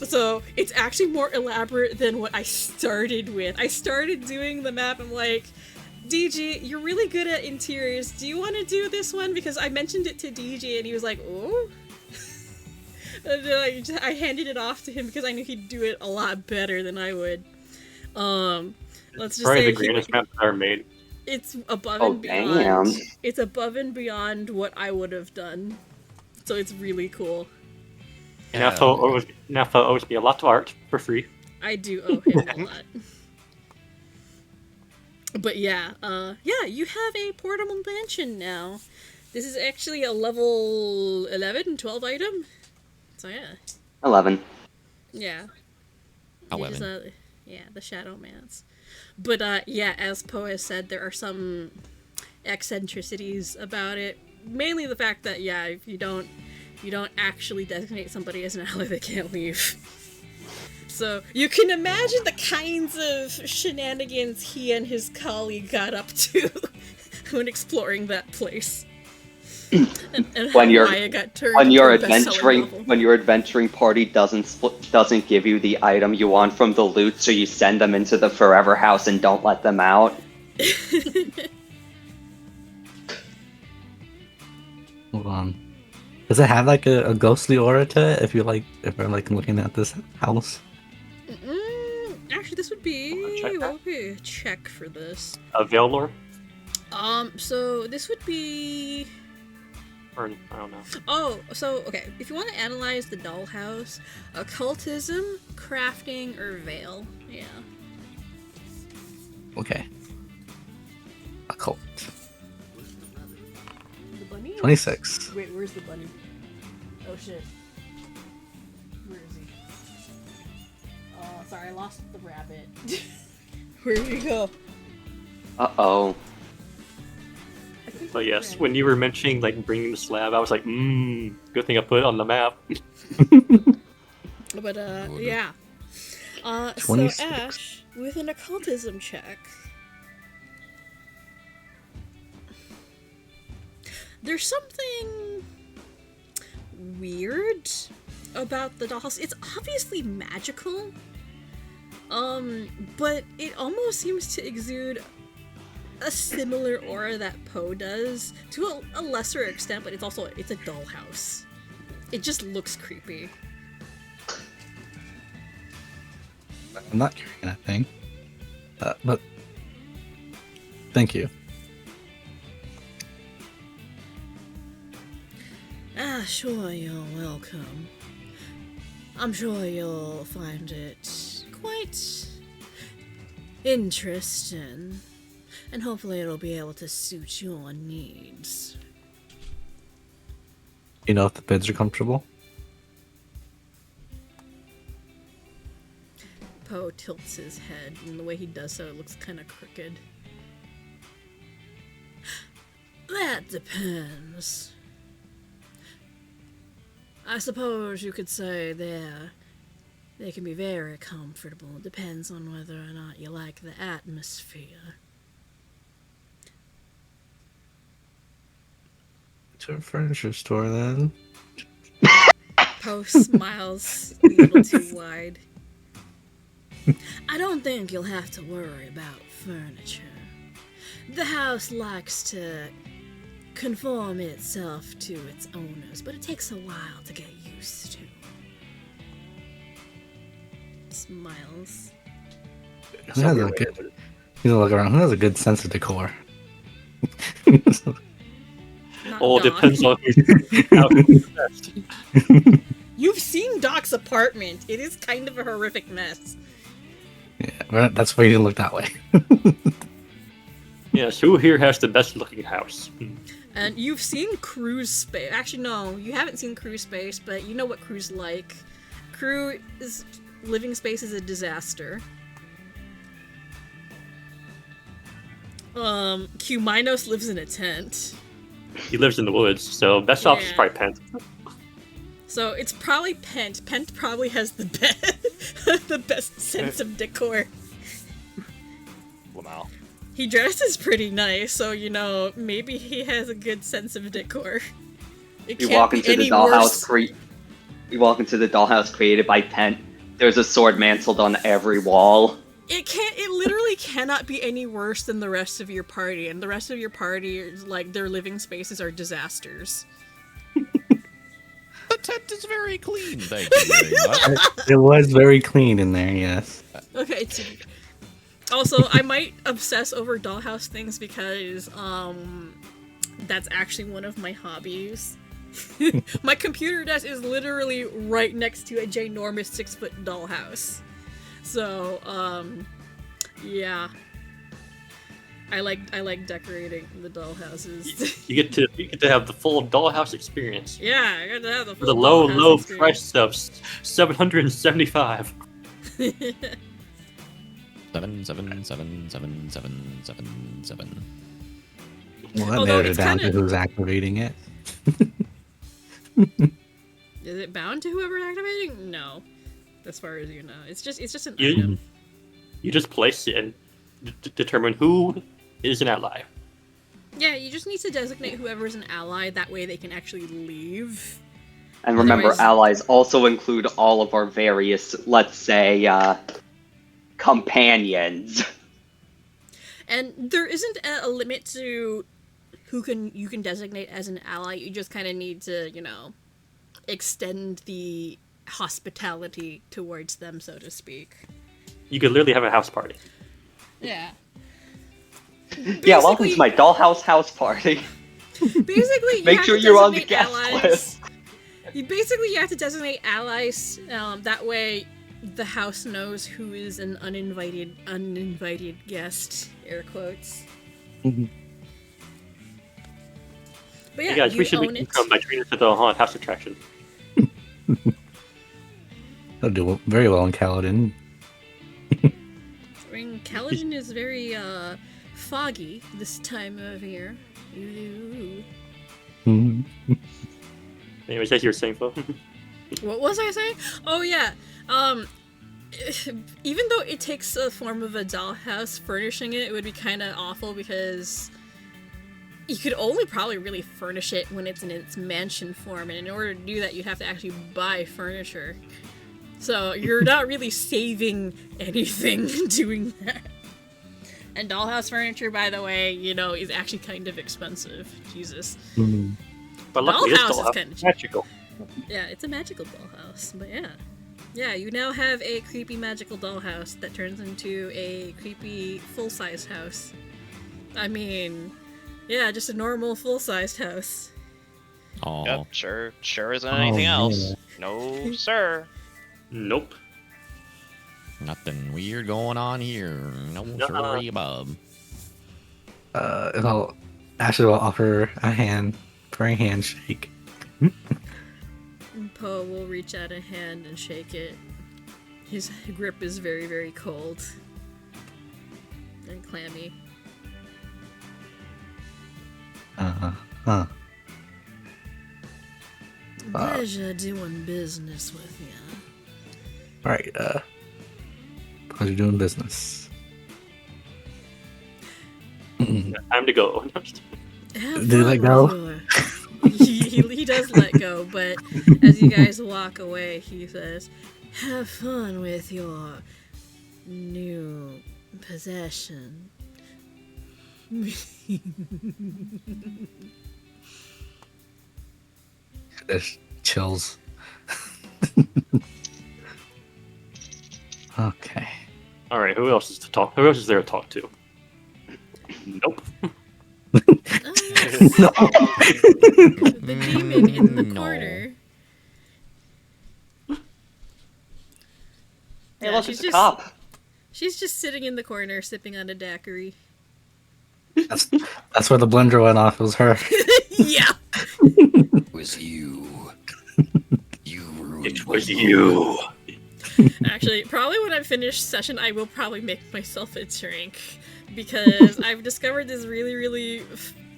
Speaker 1: So it's actually more elaborate than what I started with. I started doing the map, I'm like, DG, you're really good at interiors. Do you want to do this one? Because I mentioned it to DG and he was like, oh. And then I handed it off to him because I knew he'd do it a lot better than I would. Let's just
Speaker 4: Probably
Speaker 1: say
Speaker 4: the grandest map ever made.
Speaker 1: it's above
Speaker 3: Oh,
Speaker 1: and beyond.
Speaker 3: damn.
Speaker 1: It's above and beyond what I would have done. So it's really cool.
Speaker 4: Now owes me a lot of art for free.
Speaker 1: I do owe him a lot. But yeah, you have a portable mansion now. This is actually a level 11, 12 item. So yeah.
Speaker 3: 11.
Speaker 1: Yeah.
Speaker 2: 11.
Speaker 1: Yeah, the Shadow Mance. But yeah, as Poe has said, there are some eccentricities about it. Mainly the fact that, yeah, if you don't actually designate somebody as an ally, they can't leave. So you can imagine the kinds of shenanigans he and his colleague got up to when exploring that place. and
Speaker 3: When
Speaker 1: how
Speaker 3: you're-
Speaker 1: Maya got turned
Speaker 3: when your
Speaker 1: into a bestselling
Speaker 3: adventuring
Speaker 1: novel.
Speaker 3: when your adventuring party doesn't give you the item you want from the loot, so you send them into the forever house and don't let them out.
Speaker 5: Hold on. Does it have like a ghostly aura to it? If we're like looking at this house.
Speaker 1: Actually, this would be
Speaker 4: check that?
Speaker 1: what would be a check for this.
Speaker 4: A veil lore?
Speaker 1: So this would be.
Speaker 4: Or, I don't know.
Speaker 1: Oh, so okay. If you want to analyze the dollhouse, occultism, crafting, or veil. Yeah.
Speaker 5: Okay. Occult.
Speaker 1: The bunny?
Speaker 5: 26.
Speaker 1: Wait, where's the bunny? Oh shit. Where is he? Oh, sorry, I lost the rabbit. Where did he go?
Speaker 3: Uh-oh.
Speaker 1: I think
Speaker 4: But
Speaker 1: he
Speaker 4: yes,
Speaker 1: ran.
Speaker 4: when you were mentioning like bringing the slab, I was like, good thing I put it on the map.
Speaker 1: But yeah. So
Speaker 5: 26.
Speaker 1: Ash, with an occultism check. There's something weird about the dollhouse. It's obviously magical. But it almost seems to exude a similar aura that Poe does, to a lesser extent, but it's a dollhouse. It just looks creepy.
Speaker 5: I'm not carrying that thing. But thank you.
Speaker 1: Sure, you're welcome. I'm sure you'll find it quite interesting, and hopefully it'll be able to suit your needs.
Speaker 5: You know if the bids are comfortable?
Speaker 1: Poe tilts his head, and the way he does so, it looks kind of crooked. That depends. I suppose you could say they can be very comfortable. It depends on whether or not you like the atmosphere.
Speaker 5: To a furniture store then.
Speaker 1: Poe smiles a little too wide. I don't think you'll have to worry about furniture. The house likes to conform itself to its owners, but it takes a while to get used to. Smiles.
Speaker 5: Who has a good, you look around. Who has a good sense of decor?
Speaker 1: Not
Speaker 4: Oh,
Speaker 1: Doc.
Speaker 4: depends on who's best.
Speaker 1: You've seen Doc's apartment. It is kind of a horrific mess.
Speaker 5: Yeah, but that's why you didn't look that way.
Speaker 4: Yes, who here has the best looking house?
Speaker 1: And you've seen Crew's space. Actually, no, you haven't seen Crew's space, but you know what Crew's like. Crew's living space is a disaster. Q Minos lives in a tent.
Speaker 4: He lives in the woods, so best option is
Speaker 1: Yeah.
Speaker 4: probably Pent.
Speaker 1: So it's probably Pent. Pent probably has the the best sense of decor.
Speaker 7: Wow.
Speaker 1: He dresses pretty nice, so maybe he has a good sense of decor. It
Speaker 3: You
Speaker 1: can't
Speaker 3: walk
Speaker 1: be
Speaker 3: into the
Speaker 1: any
Speaker 3: dollhouse
Speaker 1: worse.
Speaker 3: You walk into the dollhouse created by Pent. There's a sword mantled on every wall.
Speaker 1: It literally cannot be any worse than the rest of your party, and the rest of your party is like their living spaces are disasters.
Speaker 2: The tent is very clean, thank you very much.
Speaker 5: It was very clean in there, yes.
Speaker 1: Okay. Also, I might obsess over dollhouse things because that's actually one of my hobbies. My computer desk is literally right next to a ginormous 6-foot dollhouse. So, yeah. I like decorating the dollhouses.
Speaker 4: You get to have the full dollhouse experience
Speaker 1: Yeah, I got to have the
Speaker 4: for
Speaker 1: full
Speaker 4: the low
Speaker 1: dollhouse experience.
Speaker 4: price of $775.
Speaker 2: 7777777.
Speaker 5: Well, that
Speaker 1: Although
Speaker 5: narrowed it
Speaker 1: it's
Speaker 5: down to
Speaker 1: kinda-
Speaker 5: who's activating it.
Speaker 1: Is it bound to whoever's activating? No, as far as you know, it's just an
Speaker 4: You-
Speaker 1: item.
Speaker 4: You just place it and determine who is an ally.
Speaker 1: Yeah, you just need to designate whoever's an ally. That way they can actually leave.
Speaker 3: And remember,
Speaker 1: Otherwise-
Speaker 3: allies also include all of our various, let's say, companions.
Speaker 1: And there isn't a limit to who you can designate as an ally. You just kind of need to, extend the hospitality towards them, so to speak.
Speaker 4: You could literally have a house party.
Speaker 1: Yeah.
Speaker 3: Yeah, welcome to my dollhouse house party.
Speaker 1: Basically, you
Speaker 3: Make
Speaker 1: have
Speaker 3: sure
Speaker 1: to
Speaker 3: you're on the
Speaker 1: designate
Speaker 3: guest
Speaker 1: allies.
Speaker 3: list.
Speaker 1: You have to designate allies. That way, the house knows who is an uninvited guest. Air quotes.
Speaker 5: Mhm.
Speaker 1: But yeah,
Speaker 4: Hey guys,
Speaker 1: you
Speaker 4: we should
Speaker 1: own
Speaker 4: make
Speaker 1: it.
Speaker 4: them by treating it to the haunted house attraction.
Speaker 5: They'll do very well in Kaladin.
Speaker 1: I mean, Kaladin is very foggy this time of year. Ooh.
Speaker 5: Mhm.
Speaker 4: Anyways, as you were saying, Flo.
Speaker 1: What was I saying? Oh yeah. Even though it takes a form of a dollhouse, furnishing it would be kind of awful because you could only probably really furnish it when it's in its mansion form, and in order to do that, you'd have to actually buy furniture. So you're not really saving anything doing that. And dollhouse furniture, by the way, is actually kind of expensive. Jesus.
Speaker 5: Mhm.
Speaker 4: But luckily, this
Speaker 1: Dollhouse is
Speaker 4: dollhouse
Speaker 1: kinda
Speaker 4: is magical.
Speaker 1: Yeah, it's a magical dollhouse, but yeah. Yeah, you now have a creepy magical dollhouse that turns into a creepy full-sized house. I mean, yeah, just a normal full-sized house.
Speaker 2: Oh,
Speaker 6: Yep, sure isn't anything else.
Speaker 5: yeah.
Speaker 6: No, sir.
Speaker 4: Nope.
Speaker 2: nothing weird going on here. No, sorry, bub.
Speaker 5: Ashley will offer a hand for a handshake.
Speaker 1: And Poe will reach out a hand and shake it. His grip is very, very cold. And clammy.
Speaker 5: Huh.
Speaker 1: Pleasure doing business with you.
Speaker 5: Alright, pleasure doing business.
Speaker 4: Time to go.
Speaker 1: Have
Speaker 5: Did he
Speaker 1: fun
Speaker 5: let go?
Speaker 1: with he does let go, but as you guys walk away, he says, "Have fun with your new possession."
Speaker 5: There's chills. Okay.
Speaker 4: All right, who else is to talk? Who else is there to talk to? Nope.
Speaker 1: The demon in the
Speaker 2: No.
Speaker 1: corner.
Speaker 3: Hey,
Speaker 1: Yeah,
Speaker 3: look,
Speaker 1: she's
Speaker 3: it's a cop.
Speaker 1: She's just sitting in the corner, sipping on a daiquiri.
Speaker 5: That's where the blender went off. It was her.
Speaker 1: Yeah.
Speaker 8: It was you. You ruined
Speaker 4: It was you.
Speaker 1: Actually, probably when I finish session, I will probably make myself a drink because I've discovered this really, really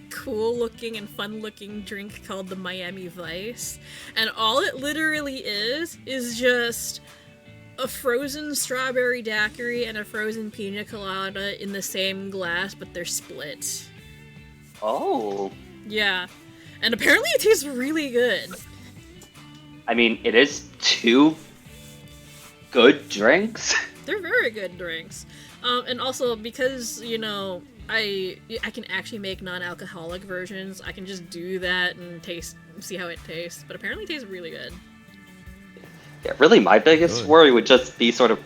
Speaker 1: cool looking and fun looking drink called the Miami Vice, and all it literally is just a frozen strawberry daiquiri and a frozen pina colada in the same glass, but they're split.
Speaker 3: Oh.
Speaker 1: Yeah, and apparently it tastes really good.
Speaker 3: I mean, it is two good drinks.
Speaker 1: They're very good drinks. And also because, I can actually make non-alcoholic versions, I can just do that and see how it tastes. But apparently it tastes really good.
Speaker 3: Yeah, really, my biggest
Speaker 2: Good.
Speaker 3: worry would just be sort of...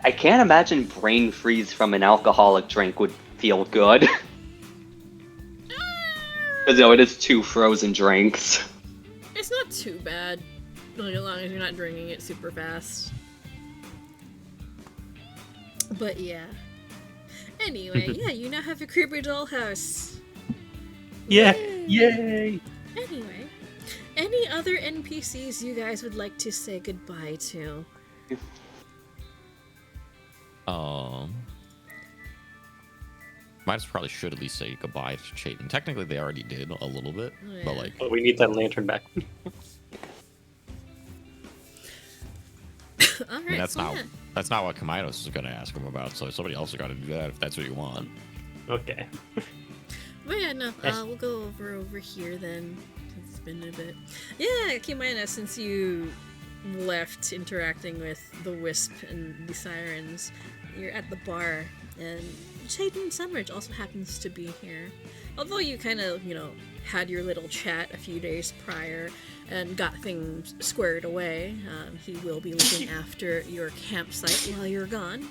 Speaker 3: I can't imagine brain freeze from an alcoholic drink would feel good. Because, it is two frozen drinks.
Speaker 1: It's not too bad, as long as you're not drinking it super fast. But yeah. Anyway, yeah, you now have a creepy dollhouse.
Speaker 4: Yeah. Yay.
Speaker 1: Anyway, any other NPCs you guys would like to say goodbye to?
Speaker 2: Might probably should at least say goodbye to Chayton. Technically, they already did a little bit, but
Speaker 1: Yeah.
Speaker 2: like,
Speaker 4: Oh, we need that lantern back.
Speaker 1: All right,
Speaker 2: I mean, that's
Speaker 1: so
Speaker 2: not
Speaker 1: yeah.
Speaker 2: that's not what Kamitos is gonna ask him about. So somebody else has got to do that if that's what you want.
Speaker 4: Okay.
Speaker 1: But yeah, no,
Speaker 4: Yes.
Speaker 1: we'll go over here then. It's been a bit. Yeah, Kimina, since you left interacting with the Wisp and the Sirens, you're at the bar, and Shaden Sunridge also happens to be here. Although you kind of, had your little chat a few days prior and got things squared away, he will be looking after your campsite while you're gone.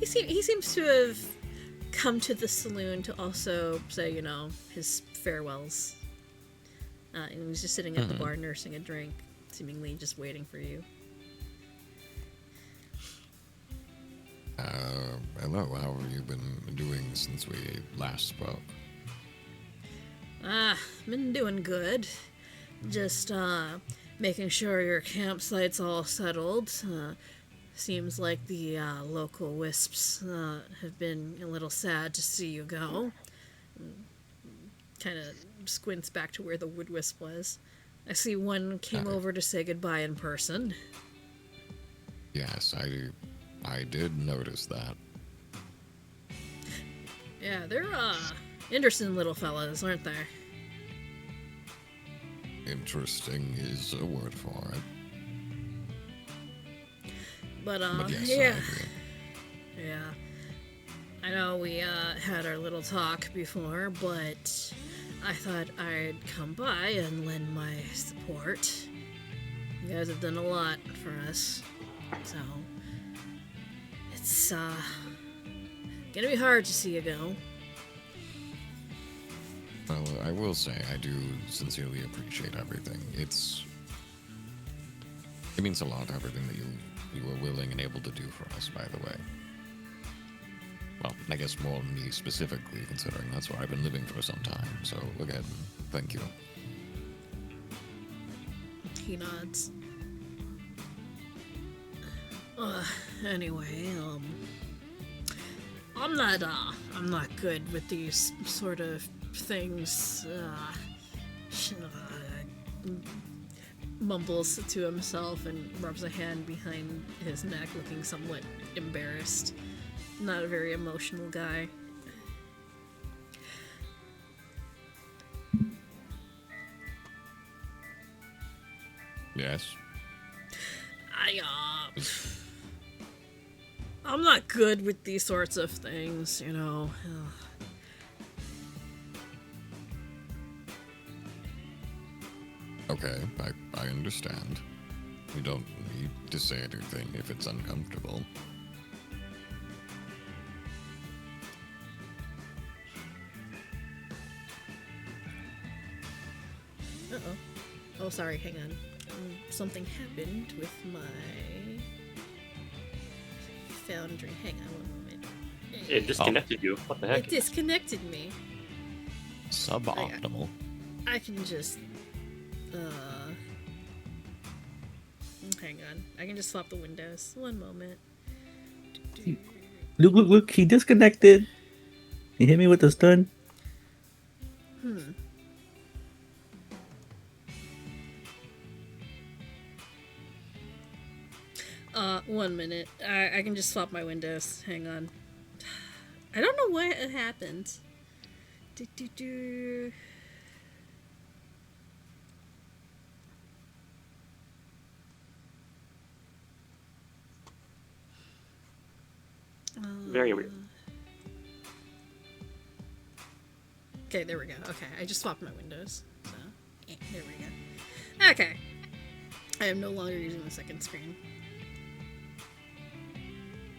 Speaker 1: He seems to have come to the saloon to also say, his farewells. And he's just sitting at the bar nursing a drink, seemingly just waiting for you.
Speaker 8: Hello, how have you been doing since we last spoke?
Speaker 1: Been doing good. Just, making sure your campsite's all settled. Seems like the, local wisps, have been a little sad to see you go. Kind of squints back to where the wood wisp was. I see one came over to say goodbye in person.
Speaker 8: Yes, I did notice that.
Speaker 1: Yeah, they're, interesting little fellas, aren't they?
Speaker 8: Interesting is a word for it.
Speaker 1: But
Speaker 8: yes,
Speaker 1: yeah.
Speaker 8: I agree.
Speaker 1: Yeah. I know we, had our little talk before, but I thought I'd come by and lend my support. You guys have done a lot for us, so it's, gonna be hard to see you go.
Speaker 8: Well, I will say I do sincerely appreciate everything. It means a lot, everything that you were willing and able to do for us, by the way. Well, I guess more me specifically, considering that's where I've been living for some time. So, again, thank you.
Speaker 1: He nods. Anyway, I'm not good with these sort of things. Mumbles to himself and rubs a hand behind his neck, looking somewhat embarrassed. Not a very emotional guy.
Speaker 8: Yes?
Speaker 1: I'm not good with these sorts of things,
Speaker 8: Okay, I understand. You don't need to say anything if it's uncomfortable.
Speaker 1: Uh-oh. Oh, sorry, hang on. Something happened with my foundry. Hang on one moment.
Speaker 4: It disconnected you. What the heck?
Speaker 1: It disconnected me.
Speaker 2: Suboptimal.
Speaker 1: I can just... hang on. I can just swap the windows. One moment.
Speaker 5: Look, he disconnected. He hit me with the stun.
Speaker 1: One minute. I can just swap my windows. Hang on. I don't know why it happened.
Speaker 4: Very weird.
Speaker 1: Okay, there we go. Okay, I just swapped my windows. So, there we go. Okay. I am no longer using the second screen.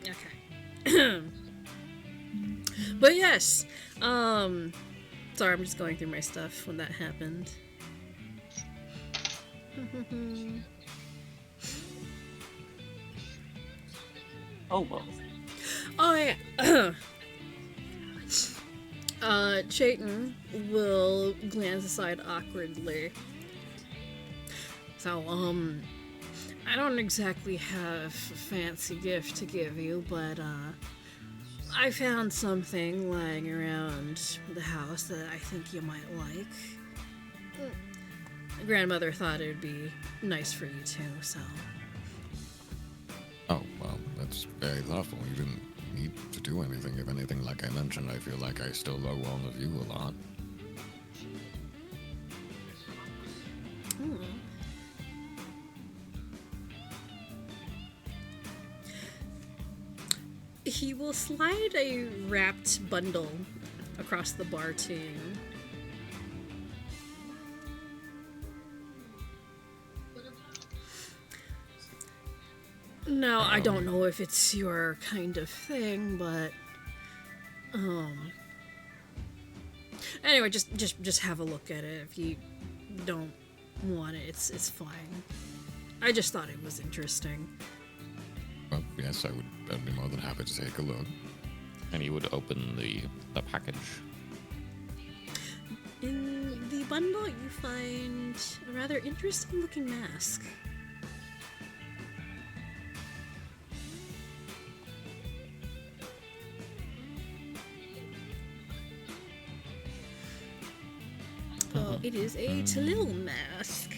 Speaker 1: Okay. But yes. Sorry, I'm just going through my stuff when that happened.
Speaker 4: Oh, well.
Speaker 1: Oh, yeah. Chayton will glance aside awkwardly. So, I don't exactly have a fancy gift to give you, but, I found something lying around the house that I think you might like. My grandmother thought it would be nice for you too, so.
Speaker 8: Oh, well, that's very thoughtful. You didn't need to do anything. If anything, like I mentioned, I feel like I still owe all of you a lot.
Speaker 1: He will slide a wrapped bundle across the bar to you. No, I don't know if it's your kind of thing, but anyway, just have a look at it. If you don't want it, it's fine. I just thought it was interesting.
Speaker 8: Well, yes, I'd be more than happy to take a look.
Speaker 2: And he would open the package.
Speaker 1: In the bundle, you find a rather interesting looking mask. Oh, it is a Talil mask.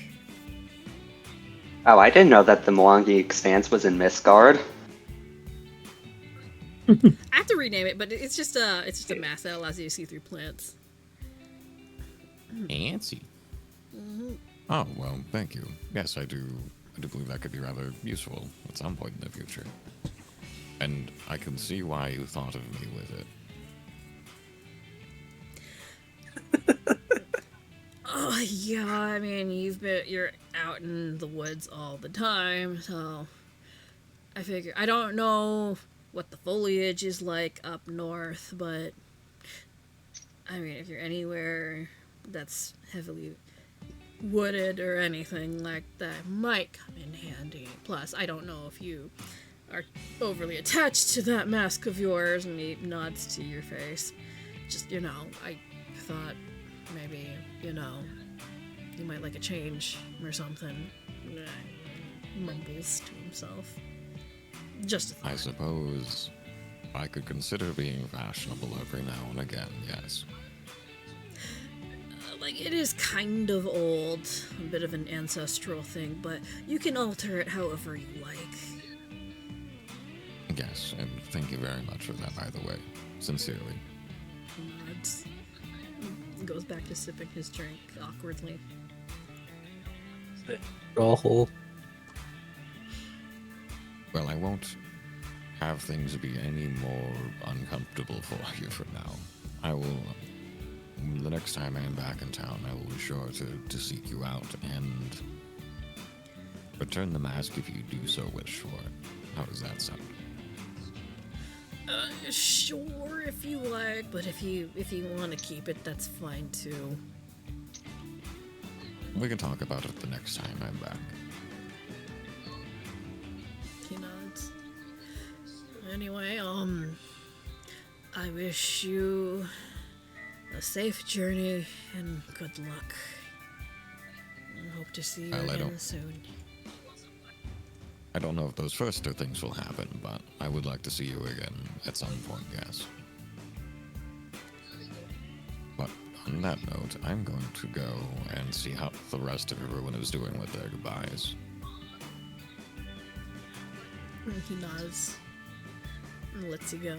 Speaker 3: Oh, I didn't know that the Mwangi Expanse was in Mistgard.
Speaker 1: I have to rename it, but it's just a mask that allows you to see through plants.
Speaker 2: Fancy.
Speaker 8: Oh, well, thank you. Yes, I do believe that could be rather useful at some point in the future. And I can see why you thought of me with it.
Speaker 1: Oh yeah, I mean you're out in the woods all the time, so I figure I don't know what the foliage is like up north, but I mean if you're anywhere that's heavily wooded or anything like that, it might come in handy. Plus, I don't know if you are overly attached to that mask of yours, and he nods to your face. Just, I thought maybe, you might like a change or something. Mumbles to himself. Just a thought.
Speaker 8: I suppose I could consider being fashionable every now and again, yes.
Speaker 1: It is kind of old, a bit of an ancestral thing, but you can alter it however you like.
Speaker 8: Yes, and thank you very much for that, by the way. Sincerely.
Speaker 1: He nods. Goes back to sipping his drink awkwardly.
Speaker 5: Draw a hole.
Speaker 8: Well, I won't have things be any more uncomfortable for you from now. I will, the next time I am back in town, I will be sure to seek you out and return the mask if you do so wish for it. How does that sound?
Speaker 1: Sure, if you like, but if you want to keep it, that's fine too.
Speaker 8: We can talk about it the next time I'm back.
Speaker 1: He nods. Anyway, I wish you a safe journey and good luck. I hope to see you again soon.
Speaker 8: I don't know if those first two things will happen, but I would like to see you again at some point, yes. But on that note, I'm going to go and see how the rest of everyone is doing with their goodbyes.
Speaker 1: He nods and lets you go.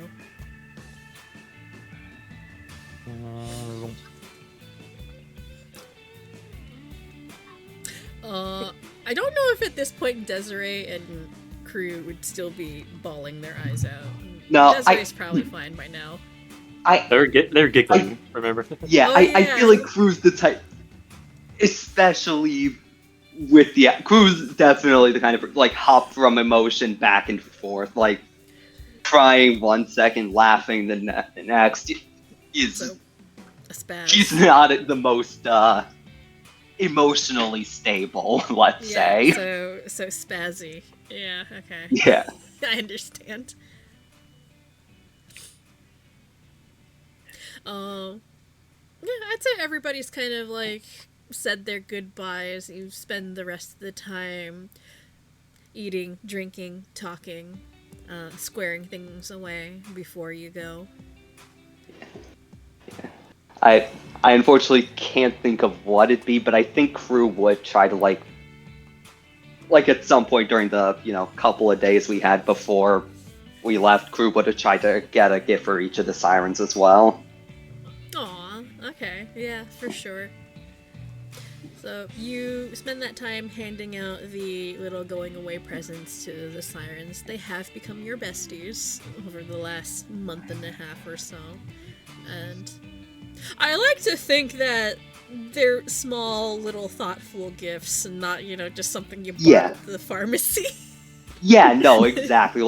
Speaker 1: I don't know if at this point Desiree and crew would still be bawling their eyes out.
Speaker 3: No,
Speaker 1: Desiree's probably fine by now.
Speaker 4: They're giggling, remember?
Speaker 3: Yeah,
Speaker 1: Oh,
Speaker 3: I
Speaker 1: yeah.
Speaker 3: feel like Crew's the type, especially with the Crew's definitely the kind of hop from emotion back and forth, crying 1 second, laughing the next.
Speaker 1: So, a spaz.
Speaker 3: She's not the most emotionally stable, let's say.
Speaker 1: So spazzy. Yeah, okay.
Speaker 3: Yeah.
Speaker 1: I understand. Yeah, I'd say everybody's kind of said their goodbyes. You spend the rest of the time eating, drinking, talking, squaring things away before you go.
Speaker 3: I unfortunately can't think of what it'd be, but I think Crew would try to at some point during the couple of days we had before we left, crew would have tried to get a gift for each of the sirens as well.
Speaker 1: Aw, okay, yeah, for sure. So you spend that time handing out the little going away presents to the sirens. They have become your besties over the last month and a half or so. And I like to think that they're small, little, thoughtful gifts and not, just something you bought at the pharmacy.
Speaker 3: Yeah, no, exactly.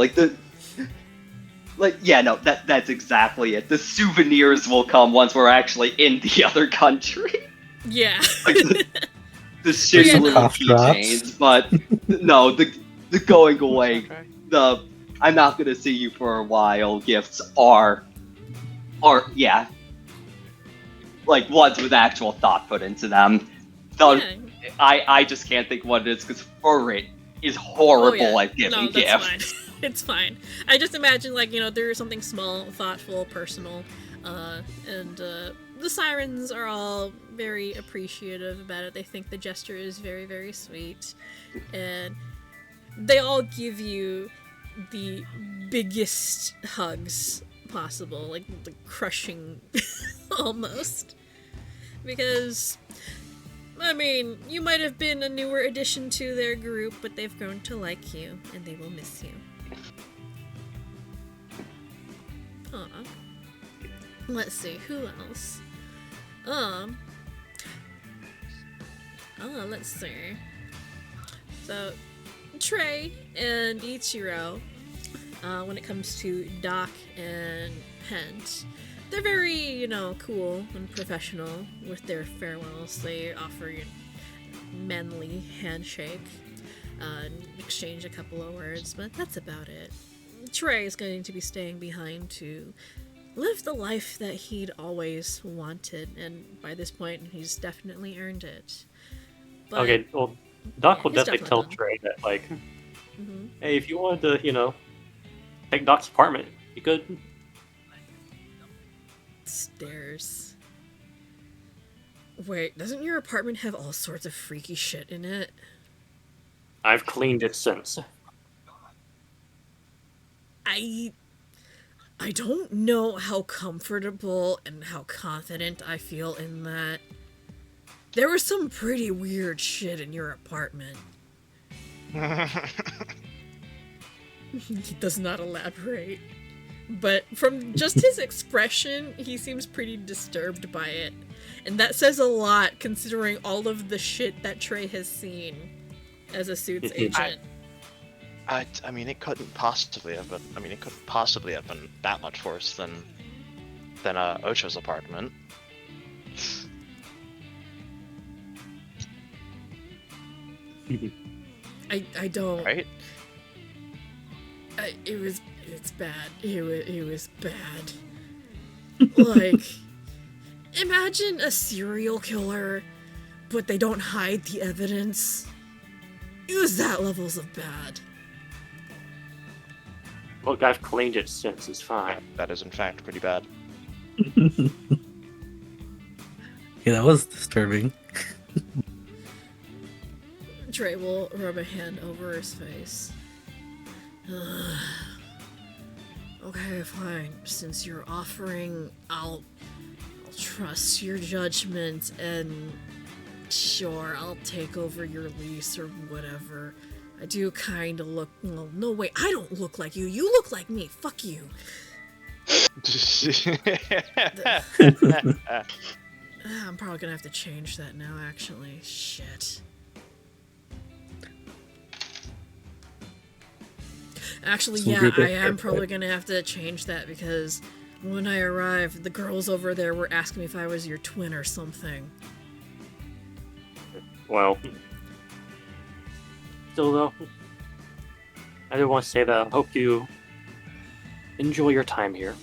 Speaker 3: That's exactly it. The souvenirs will come once we're actually in the other country.
Speaker 1: Yeah.
Speaker 3: Like the shitty little keychains, but no, the going away, the I'm not gonna see you for a while gifts are yeah, like ones with actual thought put into them. So
Speaker 1: Yeah.
Speaker 3: I just can't think what it is because Furrit is horrible at giving gifts.
Speaker 1: Fine. It's fine. I just imagine there's something small, thoughtful, personal, and the sirens are all very appreciative about it. They think the gesture is very, very sweet, and they all give you the biggest hugs possible, like crushing almost, because you might have been a newer addition to their group, but they've grown to like you, and they will miss you. Aw. Let's see, who else? Let's see. So, Trey and Ichiro, when it comes to Doc and Pent, they're very, cool and professional with their farewells. They offer you a manly handshake, and exchange a couple of words, but that's about it. Trey is going to be staying behind to live the life that he'd always wanted, and by this point, he's definitely earned it. But,
Speaker 4: okay, well, Doc will
Speaker 1: he's
Speaker 4: definitely tell
Speaker 1: done.
Speaker 4: Trey that, hey, if you wanted to, take Doc's apartment, you could.
Speaker 1: Stairs. Wait, doesn't your apartment have all sorts of freaky shit in it?
Speaker 4: I've cleaned it since.
Speaker 1: I don't know how comfortable and how confident I feel in that. There was some pretty weird shit in your apartment. He does not elaborate. But from just his expression, he seems pretty disturbed by it. And that says a lot, considering all of the shit that Trey has seen as a suits agent.
Speaker 6: It couldn't possibly have been. It couldn't possibly have been that much worse than Ocho's apartment.
Speaker 1: I don't.
Speaker 6: Right?
Speaker 1: It's bad. It was bad. Like, imagine a serial killer, but they don't hide the evidence. It was that levels of bad.
Speaker 4: Look, I've cleaned it since, it's fine.
Speaker 6: That is in fact pretty bad.
Speaker 5: Yeah, that was disturbing.
Speaker 1: Trey will rub a hand over his face. Okay, fine. Since you're offering, I'll trust your judgment, and sure, I'll take over your lease or whatever. I do kind of look... Well, no, wait, I don't look like you. You look like me. Fuck you. I'm probably gonna have to change that now, actually. Shit. Actually, yeah, I am probably gonna have to change that because when I arrived, the girls over there were asking me if I was your twin or something.
Speaker 4: Well, still though, I do want to say that I hope you enjoy your time here.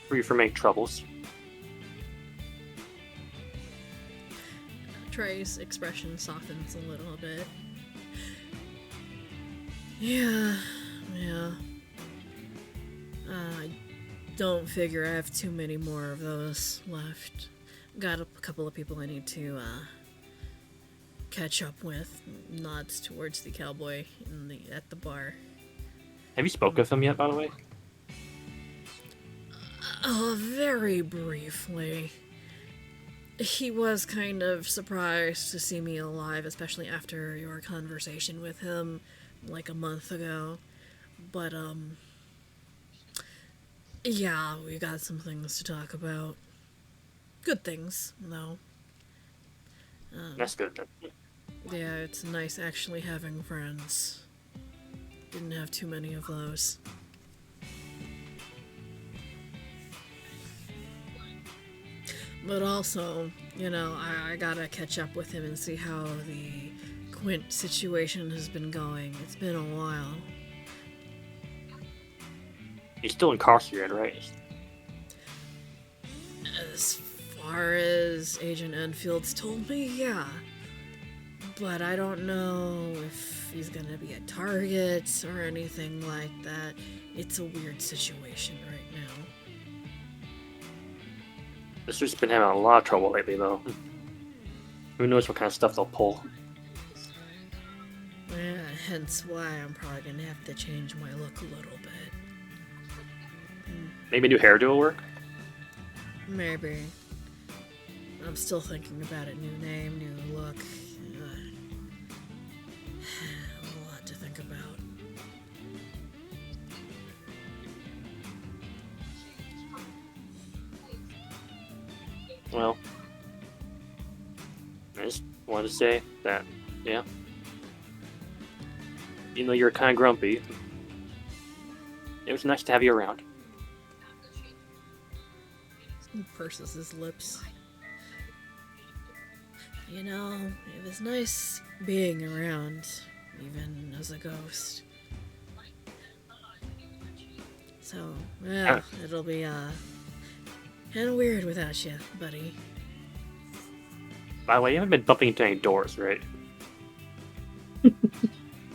Speaker 4: Free from any troubles.
Speaker 1: Trey's expression softens a little bit. Yeah. I don't figure I have too many more of those left. Got a couple of people I need to catch up with. Nods towards the cowboy at the bar.
Speaker 4: Have you spoke with him yet, by the way?
Speaker 1: Very briefly. He was kind of surprised to see me alive, especially after your conversation with him like a month ago. But, yeah, we got some things to talk about. Good things, though.
Speaker 4: That's good.
Speaker 1: Yeah, it's nice actually having friends. Didn't have too many of those. But also, you know, I gotta catch up with him and see how the Quint situation has been going. It's been a while.
Speaker 4: He's still incarcerated, right?
Speaker 1: As far as Agent Enfield's told me, yeah. But I don't know if he's gonna be a target or anything like that. It's a weird situation right now.
Speaker 4: This has been having a lot of trouble lately, though. Who knows what kind of stuff they'll pull.
Speaker 1: Yeah, hence why I'm probably gonna have to change my look a little bit.
Speaker 4: Maybe a new hairdo will work?
Speaker 1: Maybe. I'm still thinking about it. New name, new look. A lot to think about.
Speaker 4: Well, I just wanted to say that, yeah. Even though you're kind of grumpy, it was nice to have you around.
Speaker 1: He purses his lips. You know, it was nice being around, even as a ghost. So, yeah, it'll be, kinda weird without you, buddy.
Speaker 4: By the way, you haven't been bumping into any doors, right?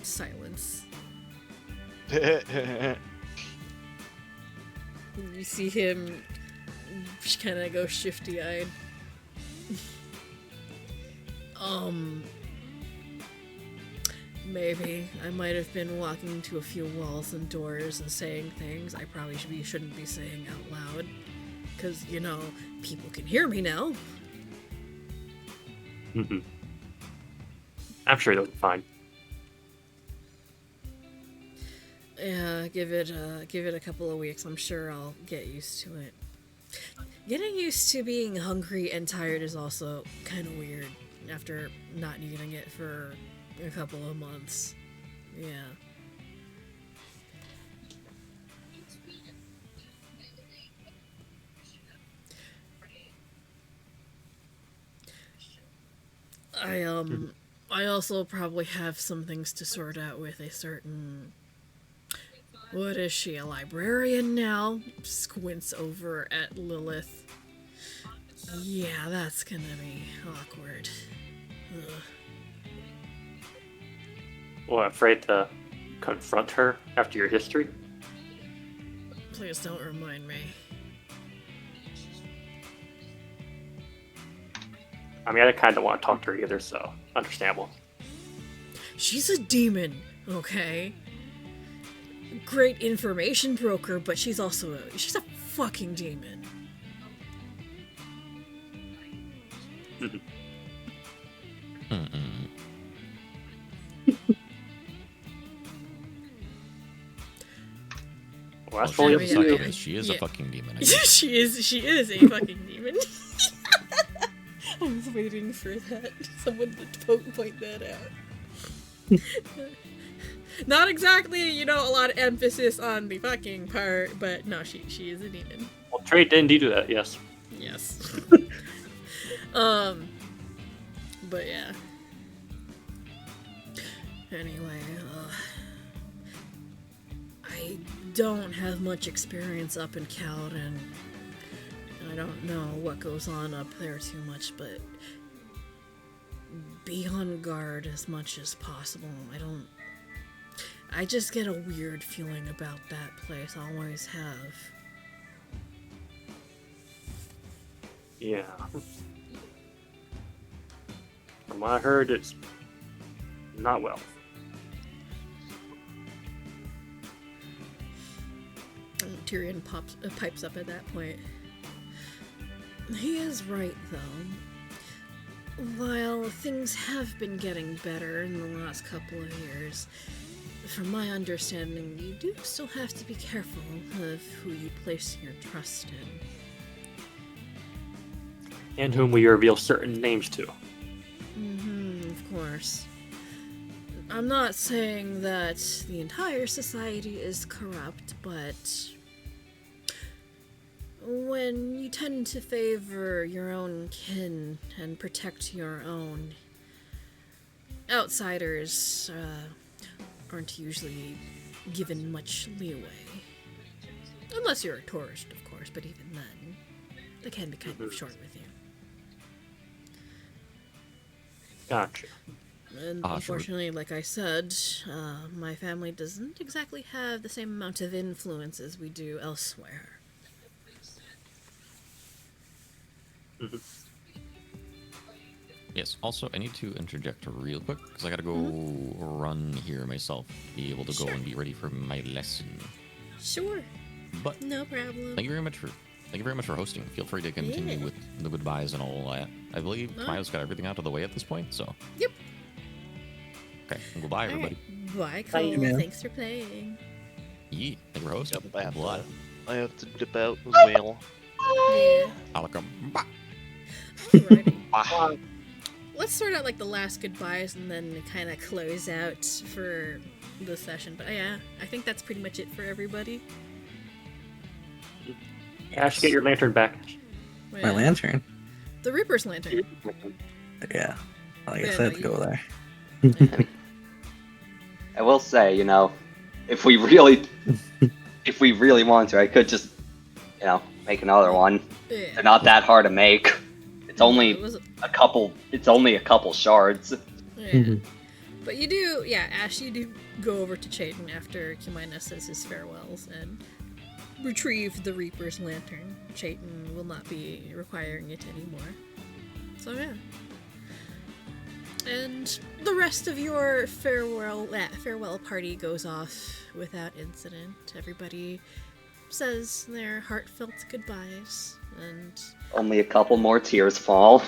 Speaker 1: Silence. You see him just kind of go shifty-eyed. Maybe. I might have been walking into a few walls and doors and saying things I probably shouldn't be saying out loud. Because, you know, people can hear me now.
Speaker 4: Mm-hmm. I'm sure it'll be fine.
Speaker 1: Yeah, give it a couple of weeks. I'm sure I'll get used to it. Getting used to being hungry and tired is also kind of weird after not eating it for a couple of months. Yeah. I also probably have some things to sort out with a certain... What is she, a librarian now? Squints over at Lilith. Yeah, that's gonna be awkward. Ugh.
Speaker 4: What, afraid to confront her after your history?
Speaker 1: Please don't remind me.
Speaker 4: I mean, I kind of don't want to talk to her either, so understandable.
Speaker 1: She's a demon, okay? Great information broker, but she's also she's a fucking demon.
Speaker 4: Well, that's
Speaker 2: Well,
Speaker 4: fully
Speaker 2: she
Speaker 4: up to
Speaker 2: is
Speaker 4: you.
Speaker 2: a fucking- she is a fucking demon. I
Speaker 1: Yeah,
Speaker 2: guess.
Speaker 1: she is a fucking demon. I was waiting for that. Someone to point that out. Not exactly, you know, a lot of emphasis on the fucking part, but no, she is a demon.
Speaker 4: Well, Trey didn't do that, yes.
Speaker 1: Yes. But yeah. Anyway, I don't have much experience up in Cowden. I don't know what goes on up there too much, but be on guard as much as possible. I just get a weird feeling about that place. I always have.
Speaker 4: Yeah. From what I heard, it's not well.
Speaker 1: Tyrion pipes up at that point. He is right, though. While things have been getting better in the last couple of years, from my understanding, you do still have to be careful of who you place your trust in.
Speaker 4: And whom we reveal certain names to.
Speaker 1: Of course. I'm not saying that the entire society is corrupt, but when you tend to favor your own kin and protect your own, outsiders aren't usually given much leeway. Unless you're a tourist, of course, but even then, they can be kind of short with you.
Speaker 4: Gotcha.
Speaker 1: And unfortunately, like I said, my family doesn't exactly have the same amount of influence as we do elsewhere.
Speaker 2: Yes, also, I need to interject real quick, because I gotta go run here myself, be able to go and be ready for my lesson.
Speaker 1: Sure.
Speaker 2: But
Speaker 1: No problem.
Speaker 2: thank you very much for hosting. Feel free to continue with the goodbyes and all that. I believe Maya's got everything out of the way at this point, so.
Speaker 1: Yep.
Speaker 2: Okay, well, goodbye, everybody.
Speaker 1: Bye,
Speaker 4: Bye,
Speaker 1: Cole.
Speaker 5: man.
Speaker 1: Thanks for playing.
Speaker 2: Yee, thank you for hosting.
Speaker 6: Yep,
Speaker 2: Blood.
Speaker 6: I have to dip out as well.
Speaker 1: Yeah.
Speaker 2: Alakam. Bah.
Speaker 1: Alrighty. Let's sort out like the last goodbyes and then kind of close out for the session. But yeah, I think that's pretty much it for everybody.
Speaker 4: Ash, get your lantern back.
Speaker 5: My
Speaker 1: Yeah.
Speaker 5: lantern.
Speaker 1: The Reaper's lantern.
Speaker 5: Yeah. I guess
Speaker 1: Yeah,
Speaker 5: I have to
Speaker 1: no,
Speaker 5: go there.
Speaker 3: I will say, you know, if we really want to, I could just, you know, make another one.
Speaker 1: Yeah.
Speaker 3: They're not that hard to make. It's only
Speaker 1: It was-
Speaker 3: a couple. It's only a couple shards.
Speaker 1: Yeah. But you do, Ash, you do go over to Chayton after Kimina says his farewells and retrieve the Reaper's lantern. Chayton will not be requiring it anymore. So yeah. And the rest of your farewell party goes off without incident. Everybody says their heartfelt goodbyes, and
Speaker 3: Only a couple more tears fall.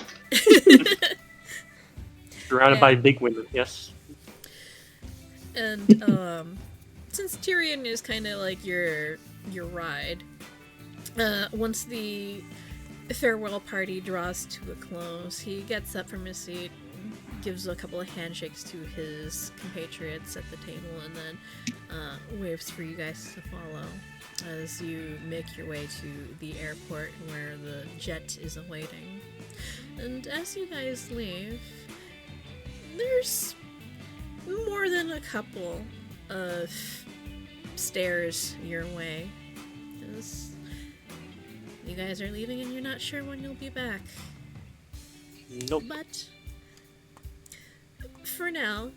Speaker 4: Surrounded by big windows, yes.
Speaker 1: and since Tyrion is kind of like your ride, once the farewell party draws to a close, he gets up from his seat, gives a couple of handshakes to his compatriots at the table, and then waves for you guys to follow as you make your way to the airport where the jet is awaiting. And as you guys leave, there's more than a couple of stares your way, as you guys are leaving and you're not sure when you'll be back.
Speaker 4: Nope.
Speaker 1: But for now,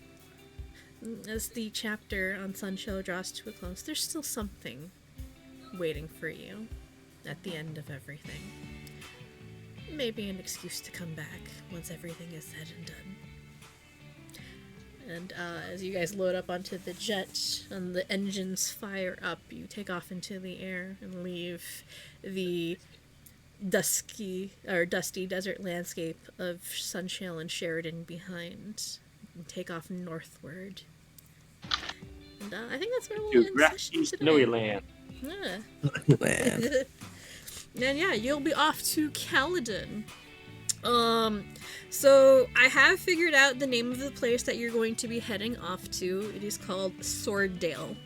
Speaker 1: as the chapter on Sunshell draws to a close, there's still something waiting for you at the end of everything. Maybe an excuse to come back once everything is said and done. And as you guys load up onto the jet and the engines fire up, you take off into the air and leave the dusty desert landscape of Sunshell and Sheridan behind and take off northward. And I think that's where we'll
Speaker 4: To
Speaker 1: end
Speaker 4: grassy,
Speaker 1: session today.
Speaker 4: snowy land.
Speaker 1: Yeah.
Speaker 5: Man.
Speaker 1: And yeah, you'll be off to Caledon. So I have figured out the name of the place that you're going to be heading off to. It is called Sworddale,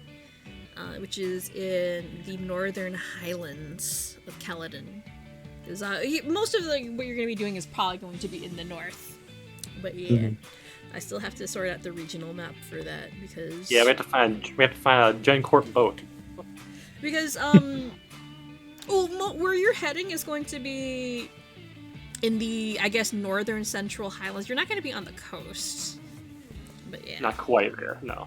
Speaker 1: which is in the northern highlands of Caledon. Because most of what you're going to be doing is probably going to be in the north. But yeah, I still have to sort out the regional map for that because
Speaker 4: Yeah, we have to find a Gencourt boat.
Speaker 1: Because, where you're heading is going to be in the, I guess, northern central highlands. You're not going to be on the coast. But yeah.
Speaker 4: Not quite there, no.